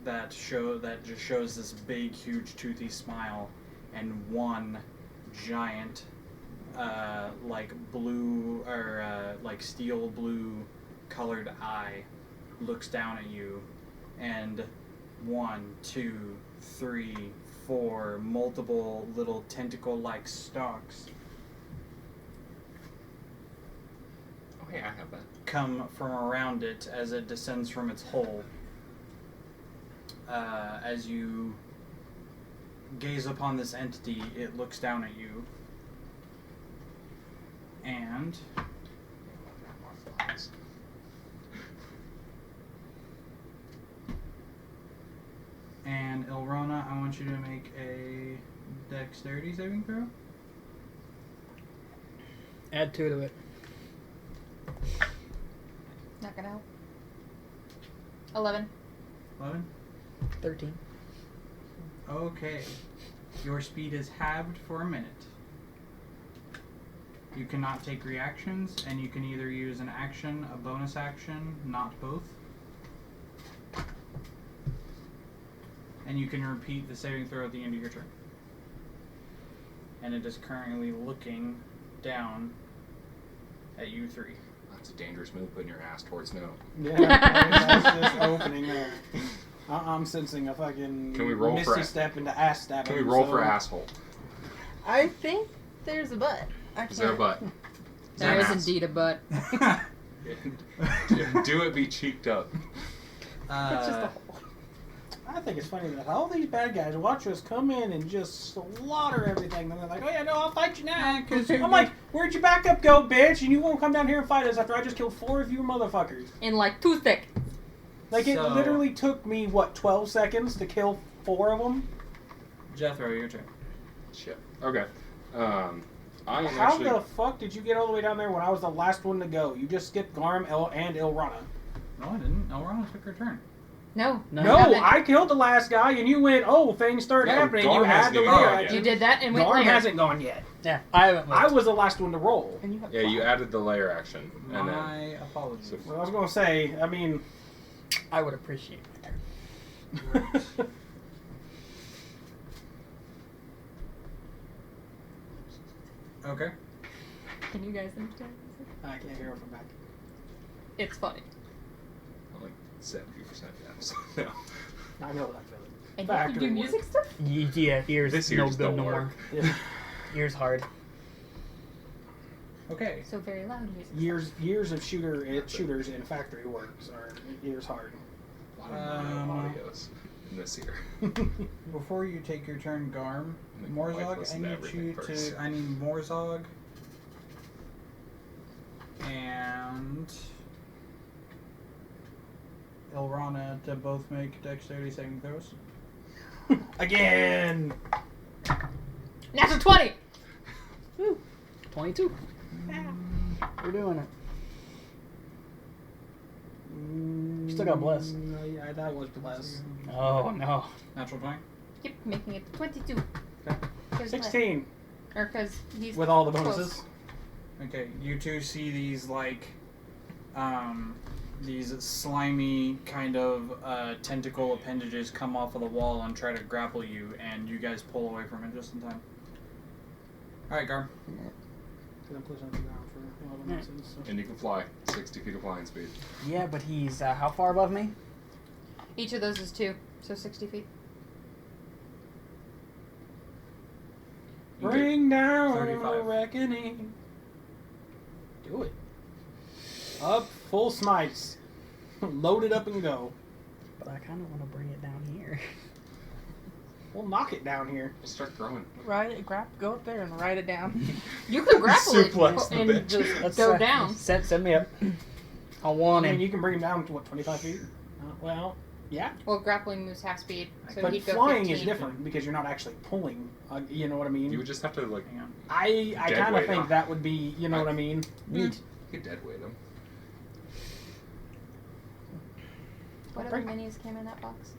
that just shows this big, huge, toothy smile, and one giant like blue or like steel blue colored eye looks down at you, and 1, 2, 3, 4 multiple little tentacle-like stalks Oh yeah, I have that. come from around it as it descends from its hole. As you gaze upon this entity, it looks down at you, and Ilrona, I want you to make a dexterity saving throw. Add 2 to it. Not gonna help. 11. 11. 13. Okay. Your speed is halved for a minute. You cannot take reactions, and you can either use an action, a bonus action, not both. And you can repeat the saving throw at the end of your turn. And it is currently looking down at you 3. That's a dangerous move, putting your ass towards no. Yeah, that's just opening there. I'm sensing a fucking Can we roll misty for step into ass stabbing. Can we roll so- for asshole? I think there's a butt. I Is there a can't- butt? There is Ass. indeed a butt. Do it be cheeked up. It's just a hole. I think it's funny that all these bad guys watch us come in and just slaughter everything. And they're like, oh yeah, no, I'll fight you now. I'm like, where'd your backup go, bitch? And you won't come down here and fight us after I just killed 4 of you motherfuckers. In like toothpick. Like, it So- literally took me, 12 seconds to kill 4 of them? Jethro, your turn. Shit. Okay. I am How actually. the fuck did you get all the way down there when I was the last one to go? You just skipped Garm and Ilrana. No, I didn't. Ilrona took her turn. No. No. No, haven't. I killed the last guy, and you went, oh, things started No, happening. Garm You had hasn't to even gone react. yet. You did that and went Garm later. hasn't gone yet. Yeah, I haven't I looked. was the last one to roll. And you have Yeah, you 5. added the layer action, and then My apologies. So- Well, I was going to say, I mean... I would appreciate my turn. Okay. Can you guys understand? I can't hear him from back. It's funny. I'm like 70% yes. No. I know what I feel. And Back you to can do the music stuff? Yeah, ears This year no just good don't no work. more. Yeah. Ears hard. Okay. So very loud music. Years of shooters in factory works are years hard. A lot of mono audios in this year. Before you take your turn, Garm, Make my wife Morzog, I listen to need everything you first. to. I need Morzog and Ilrana to both make dexterity saving throws. Again! Natural 20! 22. We're doing it. Still got bless. Yeah, that was bless. Oh no. Natural 20. Yep, making it 22. Okay. 'Cause 16 what? Or because he's with all the close. bonuses. Okay, you two see these these slimy kind of tentacle appendages come off of the wall and try to grapple you, and you guys pull away from it just in time. All right, Garm. Because I'm pushing the ground for all the nonsense. So. And you can fly 60 feet of flying speed. Yeah, but he's how far above me? Each of those is 2, so 60 feet. Bring down 35. the reckoning. Do it. Up, full smites. Load it up and go. But I kind of want to bring it down here. We'll knock it down here. We'll start throwing. Go up there and ride it down. You could grapple it Suplex the and bitch. just go down. Set me up. I want I him. mean, you can bring him down to, what, 25 feet? Well, yeah. Well, grappling moves half speed, so But he'd go flying 15. is different because you're not actually pulling. You know what I mean? You would just have to, like, Hang on. I dead kind of weight think him. that would be, you know what I mean? Neat. you could dead weight him. What other minis came in that box?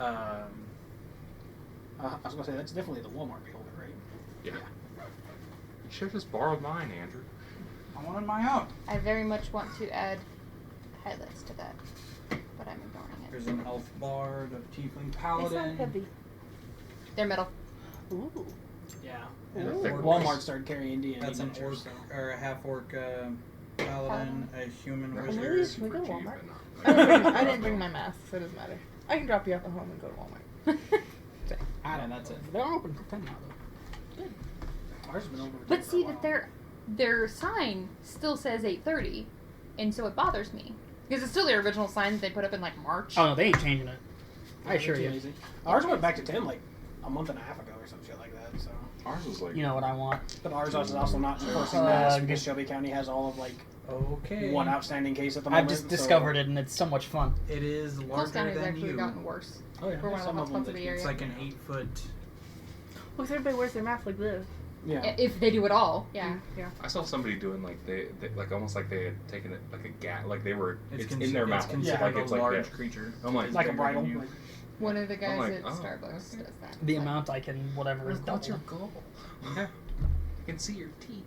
I was going to say, that's definitely the Walmart beholder, right? Yeah. You should have just borrowed mine, Andrew. I wanted my own. I very much want to add highlights to that, but I'm ignoring it. There's an elf bard, a tiefling They paladin. sound heavy. They're metal. Ooh. Yeah. And a Ooh. thick Walmart started carrying D&D That's an orc miniatures, so. or a half orc paladin, a human That was wizard. really- super we go cheap, Walmart. but not- I didn't bring my mask, so it doesn't matter. I can drop you off at home and go to Walmart. Yeah, that's it. They're open for 10 now, though. Ours has been open for But for a see while. that their sign still says 8:30, and so it bothers me because it's still the original sign that they put up in like March. Oh, no, they ain't changing it. I Yeah, assure they're you. too lazy. Ours went back to 10 like a month and a half ago or some shit like that. So, Ours was like, You know what I want. but ours is also not enforcing masks because good. Shelby County has all of like Okay. one outstanding case at the I've moment. just discovered it, and it's so much fun. It is Coles larger County has than actually you. gotten worse. Oh yeah, We're one of the some of them hotspots of the that- area. It's like an 8-foot. Well, 'cause everybody wears their mask like this. Yeah. If they do it all, yeah. Yeah. I saw somebody doing like they like almost like they had taken it like a gat, like they were it's in consi- their mouth, It's considered like a it's like large that. creature. I'm like, It's Like a bigger bridle. than you. Like, One of the guys like, at oh, Starbucks okay. does that. The Like, amount I can, whatever, is What's your double. goal? Yeah, I can see your teeth.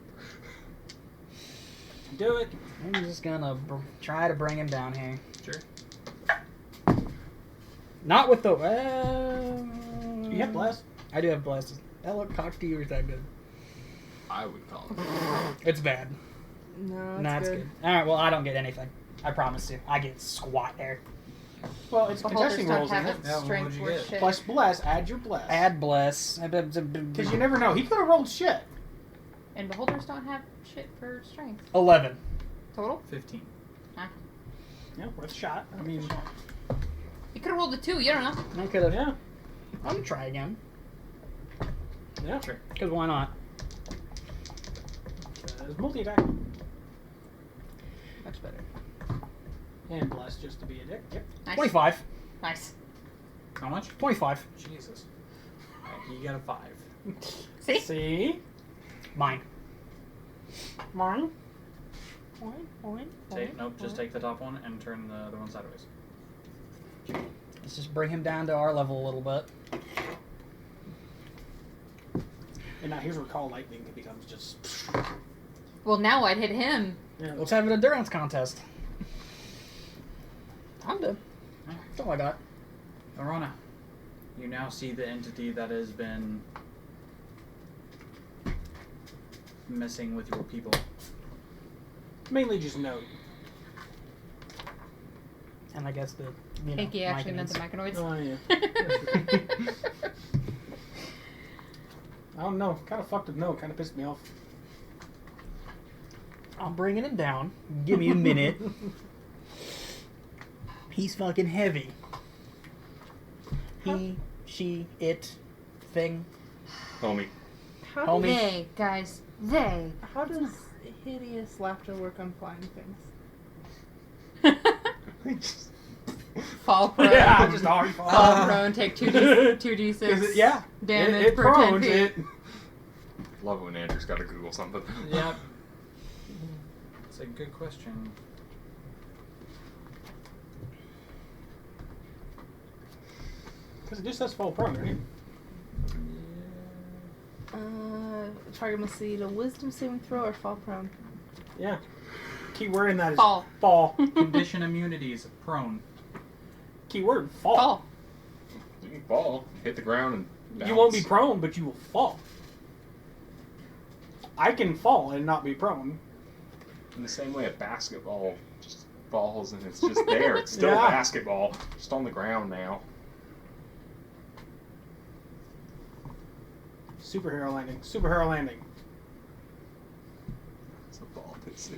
do it. I'm just gonna try to bring him down here. Sure. Not with the. You have blast. I do have blast. That look cocked to you, or is that good? I would call it. It's bad. No, Nah, it's it's good. good. Alright, well, I don't get anything. I promise you. I get squat there. Well, it's Beholders contesting don't rolls, have isn't it it? Yeah, well, strength what'd you worth get? shit. Plus blast. Add your blast. Add bless. Because you never know. He could have rolled shit. And beholders don't have shit for strength. 11. Total? 15. Yeah, worth a shot. I mean, You could have rolled a 2, you don't know. I could have. yeah. I'm gonna try again. Yeah. Sure. Because why not? It's multi-attack. Much better. And blast just to be a dick. Yep. Nice. 25. Nice. How much? 25. Jesus. Alright, you got a 5. See? See? Mine. Mine? Nope, just take the top one and turn the other one sideways. Let's just bring him down to our level a little bit. And now here's where Call Lightning becomes just... Well, now I'd hit him. Yeah, Let's have an endurance contest. I'm done. That's all I got. Arana, you now see the entity that has been messing with your people. mainly just note. And I guess the, you know, think he actually meant the Myconids. myconoids. Oh, yeah. I don't know. Kind of fucked with no. Kind of pissed me off. I'm bringing him down. Give me a minute. He's fucking heavy. He, she, it, thing. Homie. How, Homie. They, guys. They. how does hideous laughter work on flying things? Fall prone. Yeah, just hard fall. Fall prone, take 2d6 'Cause yeah, damage it per 10 prones feet. it. Love it when Andrew's got to Google something. Yep. It's a good question. Because it just says fall prone, right? Target must see a wisdom saving throw or fall prone. Yeah. Key word in that is Fall. Fall. Condition immunities, prone. Key word, fall. Fall. You can fall, hit the ground, and bounce. You won't be prone, but you will fall. I can fall and not be prone. In the same way a basketball just balls and it's just there. It's still Yeah. basketball, just on the ground now. Superhero landing. Superhero landing. It's a ball. It's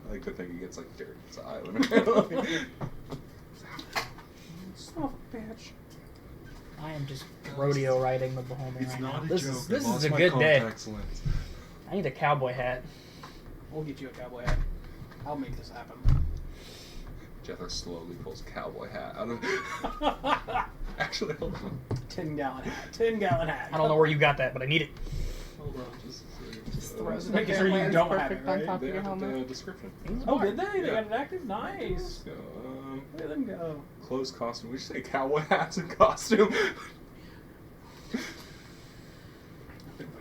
I like to think he gets like dirt in his eye. Son of a bitch. I am just rodeo riding the Bohemian It's right not now. a This joke. is I this lost is a my good day. contact lens. I need a cowboy hat. We'll get you a cowboy hat. I'll make this happen. Jethro slowly pulls a cowboy hat out of. Actually, hold on. 10-gallon hat. 10-gallon hat. I don't know where you got that, but I need it. Hold on, just throws making it sure in you there. don't It's have perfect it, on right? top They of your added helmet. the description. Oh, did they? They Yeah. got it active? Nice. Let's go. Look at them go. Clothes costume. We should say cowboy hats and costume.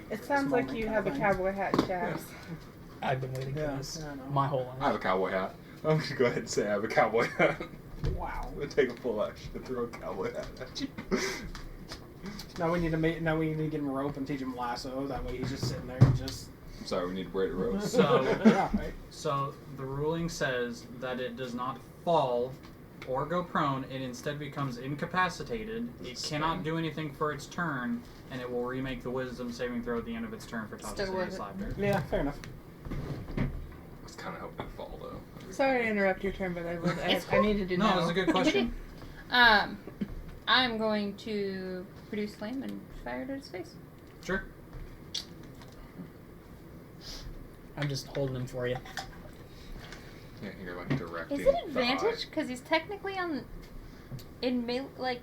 It sounds like you have a cowboy hat, chaps. I've been waiting Yeah, for this I know. my whole I have life. a cowboy hat. I'm gonna go ahead and say I have a cowboy hat. Wow. I'm gonna take a full action and throw a cowboy hat at you. Now we need to make. Now we need to get him a rope and teach him lasso. That way he's just sitting there and just. I'm sorry, we need to braid a rope. So- yeah, right. So the ruling says that it does not fall or go prone. It instead becomes incapacitated. It cannot do anything for its turn, and it will remake the wisdom saving throw at the end of its turn for Still toxicity worth it. laughter. Yeah, fair enough. I was kind of hoping to fall though. Sorry to interrupt your turn, but It's I needed to know. No, it was a good question. I'm going to produce flame and fire it at his face. Sure. I'm just holding him for you. Yeah, you're like directing. Is it the eye. advantage? Because he's technically in melee, like.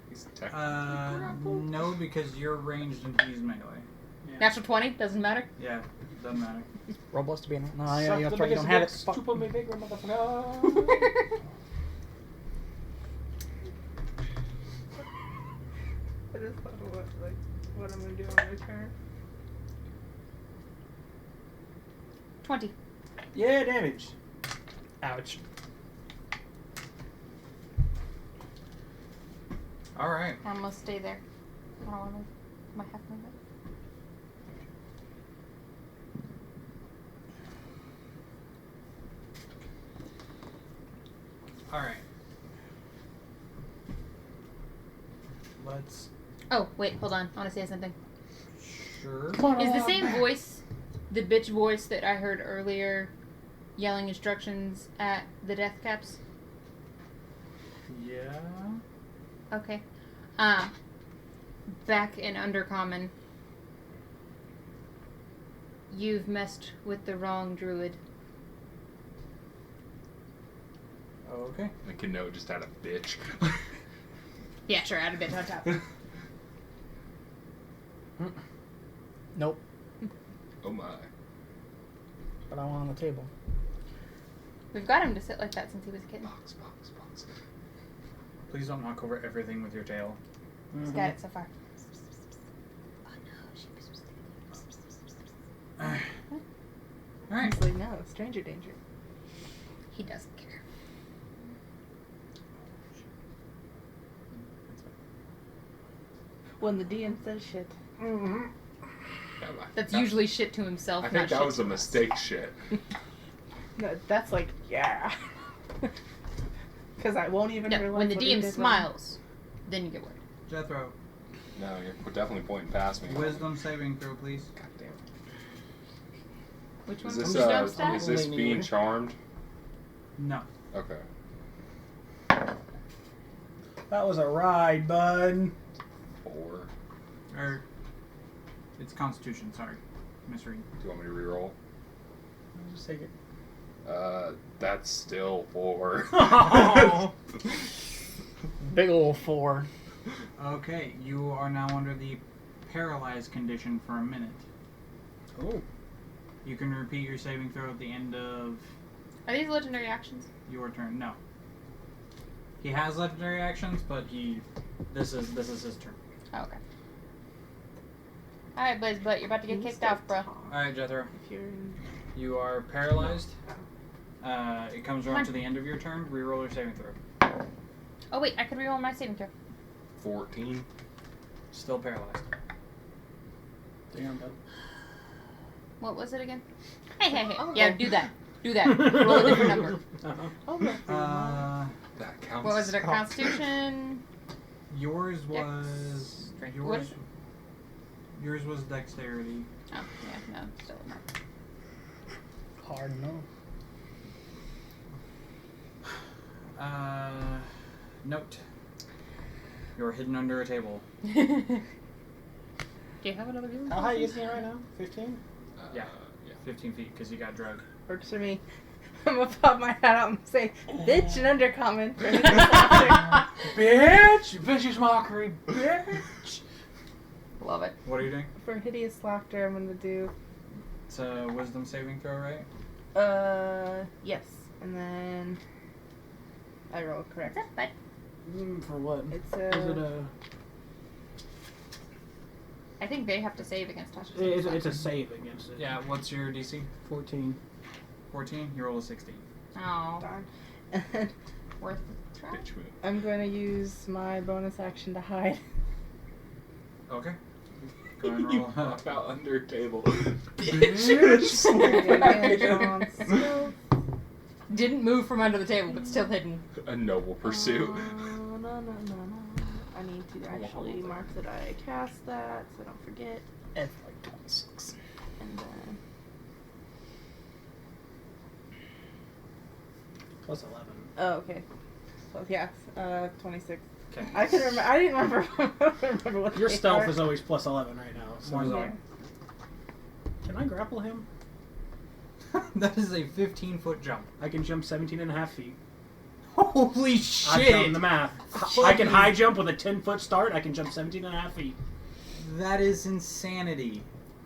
He's technically No, because you're ranged and he's melee. Yeah. Natural 20, doesn't matter. Yeah, doesn't matter. Robust to be in it. No, Suck yeah, the that's right. You biggest don't have it. dicks, Fuck. Chupa me bigger, motherfucker. I just thought of what I'm gonna do on my turn. 20. Yeah, damage. Ouch. All right. I'm gonna stay there. I don't want to. My half movement. All right. Let's. Oh, wait, hold on. I want to say something. Sure. Is the same voice, the bitch voice that I heard earlier, yelling instructions at the death caps? Yeah. Okay. Back in Undercommon, you've messed with the wrong druid. Okay. I can know just had a bitch. Yeah, sure, add a bitch on top. Nope. Oh my. But I want on the table. We've got him to sit like that since he was a kid. Box, box, box. Please don't knock over everything with your tail. He's got it so far. All right. He's like, no, stranger danger. He doesn't care. When the DM says shit. Mm-hmm. That's usually shit to himself. I not think that shit was a to us. mistake shit. No, that's like, yeah. Because I won't even No, realize when the what he DM did smiles, then you get worried. Jethro, No, you're definitely pointing past me. wisdom saving throw, please. God damn it. Which one? Is this, Wisdom is stat? this being charmed? No. Okay. That was a ride, bud. 4. Or it's Constitution. Sorry, misread. Do you want me to reroll? Just take it. That's still 4. Oh. Big ol' 4. Okay, you are now under the paralyzed condition for a minute. Oh. You can repeat your saving throw at the end of Are these legendary actions? your turn. No. He has legendary actions, but this is his turn. Oh, okay. Alright, Blaze Butt, you're about to get kicked off, bro. All right, Jethro. If you're in... You are paralyzed. It comes around Fine. to the end of your turn. Reroll your saving throw. Oh, wait, I could reroll my saving throw. 14. Still paralyzed. Damn, bud. What was it again? Hey. Oh. Yeah, do that. Do that. Roll a different number. Uh-huh. Oh, look, That counts. What was it? A Constitution? Yours Dex was strength. What is- yours was dexterity. Oh, yeah, no, still not. hard no. Note. You're hidden under a table. Do you have another healing? How high potion? is he right now? 15? Yeah. Yeah. 15 feet because you got drugged. Works for me. I'm gonna pop my hat out and say, bitch, and undercommon. For hideous laughter. Bitch! Vicious mockery, bitch! Love it. What are you doing? For hideous laughter, I'm gonna do, It's a wisdom saving throw, right? yes. And then I roll correct. What's up, bud? For what? It's Is it a... I think they have to save against touches. It's a save against it. Yeah, what's your DC? 14. 14? You roll a 16. Oh, Darn. And then worth the try. Bitch move. I'm going to use my bonus action to hide. Okay. Go ahead and You roll. pop out under a table. Bitch! Advantage on stealth. Didn't move from under the table, but still hidden. A noble pursuit. No. I need to actually mark that I cast that so I don't forget. It's like 26. And then Plus 11. oh, okay. So yeah, 26. Okay. I can remember. I didn't remember what Your they stealth are. is always plus 11 right now. So More Yeah. zone. Can I grapple him? That is a 15-foot jump. I can jump 17 and a half feet. Holy I've done the math. I can Fucking- high jump with a 10-foot start. I can jump 17 and a half feet. That is insanity.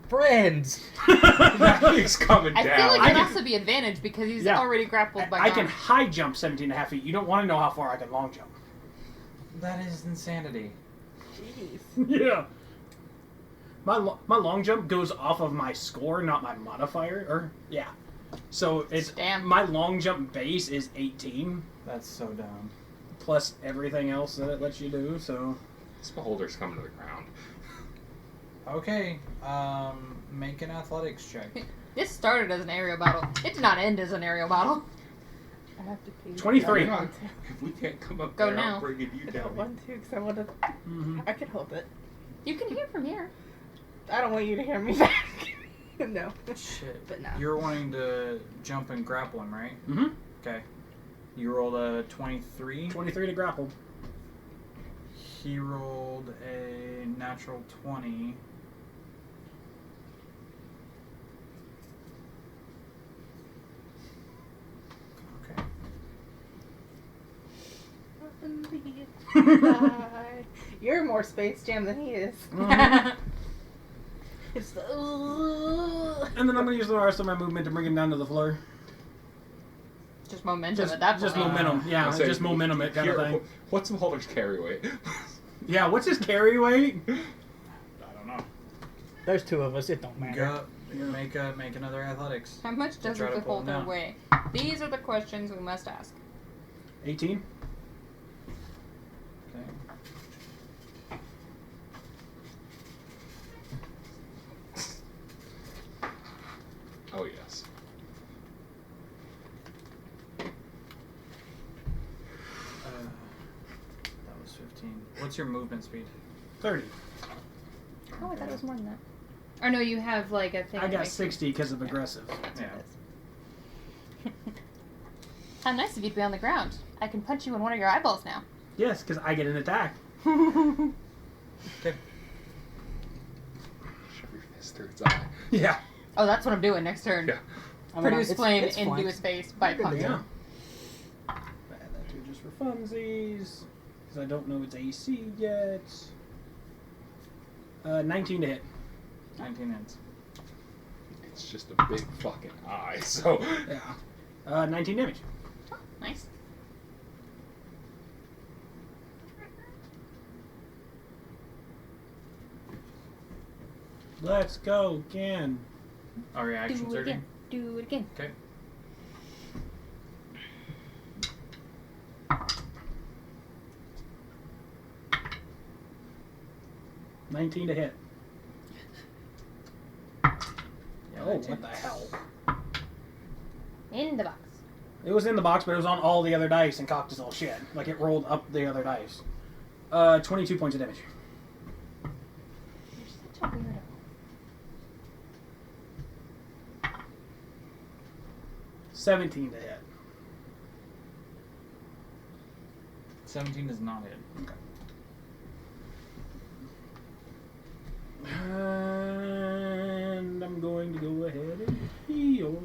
Friends! That thing's coming I down. feel like I it'd can- also be advantage because he's Yeah. already grappled by I can Gon. high jump 17 and a half feet. You don't want to know how far I can long jump. That is insanity. Jeez. Yeah. My long jump goes off of my score, not my modifier. Or yeah. So it's Damn. my long jump base is 18 That's so dumb. plus everything else that it lets you do. So This beholder's coming to the ground. Okay. Make an athletics check. This started as an aerial battle. It did not end as an aerial battle. I have to pee. 23. Hang on. If we can't come up Go there, now. I'm bringing you I don't down. want to because I want to. mhm. I can help it. You can hear from here. I don't want you to hear me back. No. Shit. But no. You're wanting to jump and grapple him, right? Mhm. Okay. You rolled a 23. 23 to grapple. He rolled a natural 20. Okay. You're more Space Jam than he is. Mhm. It's the. And then I'm gonna use the rest of my movement to bring him down to the floor. Just momentum Just, at that point. just momentum. Yeah, I'll say, just momentum it kind here, of thing. What's the beholder's carry weight? Yeah, what's his carry weight? I don't know. There's two of us, it don't matter. Go. Make another athletics. How much does Try the to pull him beholder down. weigh? These are the questions we must ask. 18. Okay. Oh, yes. That was 15. What's your movement speed? 30. Oh, I thought it was more than that. Or no, you have like a thing. I that got makes- 60 because of aggressive. Yeah. How nice of you to be on the ground. I can punch you in one of your eyeballs now. Yes, because I get an attack. Okay. Shove your fist through its eye. Yeah. Oh, that's what I'm doing next turn. Yeah. I mean, Produce it's- flame it's into flanked. his face by Good to punch. go. Yeah. Add that to just for funsies. Because I don't know its AC yet. 19 to hit. 19 hits. It's just a big fucking eye, so. Yeah. 19 damage. Oh, nice. Let's go again. Are your actions Do it surging? again. Do it again. Okay. $19 to hit. Yeah, Oh, 19. what the hell? In the box. It was in the box, but it was on all the other dice and cocked his little shit. Like it rolled up the other dice. 22 points of damage. You're such a weirdo. 17 to hit. 17 is not it. And I'm going to go ahead and heal.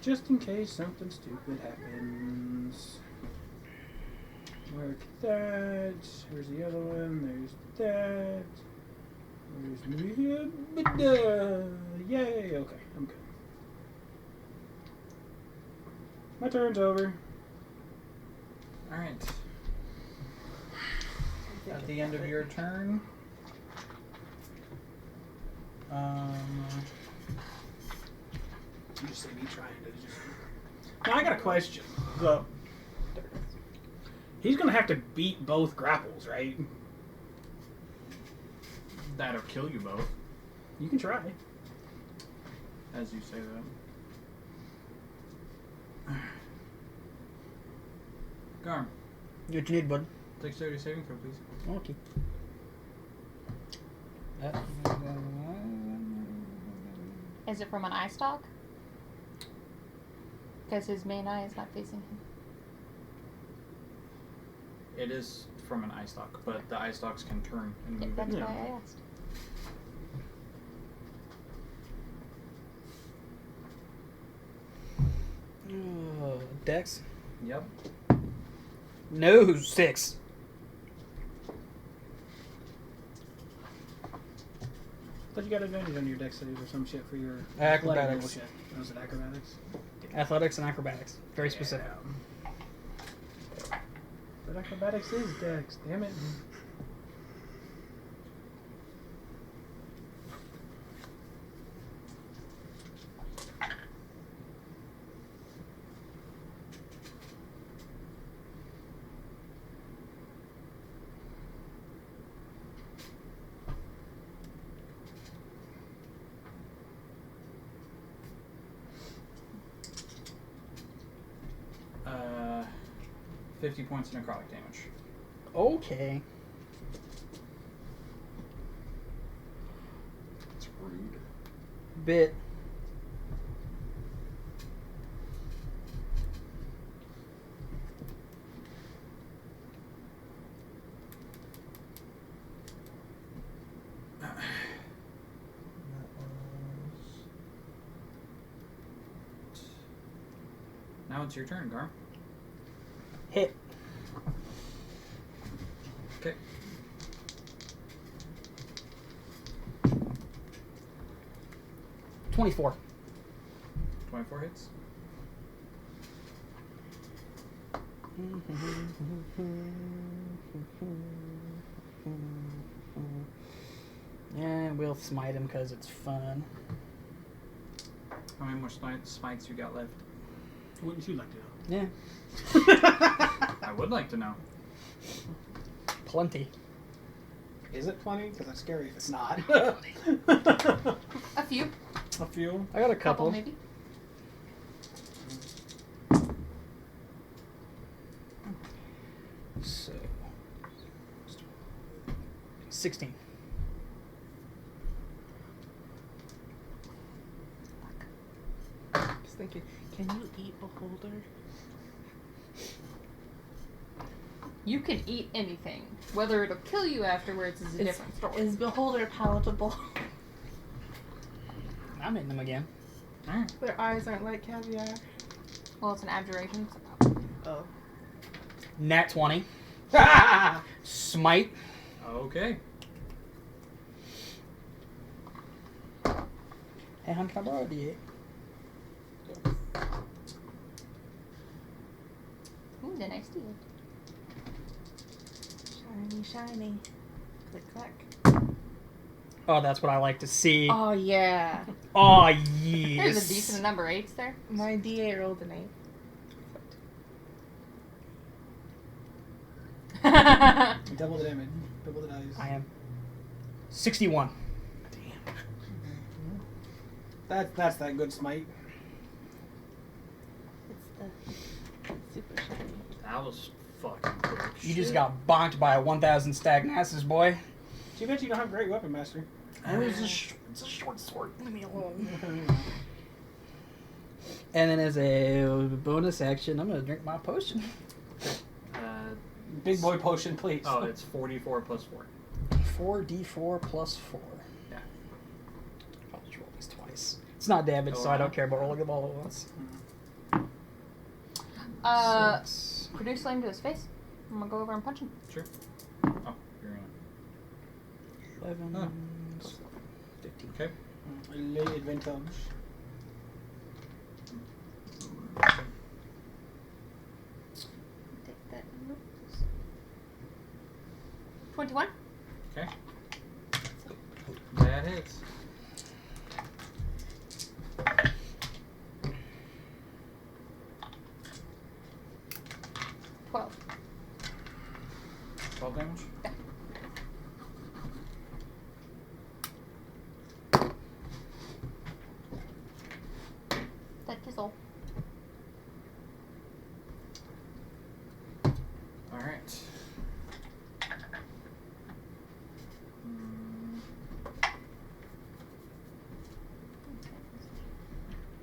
Just in case something stupid happens. Mark that. Where's the other one? There's that. Where's me? Yay! Okay, I'm good. My turn's over. Alright. At the end of your turn, You just see me trying to just. Now I got a question. The he's gonna have to beat both grapples, right? that'll kill you both, You can try. as you say that. Garm, What you need, bud? dexterity saving throw, please. Okay. Is it from an eye stalk? Because his main eye is not facing him. It is from an eye stalk, but the eye stalks can turn and Yeah, move. that's Yeah. why I asked. Dex? Yep. No, 6. Thought you got advantage on your dex saves or some shit for your Acrobatics. bullshit. Was it acrobatics? Athletics and acrobatics. Very specific. Yeah. But acrobatics is dex. Damn it. Uh, 50 points of necrotic damage. Okay. It's rude. Bit. Now it's your turn, Garm. Hit. Okay. $24. 24 hits. Yeah, we'll smite him because it's fun. How many more smites you got left? Wouldn't you like to know? Yeah, I would like to know. plenty. Is it plenty? Because that's scary if it's not. A few. A few. I got a Couple, couple. maybe. So, 16. Just thinking, can you eat Beholder? You can eat anything. Whether it'll kill you afterwards is a different story. Is Beholder palatable? I'm hitting them again. Alright. Their eyes aren't like caviar. Well, it's an abjuration. Oh. Nat 20. Smite. Okay. Hey, hon, can I borrow a D8? Ooh, the next deal. Shiny, shiny. Click, clack. Oh, that's what I like to see. Oh, yeah. Oh, There's yes. a decent number 8s there. My D8 rolled an 8. Double the damage. Double the dice. I am 61. That's that good smite. was fucking quick. You just shit. got bonked by a 1,000 stagnassus, boy. Too bad you don't have great weapon master. It's a short sword. Leave me alone. And then as a bonus action, I'm gonna drink my potion. Big boy potion, please. Oh, it's 44 plus 4. 4d4 plus 4. Yeah. I'll just roll these twice. It's not damage, so I don't care about rolling them all at once. Produce flame to his face. I'm gonna go over and punch him. Sure. Oh, you're gonna. 11, Oh. 15. Okay. Le advantage. Take that. 21. Okay. That hits. 12. 12 damage? Yeah. That is all. Alright.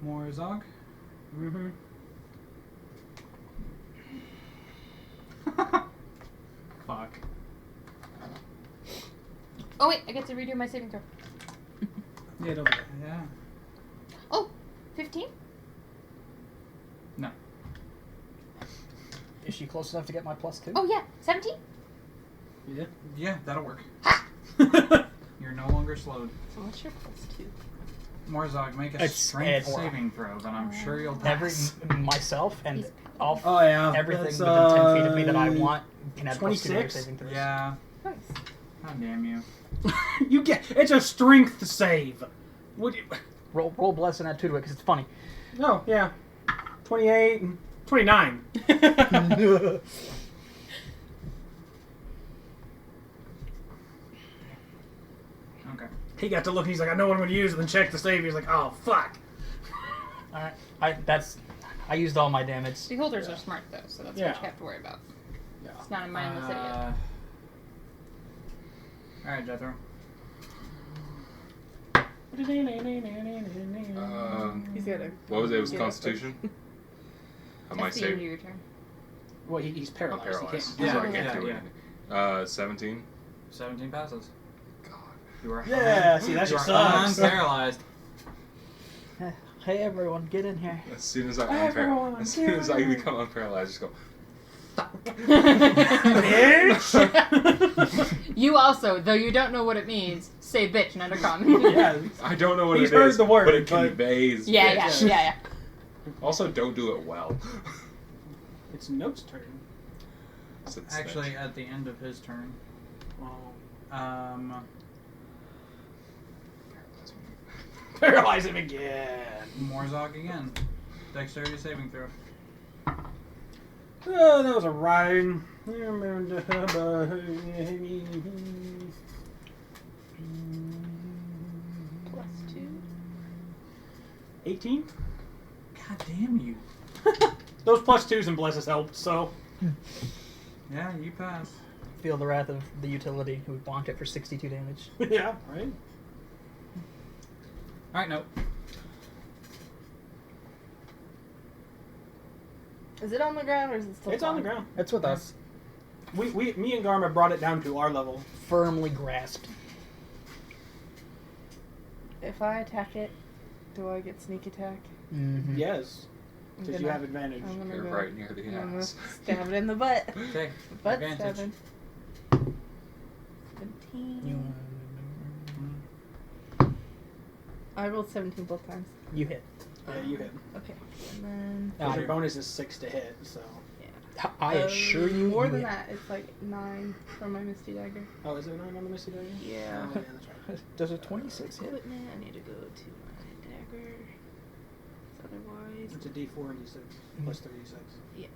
More Zog? Mm-hmm. Fuck. Oh wait, I get to redo my saving throw. Yeah, don't be. Yeah. Oh, 15? No. Is she close enough to get my +2? Oh yeah, 17? Yeah. Yeah, that'll work. You're no longer slowed. So what's your +2? Morzog, make a It's strength four. saving throw, then I'm sure you'll Every pass. myself and He's- all Oh yeah. everything That's, within 10 feet of me that I want can have +2 to their 26? saving throws. Yeah. Nice. God damn you. You get. It's a strength save. Would you? Roll bless and add 2 to it because it's funny. No. Yeah. 28 and 29. Okay. He got to look and he's like, I know what I'm going to use, and then check the save. He's like, oh fuck. Alright, I used all my damage. Beholders are smart though, so that's Yeah. what you have to worry about. Yeah. It's not a mindless idiot. Alright, Jethro. He's got a. What was it? It was Yeah. Constitution? How my That's the end of save? your turn. Well, he's I'm paralyzed. paralyzed. He can't. So I Yeah, can't do yeah, anything. 17. 17 passes. God. You are Yeah, see, that you shit are sucks. unparalyzed. Hey everyone, get in here. As soon as I Everyone, as soon as I get become unparalyzed, just go. Bitch! You also, though you don't know what it means, say bitch and undercommon. Yeah. I don't know what He's it is, heard the word, but it but- conveys. Yeah. Also, don't do it well. It's Note's turn. Said Actually, snitch. at the end of his turn, Paralyze him again. Morzog again. Dexterity saving throw. Oh, that was a ride. +2. 18? God damn you. Those +2s and blesses helped, so. Yeah, you pass. Feel the wrath of the utility who bonked it for 62 damage. Yeah, right? Alright, no. Is it on the ground or is it still? It's on the flying? ground. It's with us. Me and Garma brought it down to our level. Firmly grasped. If I attack it, do I get sneak attack? Mm-hmm. Yes, I'm because you gonna- have advantage. I'm gonna You're go. right near the I'm gonna ass. stab it in the butt. Okay. Butt Advantage. stabbing. You 17. I rolled 17 both times. you hit. Yeah, you hit. Okay. And then. Ah, Your bonus is 6 to hit, so. I assure you. More you than hit. that, it's like 9 from my Misty Dagger. Oh, is there 9 on the Misty Dagger? Yeah. Oh, yeah, that's right. Does a 26 hit? Equipment, I need to go to my dagger. Otherwise, It's a D4 and D6 plus 36. yes.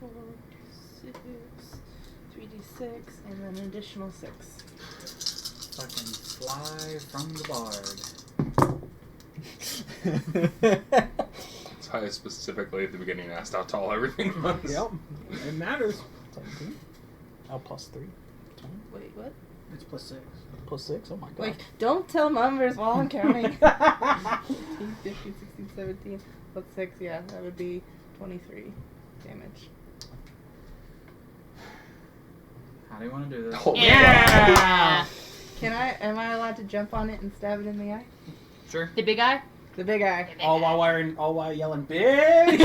4, 6, 3d6, and then an additional 6. Fucking fly from the bard. That's I specifically at the beginning asked how tall everything was. Yep. It matters. 17. Oh, plus 3. 20. Wait, what? It's plus 6. Plus 6? Oh my god. Wait, don't tell numbers while I'm counting. 15, 15, 16, 17. Plus 6, yeah, that would be 23 damage. How do you want to do this? Oh, Yeah. Am I allowed to jump on it and stab it in the eye? Sure. The big eye. The big eye. all while yelling, big!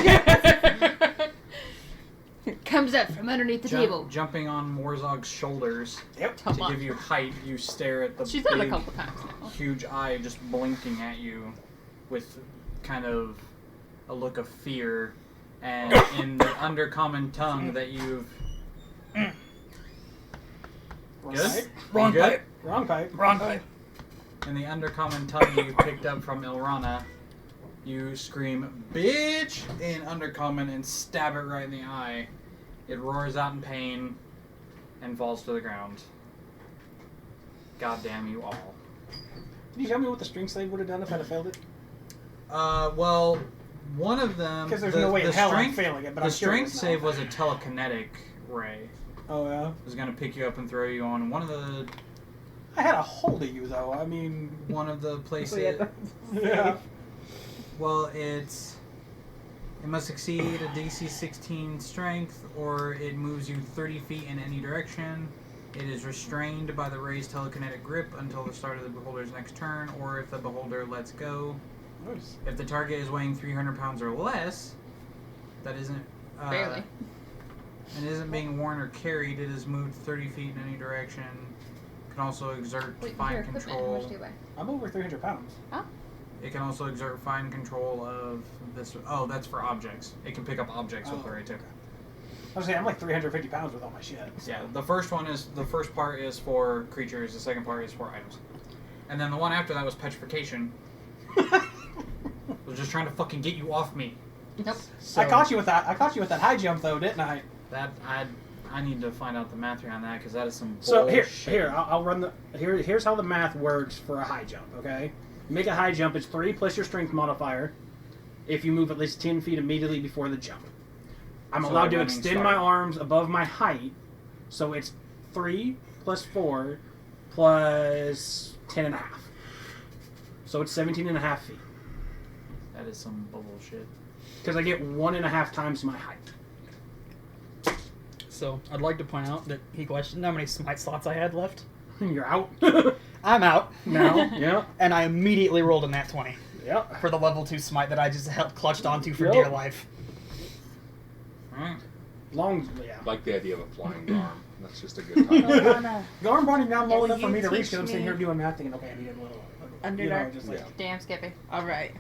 Comes up from underneath the table. Jumping on Warzog's shoulders Yep. to give you height, you stare at the She's done it a big, couple times now. huge eye just blinking at you with kind of a look of fear, and in the undercommon tongue that you've... Wrong Good? pipe. Wrong Good? pipe. Wrong pipe. Wrong pipe. In the undercommon tongue you picked up from Ilrana, you scream, "Bitch!" in undercommon and stab it right in the eye. It roars out in pain and falls to the ground. God damn you all. Can you tell me what the string slave would have done if I'd have failed it? Well, one of them... Because there's no way in hell I'm failing it, but The I'm strength curious now. save was a telekinetic ray. Oh, yeah? It was going to pick you up and throw you on one of the I had a hold of you, though. I mean... places... Yeah. Well, it must exceed a DC 16 strength, or it moves you 30 feet in any direction. It is restrained by the ray's telekinetic grip until the start of the beholder's next turn, or if the beholder lets go. Nice. If the target is weighing 300 pounds or less, that isn't... Barely. and isn't being worn or carried, it is moved 30 feet in any direction. Can also exert Wait, fine your equipment, how much control. do you weigh? I'm over 300 pounds. It can also exert fine control of this. Oh, that's for objects. It can pick up objects with the ray too. I was saying, I'm like 350 pounds with all my shit. So. Yeah, the first part is for creatures. The second part is for items. And then the one after that was petrification. I was just trying to fucking get you off me. Nope. So I caught you with that. I caught you with that high jump, though, didn't I? That I need to find out the math behind that because that is some So bullshit. I'll run the here's how the math works for a high jump. Okay, you make a high jump. It's 3 plus your strength modifier. If you move at least 10 feet immediately before the jump, I'm So allowed like to running extend start. my arms above my height. So it's 3 plus 4 plus 10 and a half. So it's 17 and a half feet. That is some bullshit. Because I get 1.5 times my height. So, I'd like to point out that he questioned how many smite slots I had left. You're out. I'm out now, Yeah. and I immediately rolled a nat 20 Yep. for the level 2 smite that I just held clutched onto for Yep. dear life. Alright. Yeah. I like the idea of a flying arm. That's just a good time. Garm brought him down low Will enough for you me to reach teach because I'm sitting me- here doing math thinking, okay, I need a little. Underdark? Just like, Yeah. Damn, Skippy. Alright.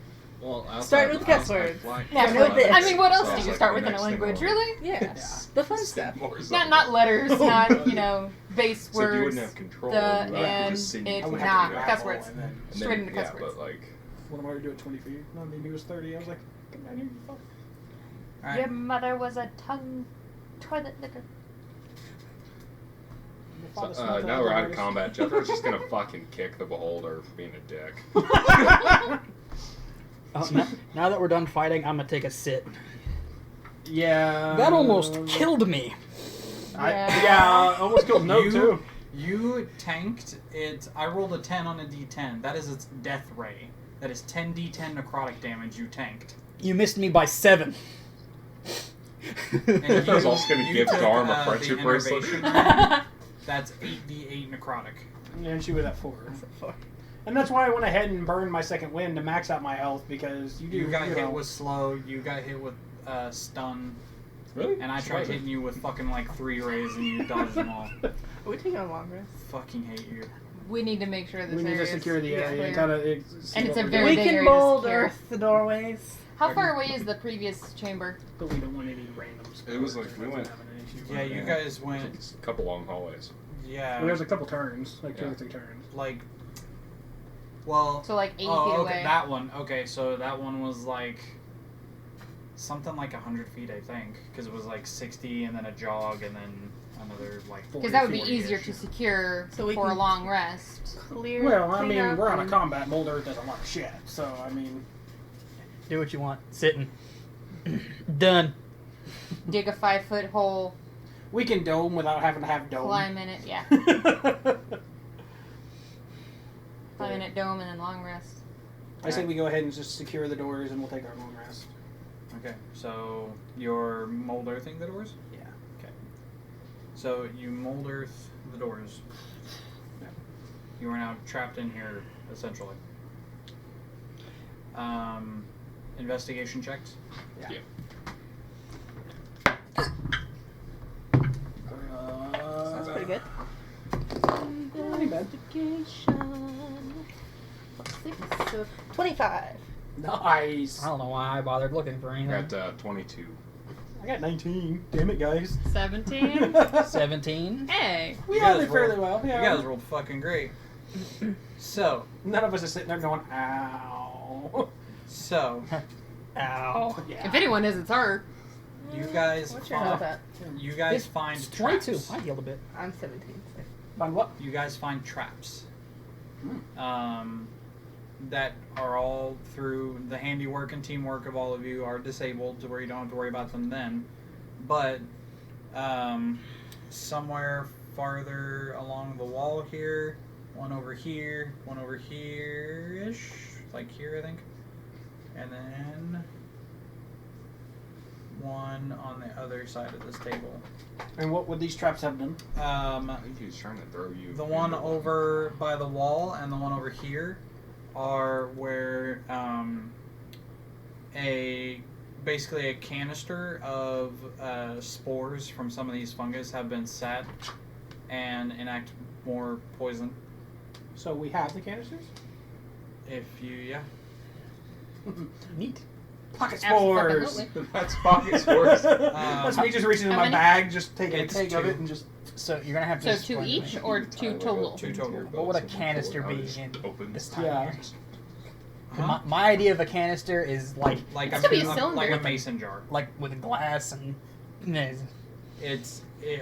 Well, Start with guess words. Yeah, no, but- I mean, what else Sounds do you like start the with in a next thing language? we'll- Really? Yes. The fun stuff. Not letters, not, you know, base So if you words. wouldn't have control, the you would and just sing it I would it. have to nah, grapple cuss words. and then- And Straight then, into cuss yeah, words. but like, What am I to do at 20 feet? No, maybe he was 30. I was like, come down here, you fuck. Alright. Your mother was a tongue toilet liquor. Your so, father smelled now the we're out of hardest. combat. Jethro's just gonna fucking kick the beholder for being a dick. Now that we're done fighting, I'm gonna take a sit. Yeah. That almost killed me. Yeah. Almost killed Note, You- too. You tanked it. I rolled a 10 on a d10. That is its death ray. That is 10 d10 necrotic damage you tanked. You missed me by 7. And I was also gonna give took, Garm a the friendship bracelet. innervation ray. That's 8d8 necrotic. And she was at 4. And that's why I went ahead and burned my second wind to max out my health because You got hit with slow. You got hit with stun. Really? And I tried hitting you with fucking like 3 rays and you dodged them all. Are we taking a long rest? Fucking hate you. We need to make sure this we need area to secure the is area and clear. kind of. And it's a very We big can area to bold secure. earth the doorways. How far away is the previous chamber? But we don't want any random. It was like we went- Yeah, you guys went. It's a couple long hallways. Yeah. Well, there's a couple turns, like 2 Yeah. or 3 turns. Like. Well. So like 80 feet okay, away. that one. Okay, so that one was like something like 100 feet, I think, because it was like 60 and then a jog and then another like. Because that would be 40-ish. easier to secure So we for a can- long rest. Clear. Well, I clean mean, up we're out of and- combat. Mold Earth does a lot of shit. So, I mean. Do what you want. Sitting. Done. Dig a 5-foot hole, We can dome without having to have dome. climb in it, yeah. Climb in it, dome, and then long rest. I say we go ahead and just secure the doors and we'll take our long rest. Okay, so you're mold earthing the doors? Yeah. Okay. So you mold earth the doors. Yeah. You are now trapped in here, essentially. Investigation checks? Yeah. That's pretty good. Not too bad. Investigation. 6, 25. Nice. I don't know why I bothered looking for I anything. got 22. I got 19. Damn it, guys. 17. 17. Hey. We You all guys did fairly rolled- well. Yeah. You guys rolled fucking great. So, None of us are sitting there going, ow. so Ow. Yeah. If anyone is, it's her. you guys What's your health at? you guys It's find 22. traps. I healed a bit. I'm 17. Find what? You guys find traps. Hmm. That are all through the handiwork and teamwork of all of you are disabled to where you don't have to worry about them then. But somewhere farther along the wall here, one over here-ish, like here I think. And then one on the other side of this table. And what would these traps have done? I think he was trying to throw you. The one into over by the wall and the one over here are where basically a canister of spores from some of these fungus have been set and enact more poison. So we have the canisters? If you Neat. Pocket spores! Absolutely. That's pocket spores. That's me just reaching in How my many? bag, just taking a It's take of two. it and just... So you're gonna have So to. 2 explain to each me. or 2 total? Two total. What would a canister be in Open. this time? Yeah. My idea of a canister is like Like It's gonna be a like cylinder. a mason jar. with glass and.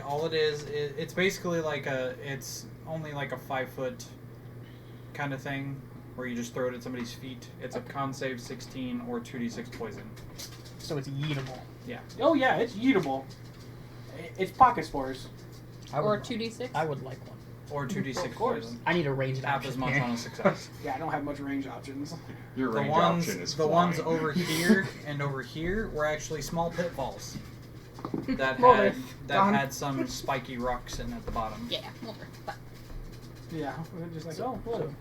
All it is it's basically it's only like a 5-foot kind of thing where you just throw it at somebody's feet. It's a con save 16 or 2d6 poison. So it's yeetable. Oh yeah, it's eatable. It's pocket spores. I Or would, 2d6? I would like one. Or 2d6 Of course. poison. I need a ranged Half option as much here. on a success. Yeah, I don't have much range options. Your The range ones option is the ones flying. over here and over here were actually small pitfalls that Well, had they're gone. some spiky rocks sitting at the bottom. Yeah, whatever. Fine. Yeah, we're just like, So- oh, look.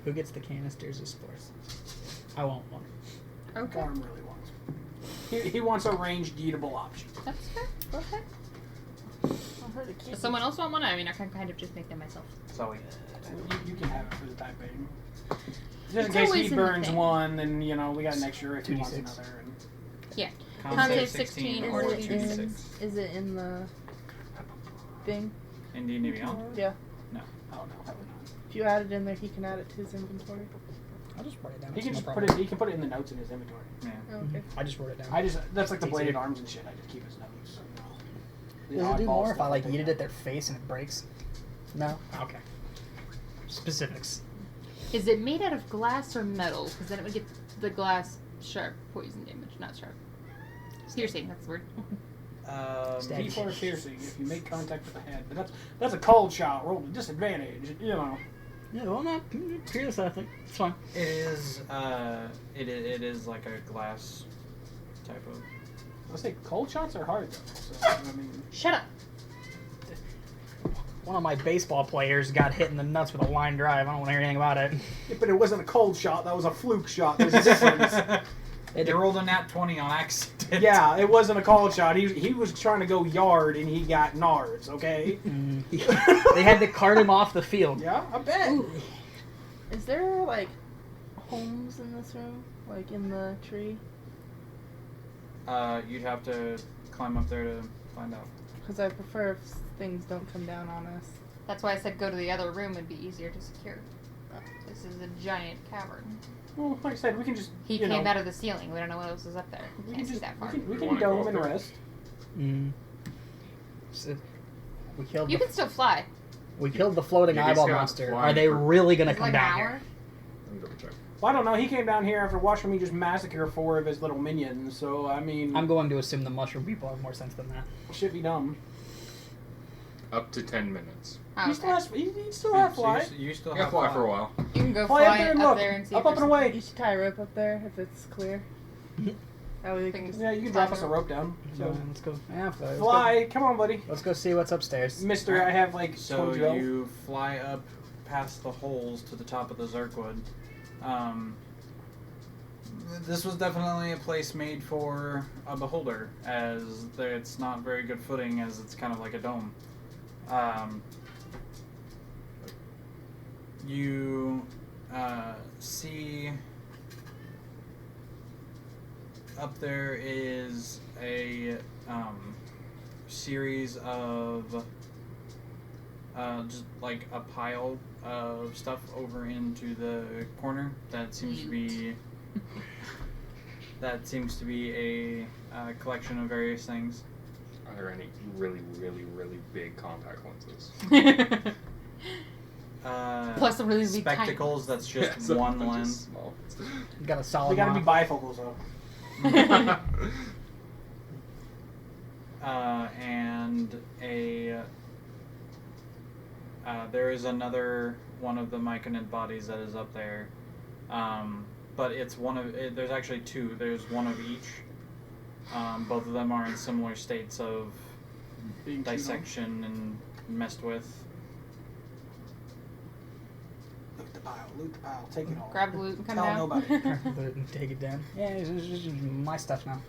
Who gets the canisters of spores? I want one. Okay. Farm really wants. He wants a ranged eatable option. That's fair. Okay. I'll hurt a kid. Does someone else want one? I mean, I can kind of just make them myself. So You can have it for the time being. Just in It's case always he in the burns thing. one, then we got an extra if he 2d6. wants another. And... Yeah. con Con save save 16 or 2d6. Is it in the thing? In D&D Beyond? Yeah. Oh no, probably not. If you add it in there, he can add it to his inventory. I'll just write it down. He can It's just no put problem. it. He can put it in the notes in his inventory. Yeah. Oh, okay. I just wrote it down. That's like the It's bladed easier. arms and shit. I just keep his notes. So, the Does it do oddball more if stuff I like they eat it got. at their face and it breaks? No? Okay. Specifics. Is it made out of glass or metal? Because then it would get the glass sharp poison damage, not sharp. Piercing, that's the word. Stab. D4 piercing if you make contact with the head. But that's a cold shot. Roll with disadvantage. You know. Yeah, well, not pierce, I think. It's fine. It is it is like a glass type of Let's say cold shots are hard though. So, I mean, Shut up. One of my baseball players got hit in the nuts with a line drive. I don't want to hear anything about it. but it wasn't a cold shot. That was a fluke shot. There's a difference. They rolled a nat 20 on accident. Yeah, it wasn't a cold shot. He was trying to go yard and he got nards. Okay. They had to cart him off the field. Yeah, I bet. Is there like homes in this room, like in the tree? You'd have to climb up there to find out. Because I prefer if things don't come down on us. That's why I said go to the other room would be easier to secure. This is a giant cavern. Well, like I said, we can just. He you came know, out of the ceiling. We don't know what else is up there. We Can't can see just. that far. We We can wanna go dome up and there. rest. So, we killed You the, can still fly. we killed the floating Yeah, these eyeball guys monster. flying Are they for- really gonna It's come like an down hour. here? Let me double check. Well, I don't know. He came down here after watching me just massacre 4 of his little minions. So I mean, I'm going to assume the mushroom people have more sense than that. should be dumb. Up to 10 minutes. He still has. He still has fly. So you still I got have fly for a while. You can go Fly up fly there and up look. there and see Up, if up and there's- away. You should tie a rope up there if it's clear. That way we can just Yeah, you can drop us a rope down. So So let's go. Yeah, let's go. fly. Come on, buddy. Let's go see what's upstairs. Mister, I have like So 12. you fly up past the holes to the top of the Zerkwood. This was definitely a place made for a beholder, as it's not very good footing, as it's kind of like a dome. You see up there is a series of just like a pile of stuff over into the corner that seems to be a collection of various things. Are there any really, really, really big contact lenses? Plus a really big spectacles. That's just Yeah, some one are just lens. small. Got a solid. They gotta be one. bifocals though. And there is another one of the Myconid bodies that is up there, but it's one of there's actually two. There's one of each. Both of them are in similar states of Being chewed on. dissection and messed with. Loot the pile. Loot the pile. Take it all. Grab the loot and come Tell down. nobody. Take it down. Yeah, it's just my stuff now.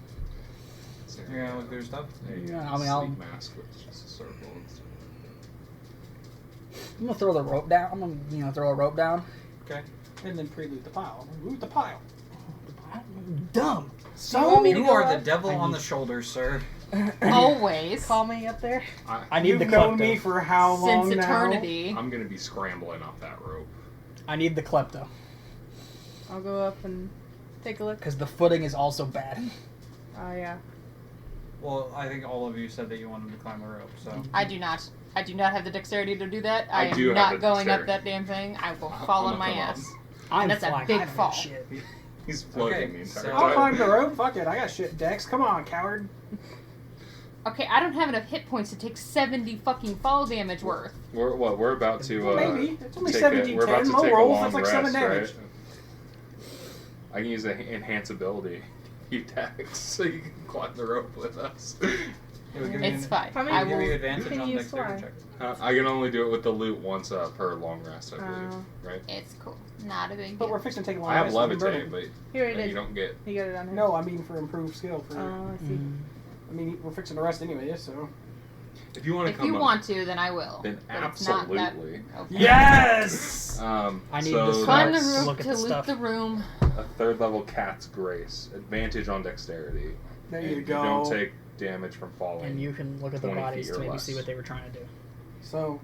You're gonna look through stuff. Yeah, I mean, I'll- sleep mask with just a circle. And stuff. I'm gonna throw the rope down. I'm gonna throw a rope down. Okay. And then pre-loot the pile. Loot the pile. Dumb. Do you want me to You go are the up? devil I on need- the shoulder, sir. Always. Call me up there. I need You've the known klepto. me for how long Since now? eternity. I'm gonna be scrambling up that rope. I need the klepto I'll go up and take a look. because the footing is also bad. Oh yeah. Well, I think all of you said that you wanted to climb the rope, so. I do not. I do not have the dexterity to do that. I I do am have not the going up dexterity. that damn thing. I will I'm fall gonna on my come up. ass. I'm That's a flying. big I don't know fall. shit. He's floating Okay, the entire so- I'll time. climb the rope. Fuck it. I got shit, Dex. Come on, coward. Okay, I don't have enough hit points to take 70 fucking fall damage worth. We're about to Maybe. It's only take 17, we're about 10. to Low take a rolls, long that's like rest, 7 damage. right? I can use the enhance ability. You Dex, so you can climb the rope with us. It would give It's you, fine. How many I give you will. advantage Can on you dexterity fly? check. I can only do it with the loot once per long rest, I believe. Oh. Right? It's cool. Not a big But deal. we're fixing to take a long I have rest. so we can burn levitate, it. but Here it you is. don't get. You got it on here. No, I mean for improved skill. For Oh, I see. I mean, we're fixing to rest anyway, so. If you want to If come you up, want to, then I will. then But it's not that- absolutely. Okay. Yes! I need so this Climb the Let's roof look at to the loot stuff. the room. a third level cat's grace, advantage on dexterity. There and you You go. don't take damage from falling. And you can look at the 20 bodies feet to or maybe less. see what they were trying to do. So,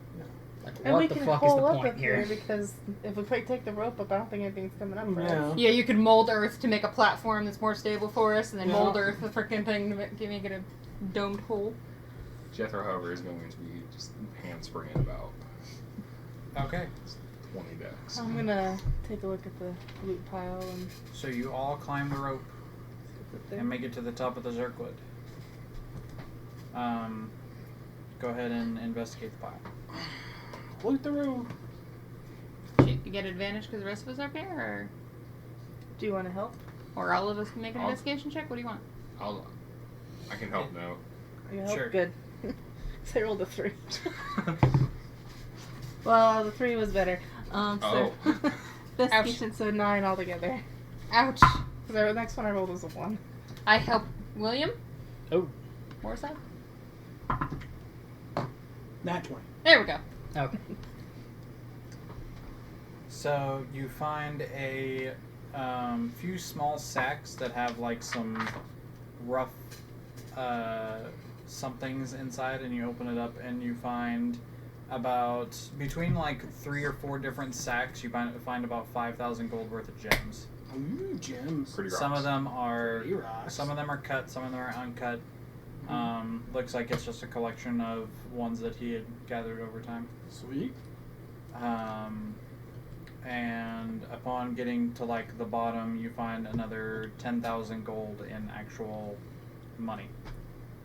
Like, And we what the can fuck is the hole up point up here? here because if we take the rope up, I don't think anything's coming up. Right? yeah. Yeah, you could mold earth to make a platform that's more stable for us, and then Yeah. mold earth the freaking thing to make it a domed hole. Jethro, however, is going to be just handspringing about. Okay. 20 dex. I'm gonna take a look at the loot pile and So you all climb the rope see what's up there. and make it to the top of the Zerkwood. Go ahead and investigate the pile. Loot the room. You get advantage because the rest of us are up here, or Do you want to help? all of us can make an I'll- investigation check? What do you want? I can help now. You help? Sure. Good. So I rolled a 3. Well, the 3 was better. So investigation, so 9 altogether. Ouch. The next one I rolled was a 1. I help William. Oh, Where's that? Nat 20. There we go. okay. So you find a few small sacks that have like some rough somethings inside, and you open it up and you find about between like 3 or 4 different sacks. You find about 5,000 gold worth of gems. Ooh, gems. Pretty rocks. Some of them are Pretty rocks. some of them are cut, some of them are uncut. Looks like it's just a collection of ones that he had gathered over time. Sweet. and upon getting to like the bottom, you find another 10,000 gold in actual money.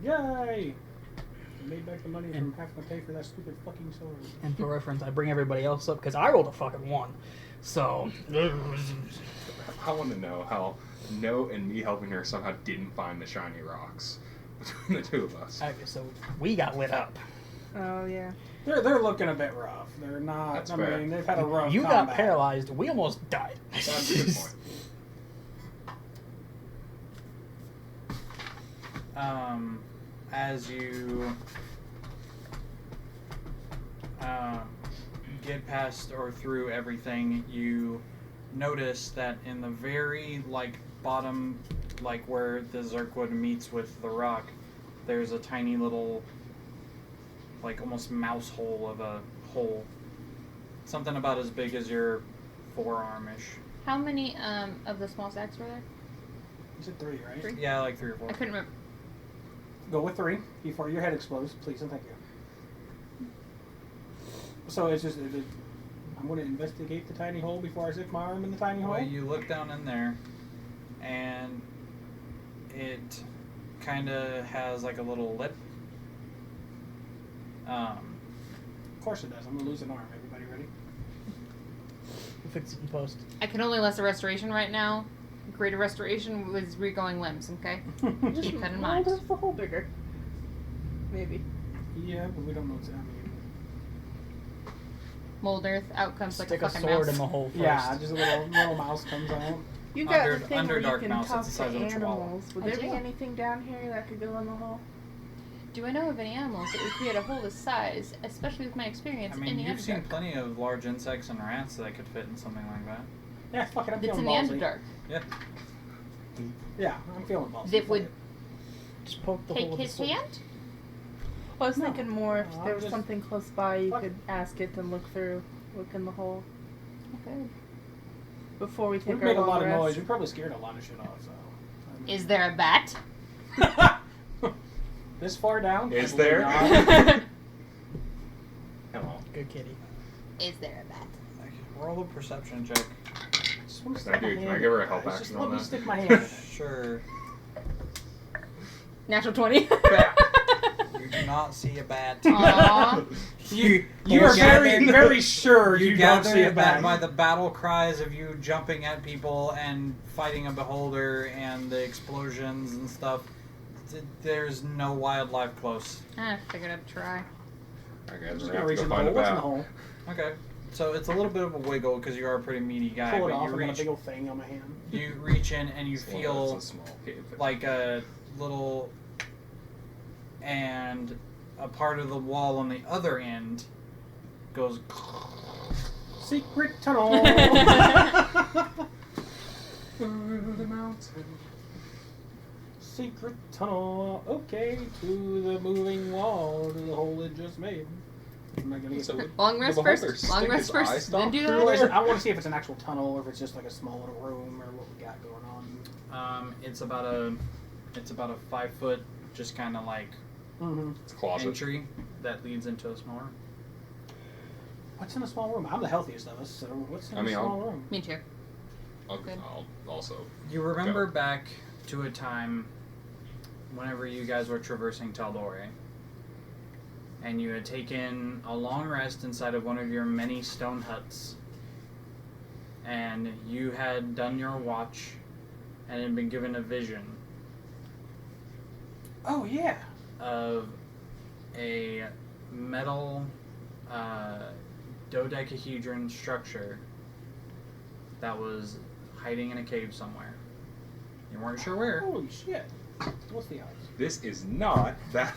Yay! I made back the money from having to pay for that stupid fucking sword. And for reference, I bring everybody else up because I rolled a fucking 1. So. I want to know how No and me helping her somehow didn't find the shiny rocks between the two of us. Okay, so we got lit up. Oh yeah. They're looking a bit rough. They're not. That's I fair. mean, they've had a rough. You combat. got paralyzed. We almost died. That's a good point. As you get past or through everything, you notice that in the very bottom, where the Zerkwood meets with the rock, there's a tiny little almost mouse hole of a hole, something about as big as your forearm-ish. How many of the small sacks were there? You said 3, right? 3? Yeah, 3 or 4. I couldn't remember. Go with 3 before your head explodes, please and thank you. So it's just. I'm going to investigate the tiny hole before I stick my arm in the tiny hole. Well, you look down in there, and it kind of has a little lip. Of course it does. I'm going to lose an arm. Everybody ready? We'll fix it in post. I can only lesser restoration right now. Greater restoration was regrowing limbs, okay? Keep that in mind. That's the hole bigger. Maybe. Yeah, but we don't know what's happening. Mold earth, out comes Stick a a fucking sword mouse. in the hole first. Yeah, just a little mouse comes out. You got Under- the thing where you Underdark can mouse, talk it's the to size of a chihuahua. animals. Would I there be do. anything down here that could go in the hole? Do I know of any animals that would create a hole this size, especially with my experience I in mean, the you've seen Underdark? plenty of large insects and rats that could fit in something like that. Yeah, fuck it, I'm That's in feeling the ballsy. Underdark. Yeah. Yeah, I'm feeling ballsy. That Fuck would it. Just poke the take hole with his the sword. hand? Well, I was No. thinking more if No, there I'm was just- something close by, you Fuck. could ask it and look in the hole Okay. before we take We've our made a long lot of rest. noise. We probably scared a lot of shit off, so. I mean- Is there a bat? This far down? Is Probably there? not. Hello. Good kitty. Is there a bat? Roll a perception check. Just wanna Can stick I my do- can hand I in give her it, a help guys. action Just on let me that? stick my hand in it. Sure. Natural 20. You do not see a bat. Aww. You are very, very sure you don't gather see a that bat. by the battle cries of you jumping at people and fighting a beholder and the explosions and stuff. There's no wildlife close. I figured I'd try. Alright, I'm guys, just we're gonna gonna reach have in to the go hole. find a What's in the bat. hole? Okay, so it's a little bit of a wiggle because you are a pretty meaty guy, Pull it but off. you I got a reach, big old thing on my hand. you reach in and you It's feel a small cave. like a little, and a part of the wall on the other end goes. Secret tunnel. Through the mountain. Secret tunnel. Okay, to the moving wall, to the hole it just made. I'm not gonna get So- to it. Long rest The beholder first. Long stick rest his first. eye Then stalk do through that. it? I want to see if it's an actual tunnel or if it's just like a small little room or what we got going on. It's about a 5 foot, just kind of like Mm-hmm. It's a closet. entry that leads into a small room. What's in a small room? I'm the healthiest of us, so what's in I a mean, small room? Me too. I'll also. You remember back to a time whenever you guys were traversing Taldore, and you had taken a long rest inside of one of your many stone huts, and you had done your watch and had been given a vision Oh yeah. of a metal dodecahedron structure that was hiding in a cave somewhere. You weren't sure where. Holy shit. What's the odds? This is not that.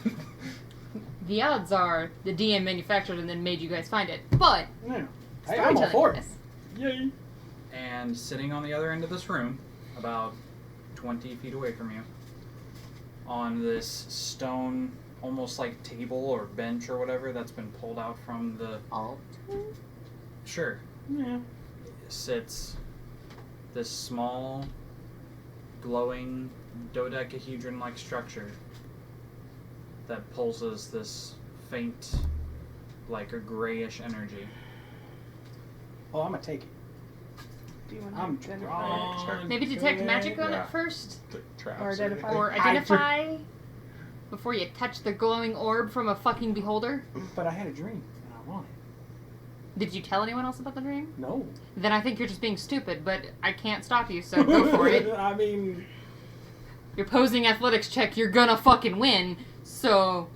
The odds are the DM manufactured and then made you guys find it. But Yeah. Hey, I'm all storytelling for it. is- Yay. And sitting on the other end of this room, about 20 feet away from you, on this stone, almost like table or bench or whatever that's been pulled out from the... Altar? Sure. Yeah. Sits this small, glowing, dodecahedron-like structure that pulses this faint, like a grayish energy. Oh, I'm gonna take it. Do you want I'm to identify drawn. Maybe detect to magic on Yeah. it first? The traps Or identify. Or I identify before you touch the glowing orb from a fucking beholder? But I had a dream and I want it. Did you tell anyone else about the dream? No. Then I think you're just being stupid, but I can't stop you, so go for it. I mean, Your posing athletics check, you're gonna fucking win, so...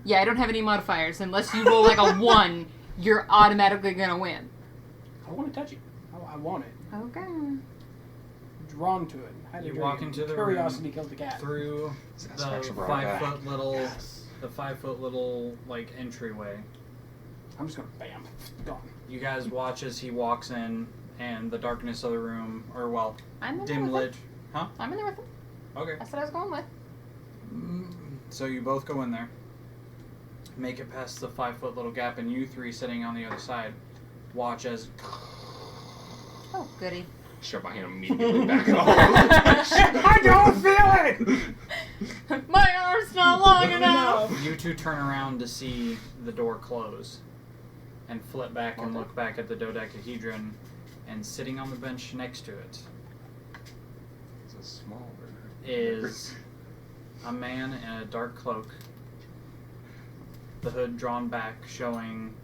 Yeah, I don't have any modifiers. Unless you roll like a 1, you're automatically gonna win. I want to touch it. I want it. Okay. Drawn to it. Had a You dream. walk into the Curiosity room killed the cat. through the Satisfaction brought 5 back. foot little, Yes. the 5 foot little like entryway. I'm just gonna bam, gone. You guys watch as he walks in, and the darkness of the room, or well, I'm in dim there with lit. him. I'm in there with him. Okay. That's what I was going with. So you both go in there, make it past the 5 foot little gap, and you three sitting on the other side watch as Oh, goody. Shove my hand immediately back in the hole. I don't feel it! My arm's not long enough! you two turn around to see the door close, and flip back and look back at the dodecahedron, and sitting on the bench next to it It's a small bird. is a man in a dark cloak, the hood drawn back, showing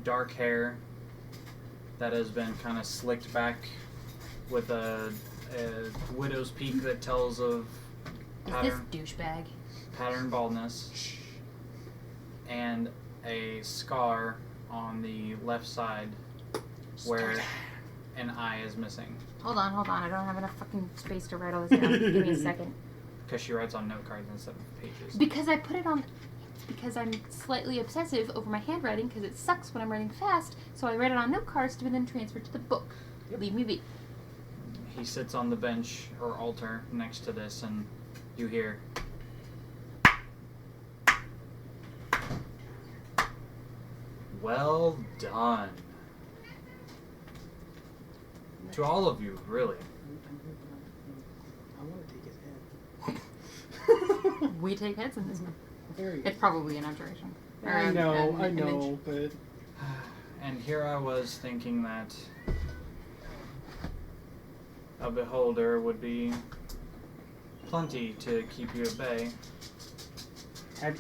dark hair that has been kind of slicked back with a widow's peak that tells of Is pattern, this douchebag? pattern baldness, and a scar on the left side where an eye is missing. Hold on. I don't have enough fucking space to write all this down. Give me a second. Because she writes on note cards instead of pages. Because I put it on... Because I'm slightly obsessive over my handwriting, because it sucks when I'm writing fast, so I write it on note cards to then transfer to the book. Leave me be. He sits on the bench or altar next to this, and you hear, "Well done." To all of you, really. I want to take his head. We take heads in this one. There he It's is. probably an abjuration. Or I an know, image. but And here I was thinking that a beholder would be plenty to keep you at bay.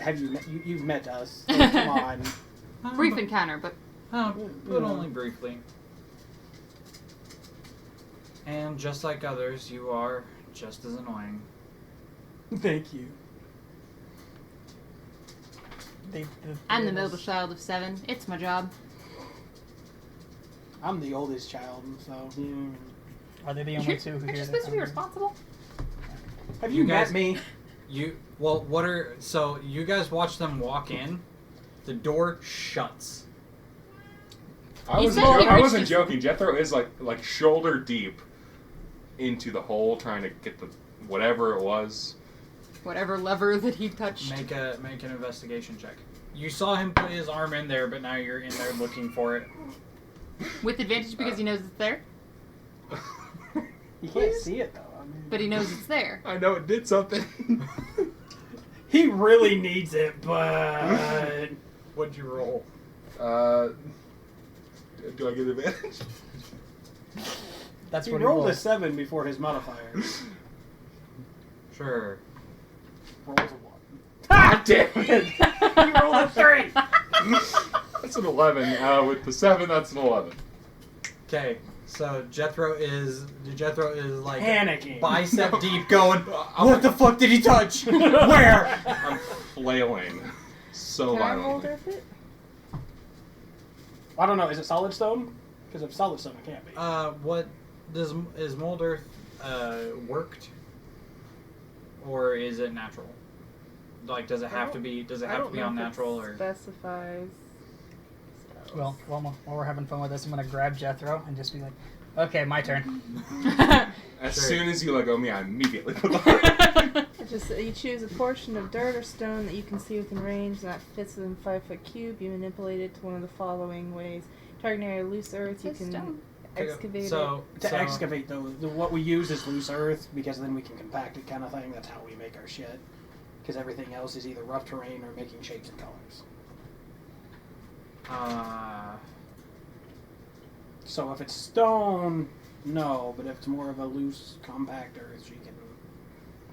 have you met, you've met us? So come on. Brief encounter, but But Yeah. only briefly. And just like others, you are just as annoying. Thank you. I'm the middle child of 7. It's my job. I'm the oldest child, so. Are they the You're, only two who you're hear just that supposed to be conversation? responsible. Have You you guys- met me? So you guys watch them walk in, the door shuts. I He wasn't, said he I reached wasn't his- joking. Jethro is like shoulder deep into the hole, trying to get the whatever it was. Whatever lever that he touched. Make an investigation check. You saw him put his arm in there, but now you're in there looking for it. With advantage because he knows it's there. You can't see it though. I mean, But he knows it's there. I know it did something. he really needs it, but What'd you roll? Do I get advantage? That's he what rolled he a 7 before his modifiers. Sure. Rolls a 1. God damn it! He rolled a 3. That's an 11. With the 7, that's an 11. Okay, so Jethro is like Panicking. bicep deep, going, "What the fuck did he touch? Where?" I'm flailing so Can I roll violently. dirt fit? I don't know. Is it solid stone? Because if solid stone, it can't be. What is mold earth worked, or is it natural? Like, does it have to be? Does it I have to don't be know on if it natural or? specifies. Well, while we're having fun with this, I'm gonna grab Jethro and just be like, "Okay, my turn." As Sure. soon as you let go of me, I immediately put the You choose a portion of dirt or stone that you can see within range that fits within 5-foot cube. You manipulate it to one of the following ways: target area loose earth. You It says can stone. excavate So To excavate, though, what we use is loose earth because then we can compact it, kind of thing. That's how we make our shit. Because everything else is either rough terrain or making shapes and colors. So if it's stone, no. But if it's more of a loose, compact earth,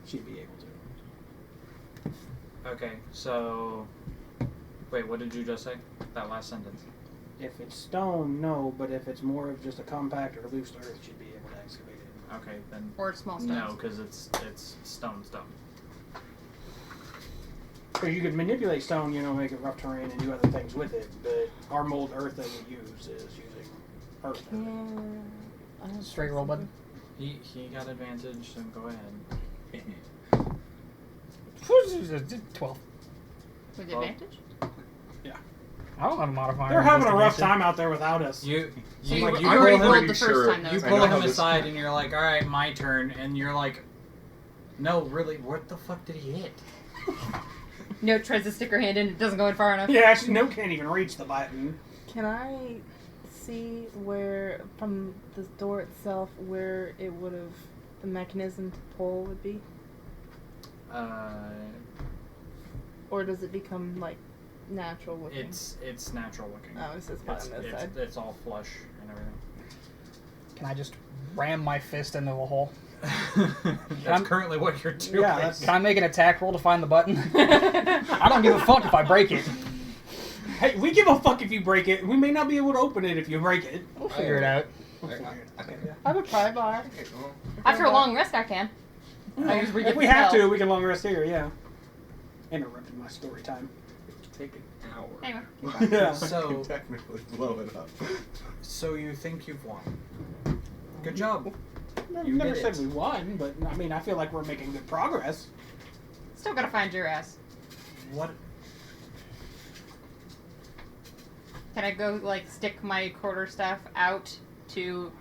she'd be able to. Okay, so wait, what did you just say? That last sentence. If it's stone, no. But if it's more of just a compact or loose earth, she'd be able to excavate it. Okay, then Or small stones. no, because it's stone. Because you could manipulate stone, make it rough terrain and do other things with it. But our mold earth that we use is using earth. Straight roll button. He got advantage, so go ahead. 12. With Well, advantage? I don't have a modifier. They're having a rough investigation. time out there without us. You So you, you you already pull rolled him, the first time, though. you so pull I know him how this- aside, and you're like, all right, my turn, and you're like, no, really, what the fuck did he hit? No, tries to stick her hand in, it doesn't go in far enough. Yeah, actually, no, can't even reach the button. Can I see where, from the door itself, where it would have, the mechanism to pull would be? Or does it become, like, natural looking? It's natural looking. Oh, it's just on this side. It's all flush and everything. Can I just ram my fist into the hole? That's currently what you're doing. Yeah, that's- Can I make an attack roll to find the button? I don't give a fuck if I break it. Hey, we give a fuck if you break it. We may not be able to open it if you break it. We'll figure it out. I have a pry bar. After a long rest, I can. I just If we have to, we can long rest here, yeah. Interrupting my story time. Take an hour. Anyway. Yeah. So- technically blow it up. So you think you've won? Good job. Never, You never did said it. we won, but I mean, I feel like we're making good progress. Still gotta find your ass. What? Can I go, like, stick my quarterstaff out to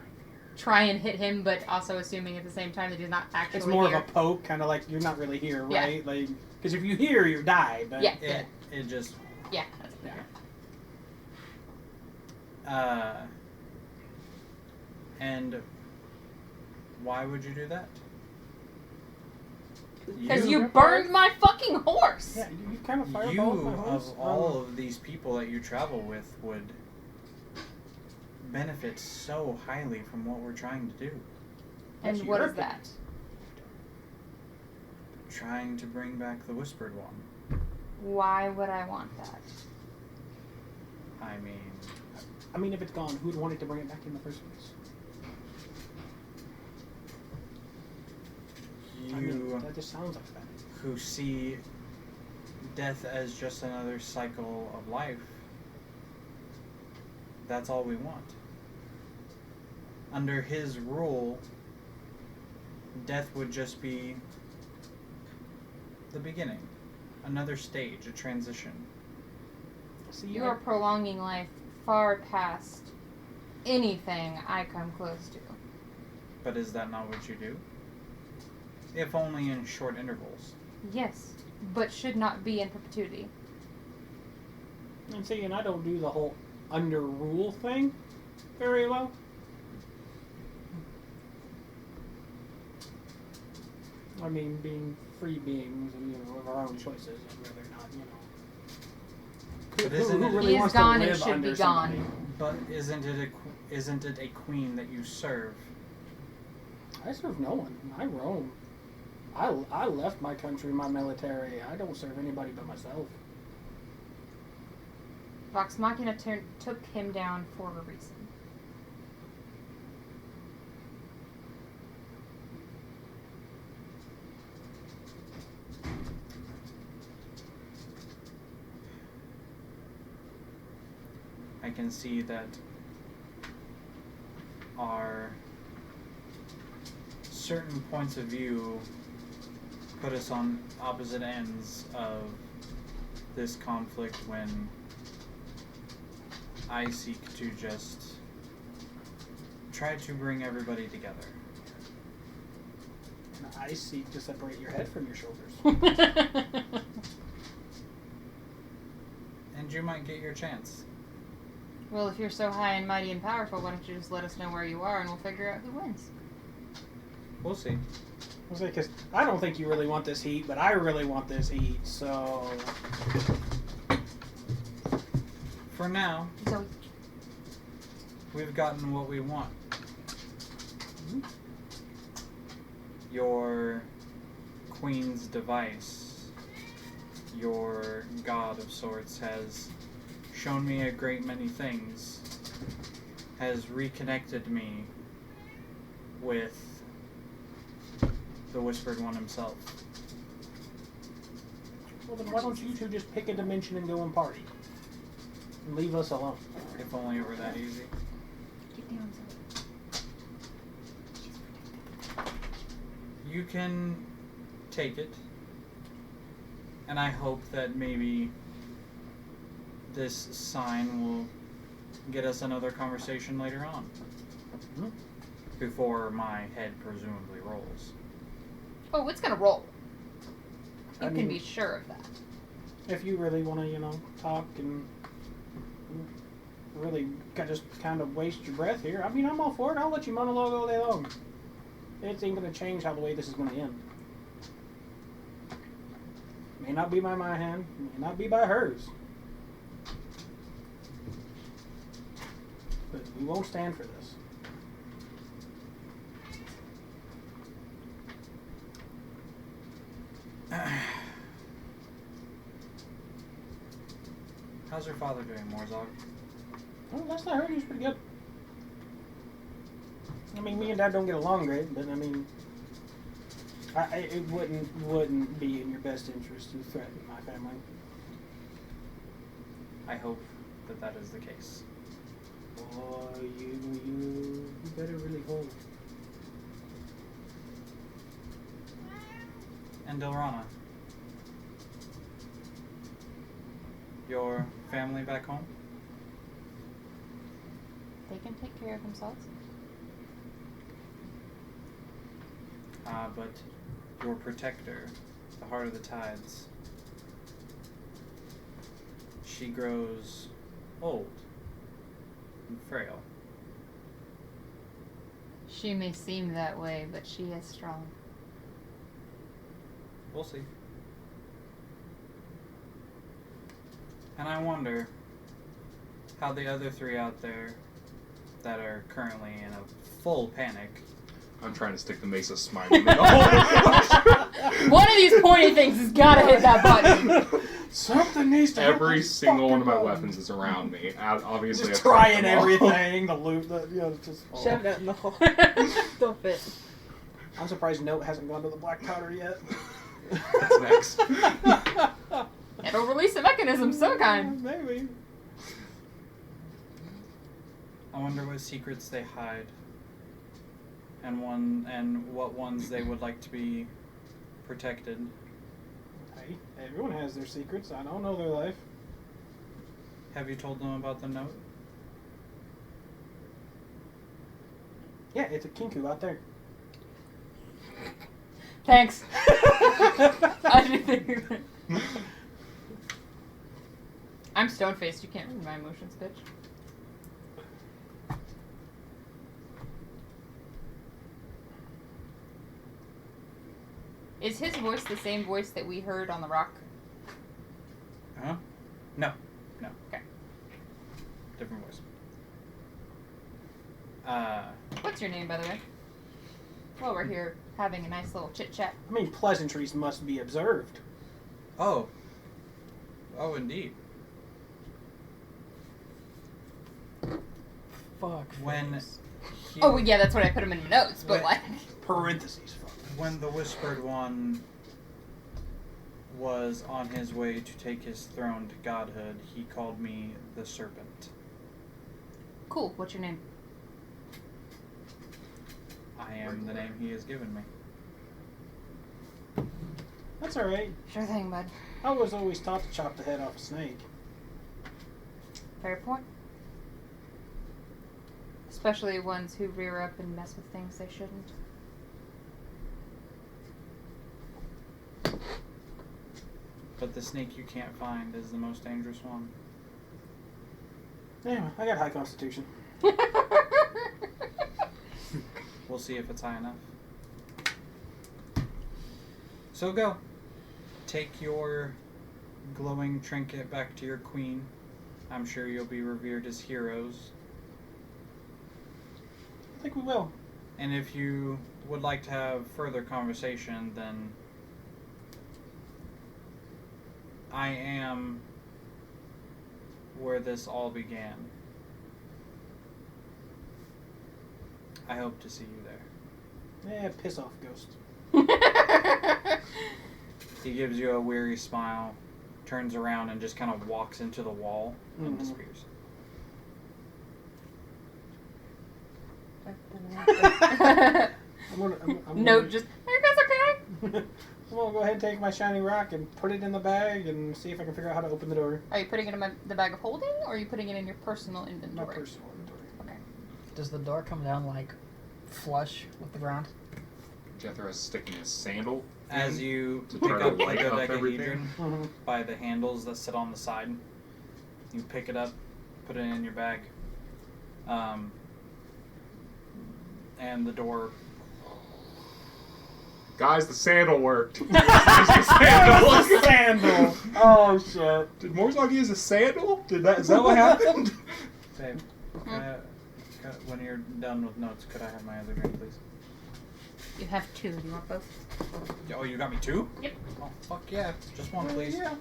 try and hit him, but also assuming at the same time that he's not actually It's more here? of a poke, kind of like you're not really here, Yeah. right? Like, because if you hear, you die. But Yeah. It just Yeah, that's Yeah. and why would you do that? Because you burned my fucking horse! Yeah, you kind of You fireballed my horse. of all of these people that you travel with would benefit so highly from what we're trying to do. And That's what your is that? Trying to bring back the Whispered One. Why would I want that? I mean, I mean, if it's gone, who'd want it to bring it back in the first place? I mean, you that just sounds like that. who see death as just another cycle of life, that's all we want. Under his rule, death would just be the beginning, another stage, a transition. See, You are prolonging life far past anything I come close to. But is that not what you do? If only in short intervals. Yes, but should not be in perpetuity. And see, and I don't do the whole under rule thing very well. I mean, being free beings and of our own choices, I'd rather not, But isn't it- really He is wants gone to and live should under be gone. somebody? But isn't it a queen that you serve? I serve no one. I roam. I left my country, my military. I don't serve anybody but myself. Vox Machina took him down for a reason. I can see that our certain points of view put us on opposite ends of this conflict when I seek to just try to bring everybody together. And I seek to separate your head from your shoulders. And you might get your chance. Well, if you're so high and mighty and powerful, why don't you just let us know where you are and we'll figure out who wins? We'll see. Because I don't think you really want this heat, but I really want this heat, so... For now, Zoe. we've gotten what we want. Your queen's device, your god of sorts, has shown me a great many things, has reconnected me with the Whispered One himself. Well, then why don't you two just pick a dimension and go and party? And leave us alone. If only it were that easy. Get down, Zoe. You can take it, and I hope that maybe this sign will get us another conversation later on. Hmm? Before my head presumably rolls. Oh, it's gonna roll. You I can mean- be sure of that. If you really want to, talk and really just kind of waste your breath here, I mean, I'm all for it. I'll let you monologue all day long. It ain't going to change how the way this is going to end. May not be by my hand, may not be by hers. But we won't stand for this. How's your father doing, Morzog? Well, last I heard, he was pretty good. I mean, me and Dad don't get along great, but I mean, it wouldn't be in your best interest to threaten my family. I hope that that is the case. Boy, you better really hold. And Dilrana, your family back home? They can take care of themselves. But your protector, the Heart of the Tides, she grows old and frail. She may seem that way, but she is strong. We'll see. And I wonder how the other three out there that are currently in a full panic. I'm trying to stick the Mace of Smiting. One of these pointy things has gotta hit that button. Something needs to hit Every this single one of my fucking weapons is around me. Obviously, Just I've tried trying them all. everything, the loot, just. Shove it in the hole. Don't fit. I'm surprised Note hasn't gone to the black powder yet. That's next. It'll release a mechanism of some kind. Maybe. I wonder what secrets they hide, and what ones they would like to be protected. Hey, everyone has their secrets. I don't know their life. Have you told them about the note? Yeah, it's a Kinku out there. Thanks. I didn't think that. I'm stone-faced. You can't read my emotions, bitch. Is his voice the same voice that we heard on the rock? Huh? No. Okay. Different voice. What's your name, by the way? Well, we're here having a nice little chit-chat. I mean, pleasantries must be observed. Oh, indeed. Fuck. When face. he- Oh, well, yeah, that's what I put him in the notes, but Wait. like... Parentheses. Fuck. when the Whispered One was on his way to take his throne to godhood, he called me the Serpent. Cool, what's your name? I am the name he has given me. That's alright. Sure thing, bud. I was always taught to chop the head off a snake. Fair point. Especially ones who rear up and mess with things they shouldn't. But the snake you can't find is the most dangerous one. Yeah, I got high constitution. We'll see if it's high enough. So go. Take your glowing trinket back to your queen. I'm sure you'll be revered as heroes. think we will. And if you would like to have further conversation, then I am where this all began. I hope to see you there. Yeah, piss off, ghost. He gives you a weary smile, turns around, and just kind of walks into the wall and disappears. Note just, are you guys okay? I'm gonna go ahead and take my shiny rock and put it in the bag and see if I can figure out how to open the door. Are you putting it in the bag of holding, or are you putting it in your personal My inventory? personal inventory. Okay. Does the door come down like flush with the ground? Jethro is sticking his sandal. As you To pick try to up the light up dodecahedron everything. by the handles that sit on the side, you pick it up, put it in your bag, and the door. Guys, the sandal worked. the sandal. Sandal! Oh, shit. Did Morzog use a sandal? Is that what happened? Say, when you're done with notes, could I have my other drink, please? You have 2. Do you want both? Oh, you got me 2? Yep. Oh, fuck yeah. Just one, please. Yeah.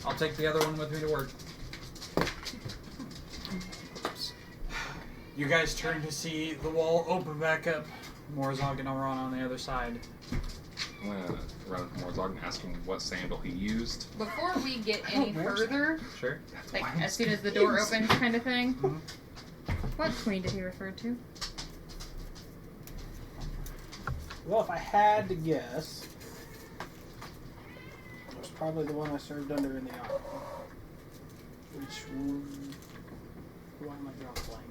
I'll take the other one with me to work. You guys turn to see the wall open back up. Morzog and Elron on the other side. I'm gonna run to Morzog and ask him what sandal he used. Before we get any further, Sure. like as soon as the door opens kind of thing, Mhm. what queen did he refer to? Well, if I had to guess, it was probably the one I served under in the army. Which one? Why am I drawing a blank?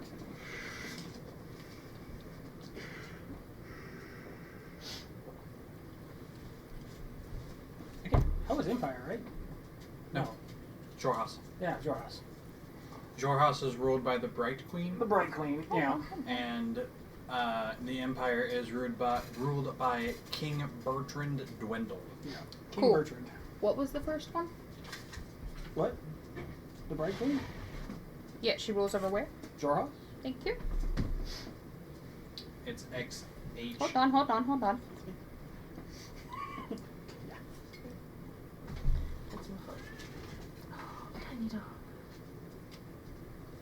Okay, that was Empire, right? No. Jorhas. Yeah, Jorhas. Jorhas is ruled by the Bright Queen, The Bright Queen. Yeah. and the Empire is ruled by King Bertrand Dwendal. Yeah. King Cool. Bertrand. What was the first one? What? The Bright Queen? Yeah, she rules over where? Jorhas? Thank you. It's XH. Hold on.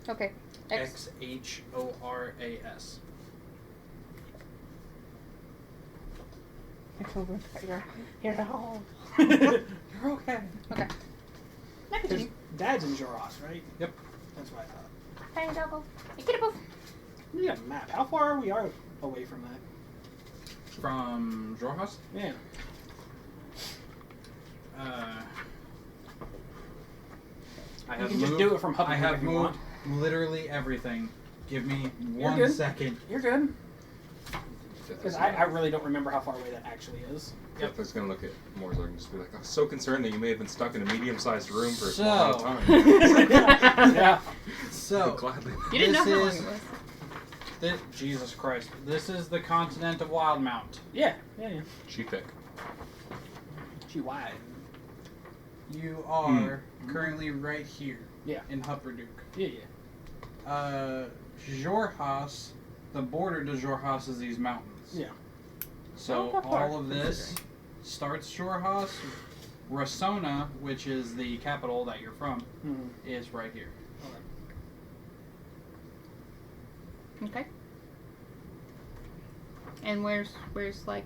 Okay. XHORAS. You're at home. You're okay. Okay. Now His continue. dad's in Jorhas, right? Yep. That's what I thought. Hey, Doggo. Hey, get a poof. We got a map. How far are we away from that? From Jorhas? Yeah. I You have can just moved, do it from Hubbard I have if you moved want. literally everything. Give me You're 1 good. second. You're good. Jethro's Because I really don't remember how far away that actually is. Jethro's gonna look at Morzog and just be like, I'm so concerned that you may have been stuck in a medium-sized room for a So- long time. Yeah. So, Gladly. You didn't know This how long is- it was. Jesus Christ. This is the continent of Wildmount. Yeah. She thick. She wide. You are currently right here. Yeah. In Hupperduk. Yeah. Jorhas, the border to Jorhas is these mountains. Yeah. So Not that far, all of this starts Jorhas. Rasona, which is the capital that you're from, Mm-hmm. is right here. Okay. And where's like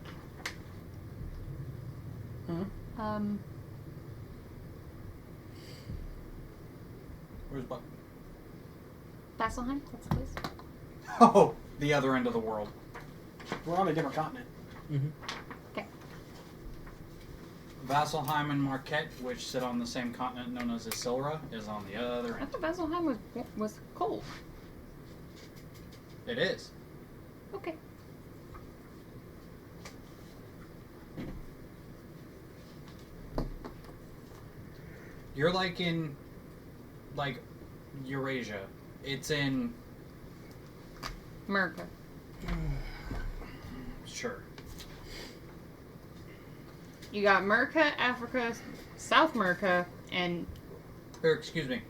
Where's what? Vasselheim? That's the place. Oh, the other end of the world. We're on a different continent. Mm-hmm. Vasselheim and Marquette, which sit on the same continent known as Isilra, is on the other I end. thought Vasselheim was cold. It is. Okay. You're like in, like, Eurasia. It's in, America. sure. You got America, Africa, South America, and Or, excuse me,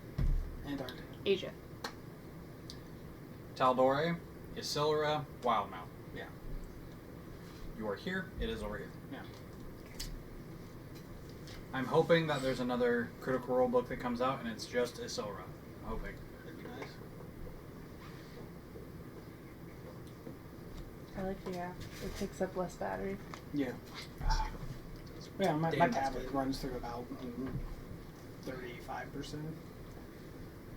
Antarctica. Asia. Taldore, Isilra, Wildmount. Yeah. You are here. It is over here. Yeah. I'm hoping that there's another Critical Role book that comes out and it's just Isilra. I'm hoping. That'd be nice. I like the app. It takes up less battery. Yeah. Yeah, my Damn, that's tablet good. runs through about 35%.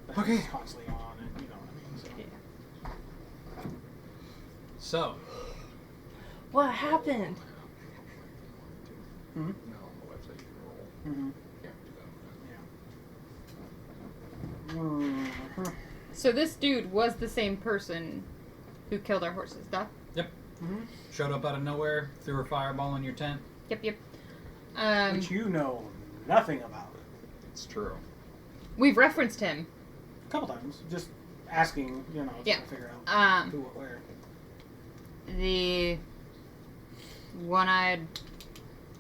But Okay. it's constantly on, and you know what I mean. So. So, What happened? Mhm. No, on the website you can roll. Mm-hmm. Can't do that on that. Mm-hmm. So this dude was the same person who killed our horses, duh? Mm-hmm. showed up out of nowhere, threw a fireball in your tent. Yep. Which you know nothing about. It's true. We've referenced him. A couple times, just asking, you know, Yeah. to figure out Um, who, what, where. The one-eyed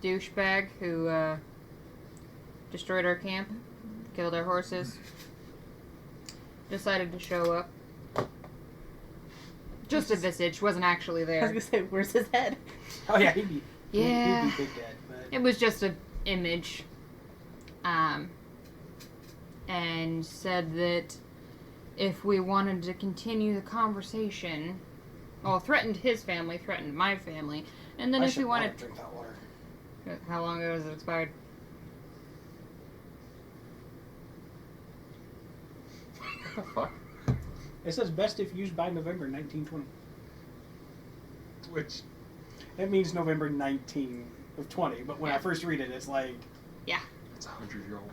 douchebag who destroyed our camp, killed our horses, decided to show up. Just a visage, wasn't actually I was there. gonna say, where's his head? Oh yeah, he'd be Yeah. he'd be big dead, but It was just an image. And said that if we wanted to continue the conversation, well, threatened his family, threatened my family, and then I if should we wanted, not drink that water. how long ago was it expired? What the fuck? It says best if used by November 1920. Which It means November 19 of 20, but when I Yeah. first read it, it's like, it's 100-year-old.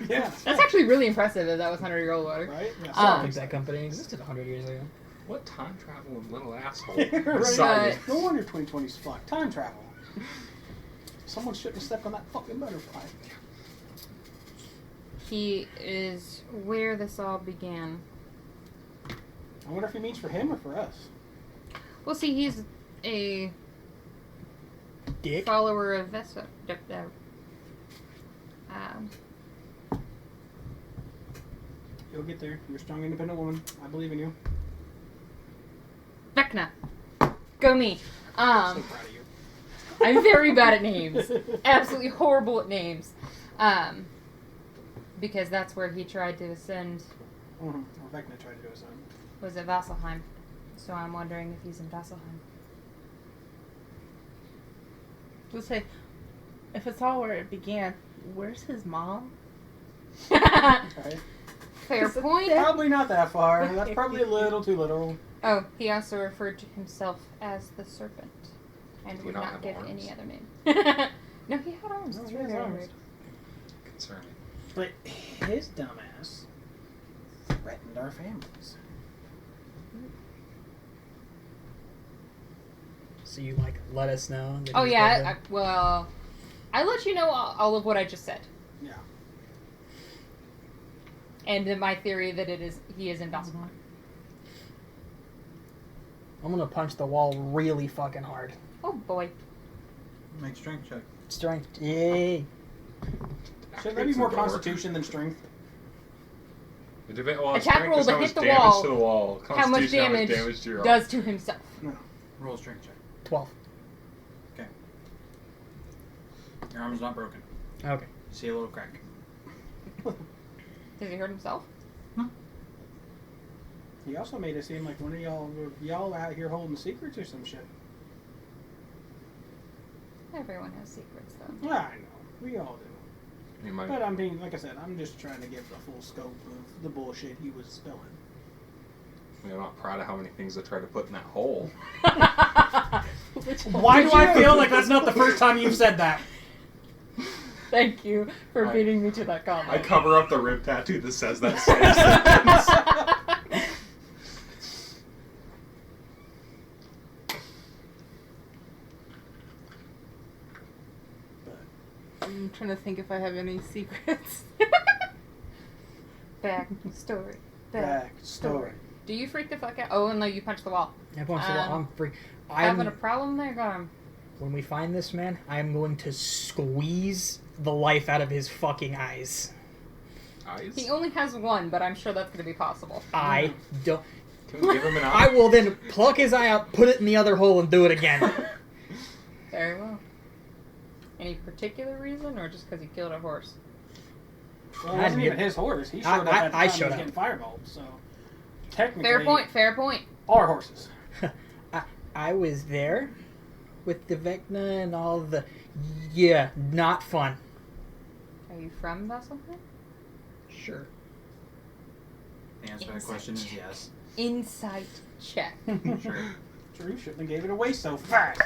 yeah, That's actually really impressive if that was 100-year-old water. right? Yeah, I don't Um, think that company existed 100 years ago. What time traveling little asshole Right. decided? No wonder 2020's fucked. Time travel. Someone shouldn't have stepped on that fucking butterfly. He is where this all began. I wonder if he means for him or for us. Well, see, he's a Dick. follower of Vesa. You'll get there. You're a strong, independent woman. I believe in you. Vecna. Go me. I'm so proud of you. I'm very bad at names. Absolutely horrible at names. Because that's where he tried to ascend. Mm-hmm. Or Vecna tried to do his own. Was it Vasselheim? So I'm wondering if he's in Vasselheim. Let's say, if it's all where it began, where's his mom? Right? Fair point. Probably not that far. That's probably a little too literal. Oh, he also referred to himself as the serpent, and Did he would not not have give arms? any other name. No, he had arms. No, It's he very, has very arms. weird. Concerning. But his dumbass threatened our families. So you let us know. That Oh he's yeah, dead? well, I let you know all of what I just said, Yeah. and then my theory that he is in Vasselheim. I'm gonna punch the wall really fucking hard. Oh boy. Make strength check. Strength. Yay. Shouldn't that be more Constitution than Strength? Attack roll to hit the damage wall. to the wall. How much Constitution, damage to your does to himself? Roll a strength check. 12. Your arm's not broken. Okay. You see a little crack. Does he hurt himself? He also made it seem like one of y'all out here holding secrets or some shit. Arm has secrets though. Yeah, I know. We all do. You might. But I mean, like I said, I'm just trying to get the full scope of the bullshit he was spilling. I'm not proud of how many things I tried to put in that hole. Why do I feel like that's not the first time you've said that? Thank you for I- beating me to that I comment. cover up the rib tattoo that says that same sentence. I'm trying to think if I have any secrets. Back story. Back story. Do you freak the fuck out? Oh, no, you punched the wall. I punched the wall. I'm free. Having a problem there, Garm. When we find this man, I am going to squeeze the life out of his fucking eyes. Eyes? He only has one, but I'm sure that's going to be possible. I don't. Can we give him an I eye? will then pluck his eye out, put it in the other hole, and do it again. Very well. Any particular reason, or just because he killed a horse? Well, it wasn't even his horse. He showed up I at the time showed he was up. getting fireballed, so technically... Fair point, fair point. Our horses. I was there with the Vecna and all the... Yeah, not fun. Are you from Vesselheim? Sure. The answer to that Insight question is check. yes. Insight check. Sure. True, shouldn't have gave it away so fast.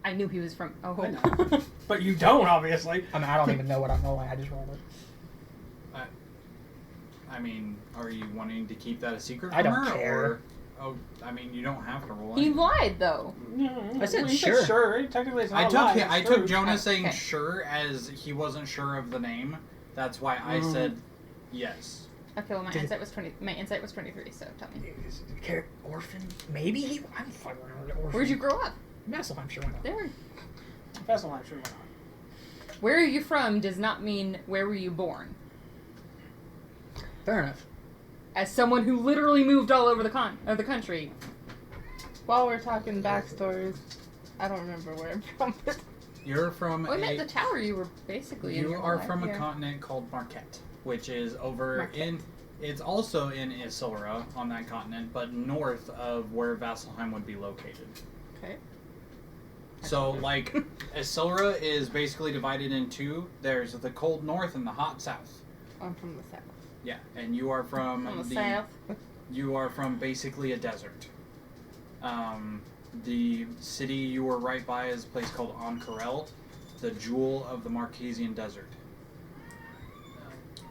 I knew he was from. Oh, I know. But you don't, obviously. I mean, I don't even know what I'm rolling. I just rolled it. I mean, are you wanting to keep that a secret I from don't her, care. Or, oh, I mean, you don't have to roll He it. lied though. I said he sure. Said sure. Technically, it's not I a took lie, it, it's I true. took Jonah saying Okay. sure as he wasn't sure of the name. That's why I said yes. Okay, well my Did- insight was 20. My insight was 23. So tell me, Orphan? Maybe he... I'm fucking around with orphan. where'd you grow up? Messel, I'm sure why not. There. That's a lie, sure. Why not? Where are you from does not mean where were you born. Fair enough. As someone who literally moved all over the country, While we're talking backstories, I don't remember where I'm from. But You're from well, I meant a... the tower you were basically in. You your are life. from a Yeah. continent called Marquette, which is over Marquette. in... It's also in Isilra on that continent, but north of where Vasselheim would be located. okay. So, like, Isilra is basically divided in two. There's the cold north and the hot south. I'm from the south. Yeah, and you are from From the south. You are from basically a desert. The city you were right by is a place called R.U.L.E, the jewel of the Marquesian desert.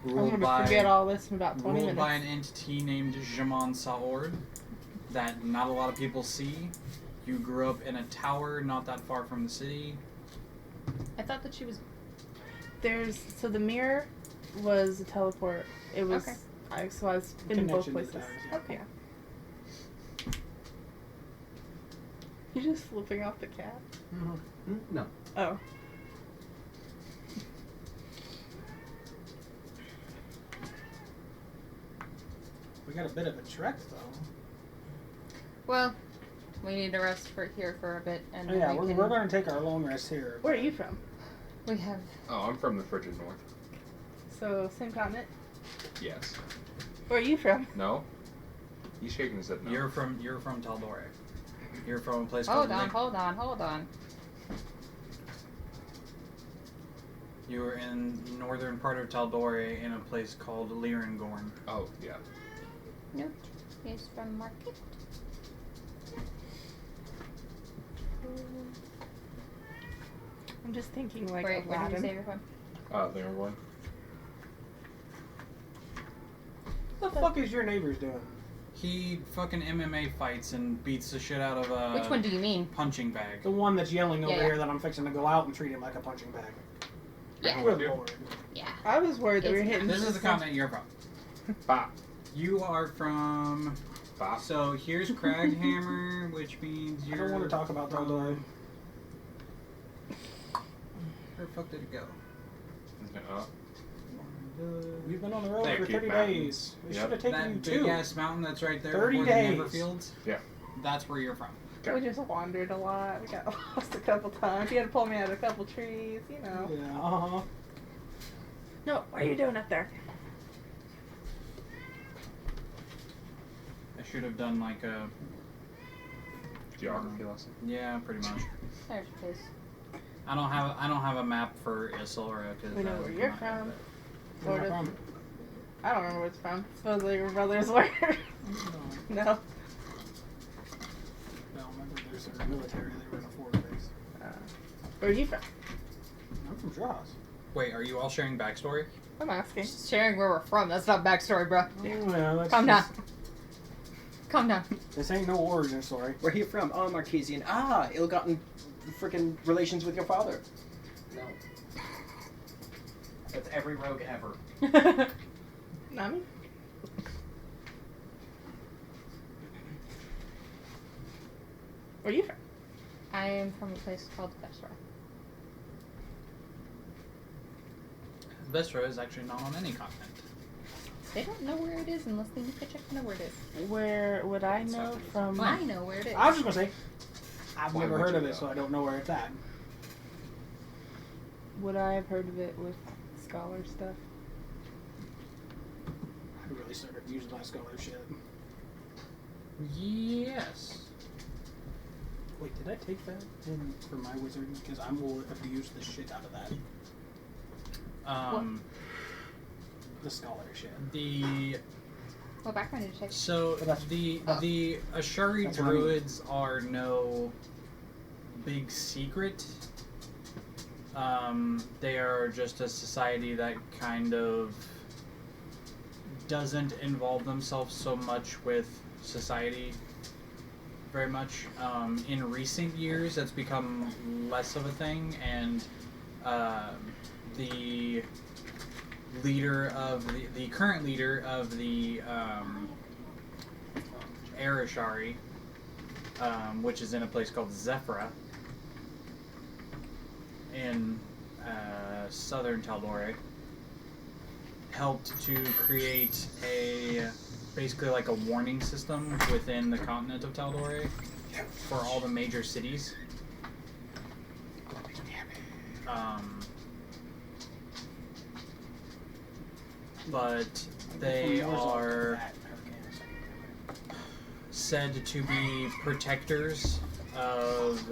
I'm gonna forget all this in about 20 Ruled minutes. by an entity named Jaman Saord that not a lot of people see. You grew up in a tower not that far from the city. I thought that she was. So the mirror was a teleport. It was. Okay. So I was in both Connection to places. towers, yeah. Okay. You just flipping off the cat? No. Oh. We got a bit of a trek, though. Well, we need to rest here for a bit, and then Yeah, we we're can. going to take our long rest here. Where are you from? We have. Oh, I'm from the frigid north. So same continent. Yes. Where are you from? No? He's shaking his head no. You're from Taldore. You're from a place Hold called on. You were in northern part of Taldore in a place called Lirengorn. Oh, yeah. Nope. He's from Market. I'm just thinking like Wait, where did you say Aladdin. you're from? Lingerborn. What the fuck is your neighbors doing? He fucking MMA fights and beats the shit out of a Which one do you mean? punching bag. The one that's yelling over Yeah. here that I'm fixing to go out and treat him like a punching bag. Yeah. Good lord. Yeah. I was worried that we were It's hitting. This is the some- continent you're from. Bop. You are from. Bop. So here's Craghammer, which means I you're. don't want to talk about Taldor. Where the fuck did it go? We've been on the road Thank for you, 30 mountain. days. It Yep. should have taken That you big 2. ass mountain that's right there 30 before days. the Neverfields. Yeah. That's where you're from. We just wandered a lot. We got lost a couple times. You had to pull me out of a couple trees, you know. Yeah, uh-huh. No, what are you doing up there? I should have done like a. Geography lesson. Yeah, pretty much. There's your face. I don't have a map for Isilra because We know where you're from. Where Sort am I of. from? I don't remember where it's from. Supposedly your brothers were. No. No. No, remember there's a military. They were in a forward base. Where are you from? I'm from Jaws. Wait, are you all sharing backstory? I'm asking. Just sharing where we're from. That's not backstory, bro. Oh, yeah, that's Calm down. just- Calm down. This ain't no origin story. Where are you from? Oh, Marquesian. Ah, ill-gotten freaking relations with your father. No. That's every rogue ever. Nami? Where are you from? I am from a place called Vestra. Vestra is actually not on any continent. They don't know where it is unless they need to check to know where it is. Where would I It's know not from? Well, I know where it is. I was just gonna say, I've Why never would heard you of it, know? so I don't know where it's at. Would I have heard of it with scholar stuff? I really started using my scholar shit. Yes. Wait, did I take that in for my wizard? Because I will abuse the shit out of that. The scholar shit. The What background did you take? so But that's- the Ashari That's what I mean. druids are no big secret. They are just a society that kind of doesn't involve themselves so much with society very much. In recent years, it's become less of a thing, and the leader of the current leader of the Arashari, which is in a place called Zephyra in southern Tal'Dorei, helped to create basically like a warning system within the continent of Tal'Dorei for all the major cities. But they are said to be protectors of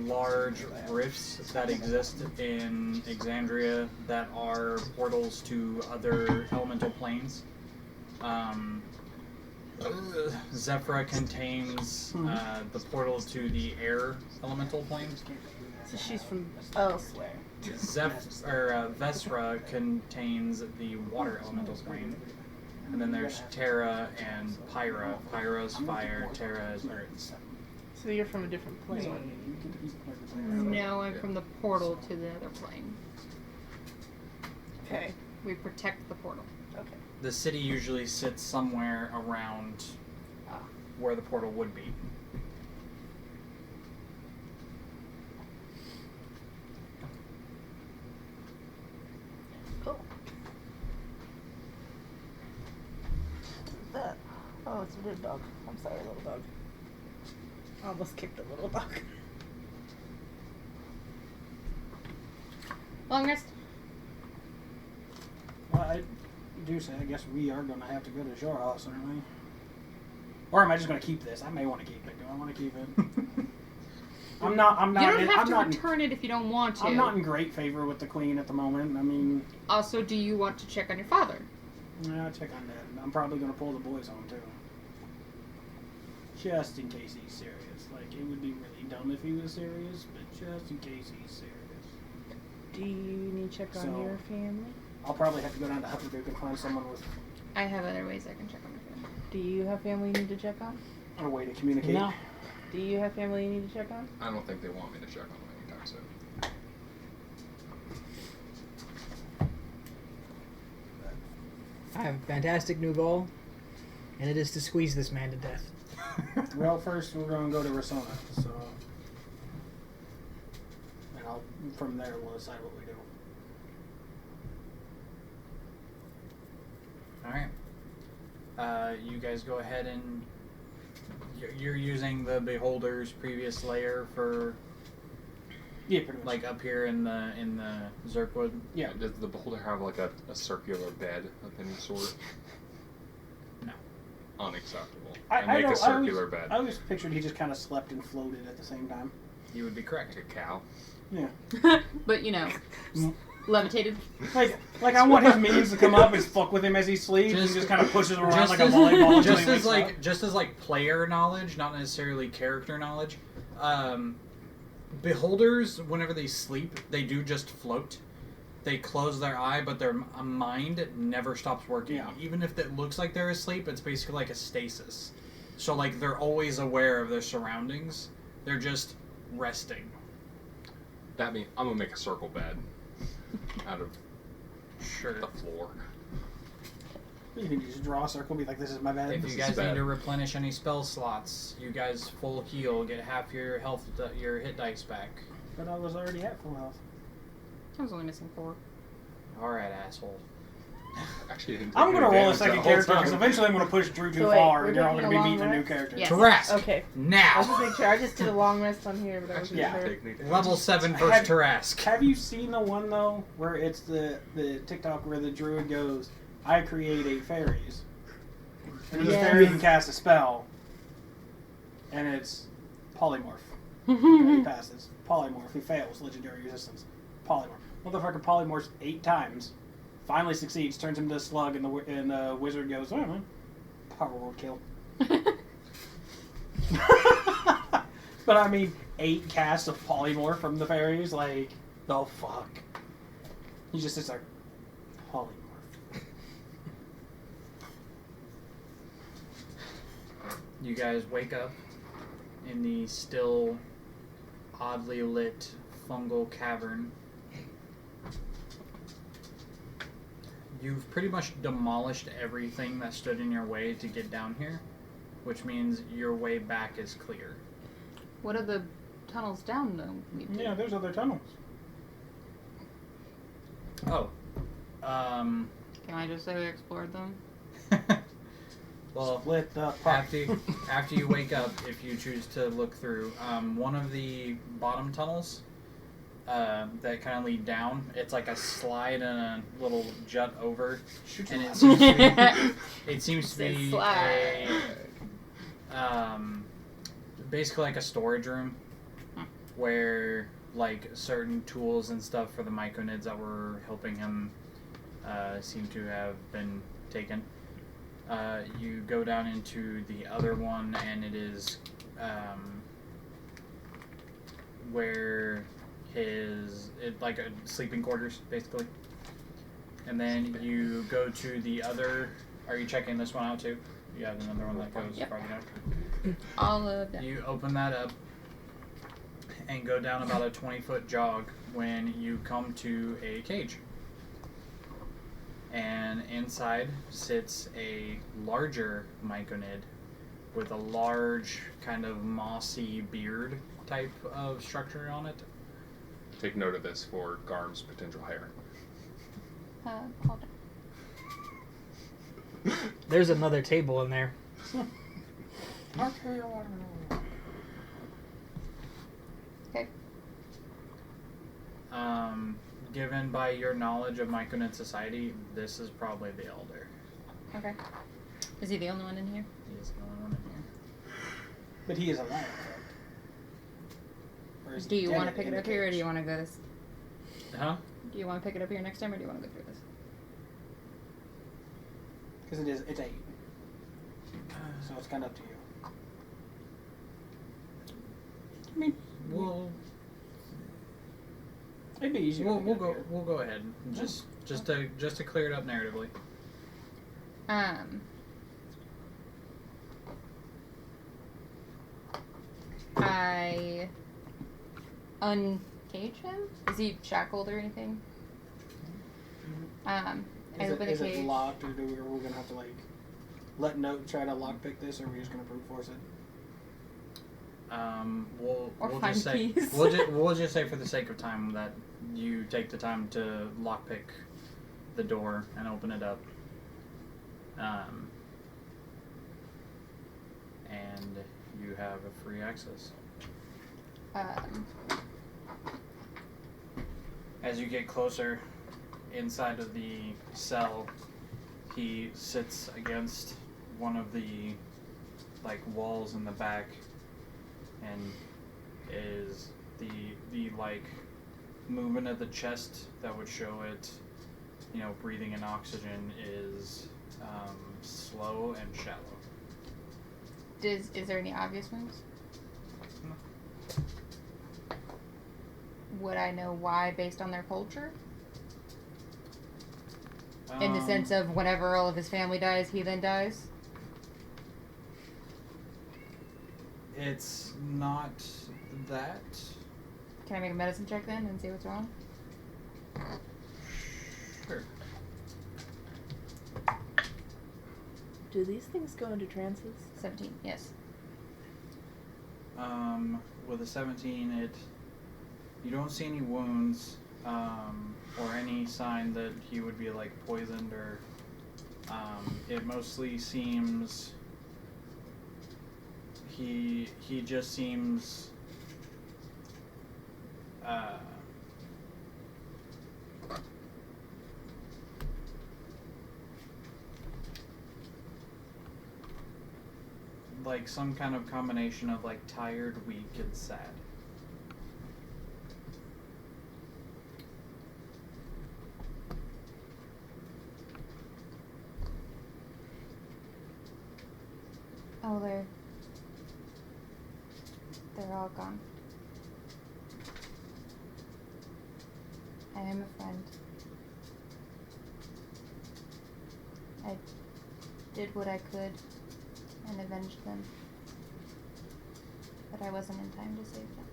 large rifts that exist in Exandria that are portals to other elemental planes. Zephyra contains the portal to the air elemental plane. So she's from elsewhere. Vesra contains the water elemental plane. And then there's Terra and Pyra. Pyra's fire, Terra is earth. So you're from a different plane. No, I'm from the portal to the other plane. Okay. We protect the portal. Okay. The city usually sits somewhere around where the portal would be. Cool. That. Oh, it's a weird dog. I'm sorry, little dog. I almost kicked the little dog. Long rest. Well, I do say, I guess we are going to have to go to Shore House, aren't we? Or am I just going to keep this? I may want to keep it. Do I want to keep it? I'm not. You don't have I'm to not return it if you don't want to. I'm not in great favor with the Queen at the moment. I mean, Also, do you want to check on your father? I'll check on that. I'm probably going to pull the boys on, too. Just in case he's serious. Like, it would be really dumb if he was serious, but just in case he's serious. Do you need to check on So- your family? I'll probably have to go down to Hupperduke and find someone with I have other ways I can check on my family. Do you have family you need to check on? a way to communicate. No. Do you have family you need to check on? I don't think they want me to check on them anytime soon. I have a fantastic new goal, and it is to squeeze this man to death. Well, first we're going to go to Rasona, so... And from there we'll decide what we do. Alright. You guys go ahead and... You're using the Beholder's previous layer for, Yeah, pretty much. like, up here in the Zerkwood? Yeah. Does the beholder have like a circular bed of any sort? No. Unacceptable. I make know, a circular I bed. always pictured he just kind of slept and floated at the same time. You would be correct. Like a cow. Yeah. But, you know, levitated. Like I want his minions to come up and fuck with him as he sleeps and just kind of pushes him around like a volleyball until he wakes up. Just as like player knowledge, not necessarily character knowledge. Beholders, whenever they sleep, they do just float. They close their eye, but their mind never stops working. Yeah. Even if it looks like they're asleep, it's basically like a stasis. So like they're always aware of their surroundings. They're just resting. That means I'm gonna make a circle bed out of Sure. the floor. You can just draw a circle, be like, this is my bed. If This you is guys bad. need to replenish any spell slots, you guys full heal, get half your health, your hit dice back. But I was already at full health. I was only missing 4. Alright, asshole. Actually, I didn't I'm take gonna any roll a damage that second whole character because time. eventually I'm gonna push Drew too So wait, far, we're and you're all taking gonna a be long beating a new rest? character. Yes. Tarrasque! Okay. I'll Now! just make sure. I just did a long rest on here, but I wasn't Actually, sure. didn't take any damage. Level 7 Have- versus Tarrasque. Have you seen the one though where it's the TikTok where the druid goes, "I create 8 fairies," and each Yes. fairy can cast a spell, and it's polymorph. He passes. Polymorph. He fails. Legendary resistance. Polymorph. Motherfucker polymorphs 8 times. Finally succeeds. Turns him into a slug, and the wizard goes, "Oh man, power word kill." But I mean, 8 casts of polymorph from the fairies. Like, the fuck. He just sits there. Polymorph. You guys wake up in the still oddly lit fungal cavern. You've pretty much demolished everything that stood in your way to get down here, which means your way back is clear. What are the tunnels down though? lead to? Yeah, there's other tunnels. Oh. Can I just say we explored them? Well, Split the pot. after you wake up, if you choose to look through, one of the bottom tunnels that kind of lead down, it's like a slide and a little jut over, and it seems to be Slide. basically like a storage room where like certain tools and stuff for the myconids that were helping him seem to have been taken. You go down into the other one, and it is where like a sleeping quarters, basically. And then you go to the other. Are you checking this one out too? You have another one that goes Yep. farther down. All of them. You open that up and go down about a 20-foot jog when you come to a cage. And inside sits a larger myconid with a large kind of mossy beard type of structure on it. Take note of this for Garm's potential hire. Hold on. There's another table in there. Okay. Given by your knowledge of myconid society, this is probably the elder. Okay. Is he the only one in here? He is the only one in here. But he is alive, correct? Or is Do he you dead want to pick in it the up here, or cage? do you want to go this? Huh? Do you want to pick it up here next time, or do you want to go through this? Because it's 8. So it's kind of up to you. I mean, We'll it'd be easier. we'll go ahead just to clear it up narratively. I uncage him. Is he shackled or anything? I open the Is it cage. locked, or are we gonna have to like let Note try to lockpick this, or are we just gonna brute force it? We'll Or just say find keys. we'll just say for the sake of time that you take the time to lockpick the door and open it up, and you have a free access. As you get closer inside of the cell, he sits against one of the like walls in the back, and is the like movement of the chest that would show it, you know, breathing in oxygen is slow and shallow. Is there any obvious wounds? No. Would I know why based on their culture? In the sense of whenever all of his family dies, he then dies? It's not that. Can I make a medicine check then and see what's wrong? Sure. Do these things go into trances? 17, yes. With a 17, you don't see any wounds. or any sign that he would be like poisoned or. It mostly seems he just seems like some kind of combination of like tired, weak, and sad. Oh, they're all gone. I am a friend. I did what I could and avenged them. But I wasn't in time to save them.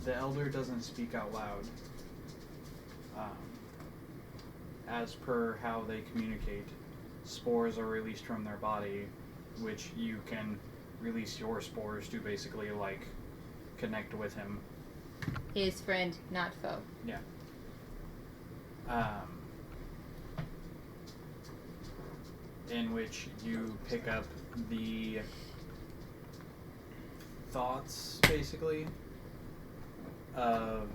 The elder doesn't speak out loud. As per how they communicate, spores are released from their body, which you can release your spores to basically like connect with him. His friend, not foe. Yeah. In which you pick up the thoughts, basically, of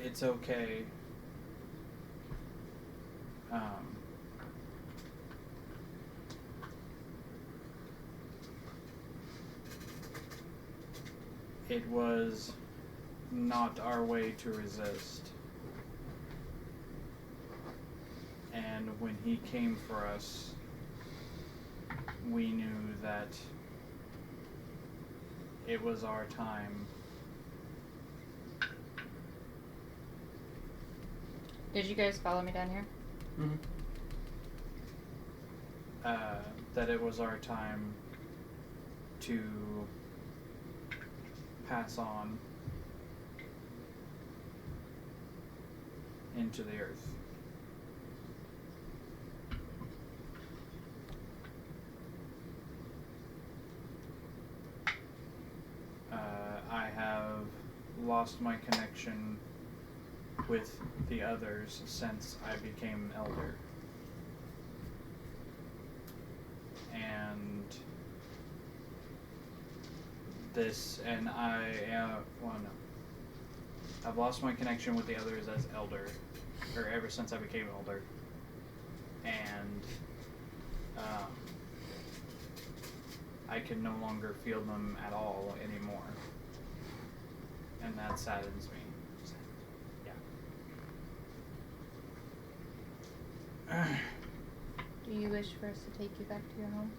it's okay. It was not our way to resist. And when he came for us, we knew that it was our time. Did you guys follow me down here? Mm-hmm. That it was our time to pass on into the earth. I have lost my connection with the others since I became elder. And I've lost my connection with the others as elder, or ever since I became elder. And I can no longer feel them at all anymore. And that saddens me. Yeah. Do you wish for us to take you back to your home?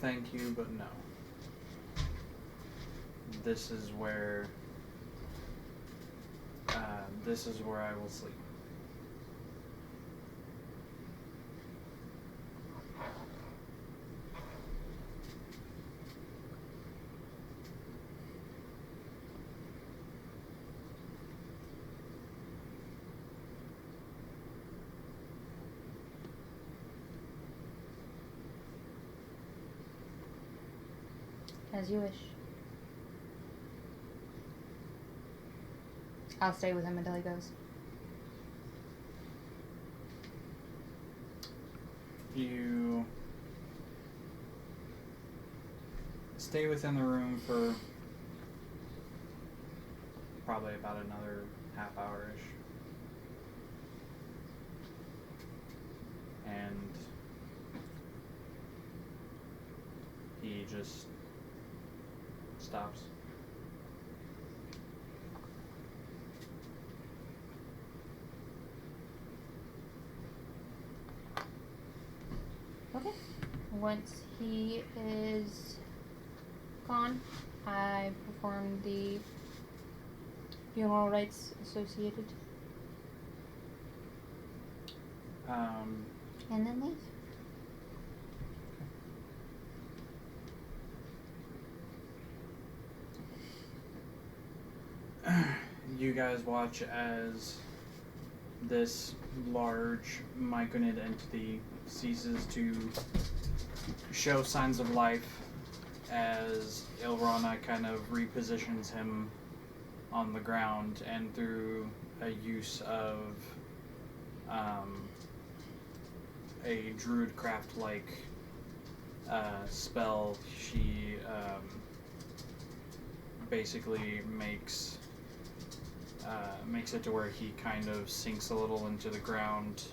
Thank you, but no. This is where I will sleep. As you wish. I'll stay with him until he goes. You stay within the room for probably about another half hour-ish. And he just stops. Okay. Once he is gone, I perform the funeral rites associated. And then leave. You guys watch as this large myconid entity ceases to show signs of life as Ilrana kind of repositions him on the ground, and through a use of a druidcraft-like spell, she basically makes it to where he kind of sinks a little into the ground,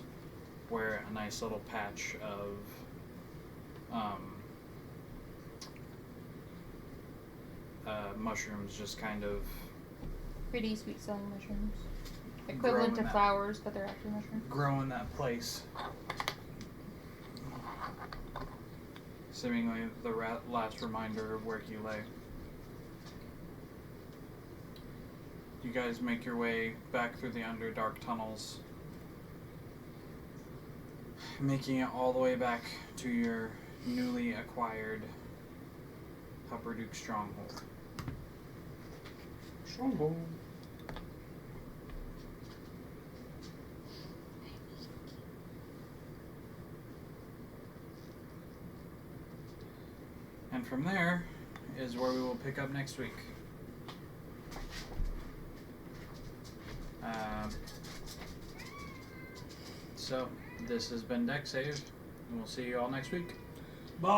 where a nice little patch of mushrooms just kind of Pretty sweet smelling mushrooms. Grow Equivalent in to that- flowers, but they're actually mushrooms. grow in that place. Seemingly the last reminder of where he lay. You guys make your way back through the Underdark tunnels, making it all the way back to your newly acquired Hupperduke stronghold. Stronghold. And from there is where we will pick up next week. So, this has been Dex Save, and we'll see you all next week. Bye.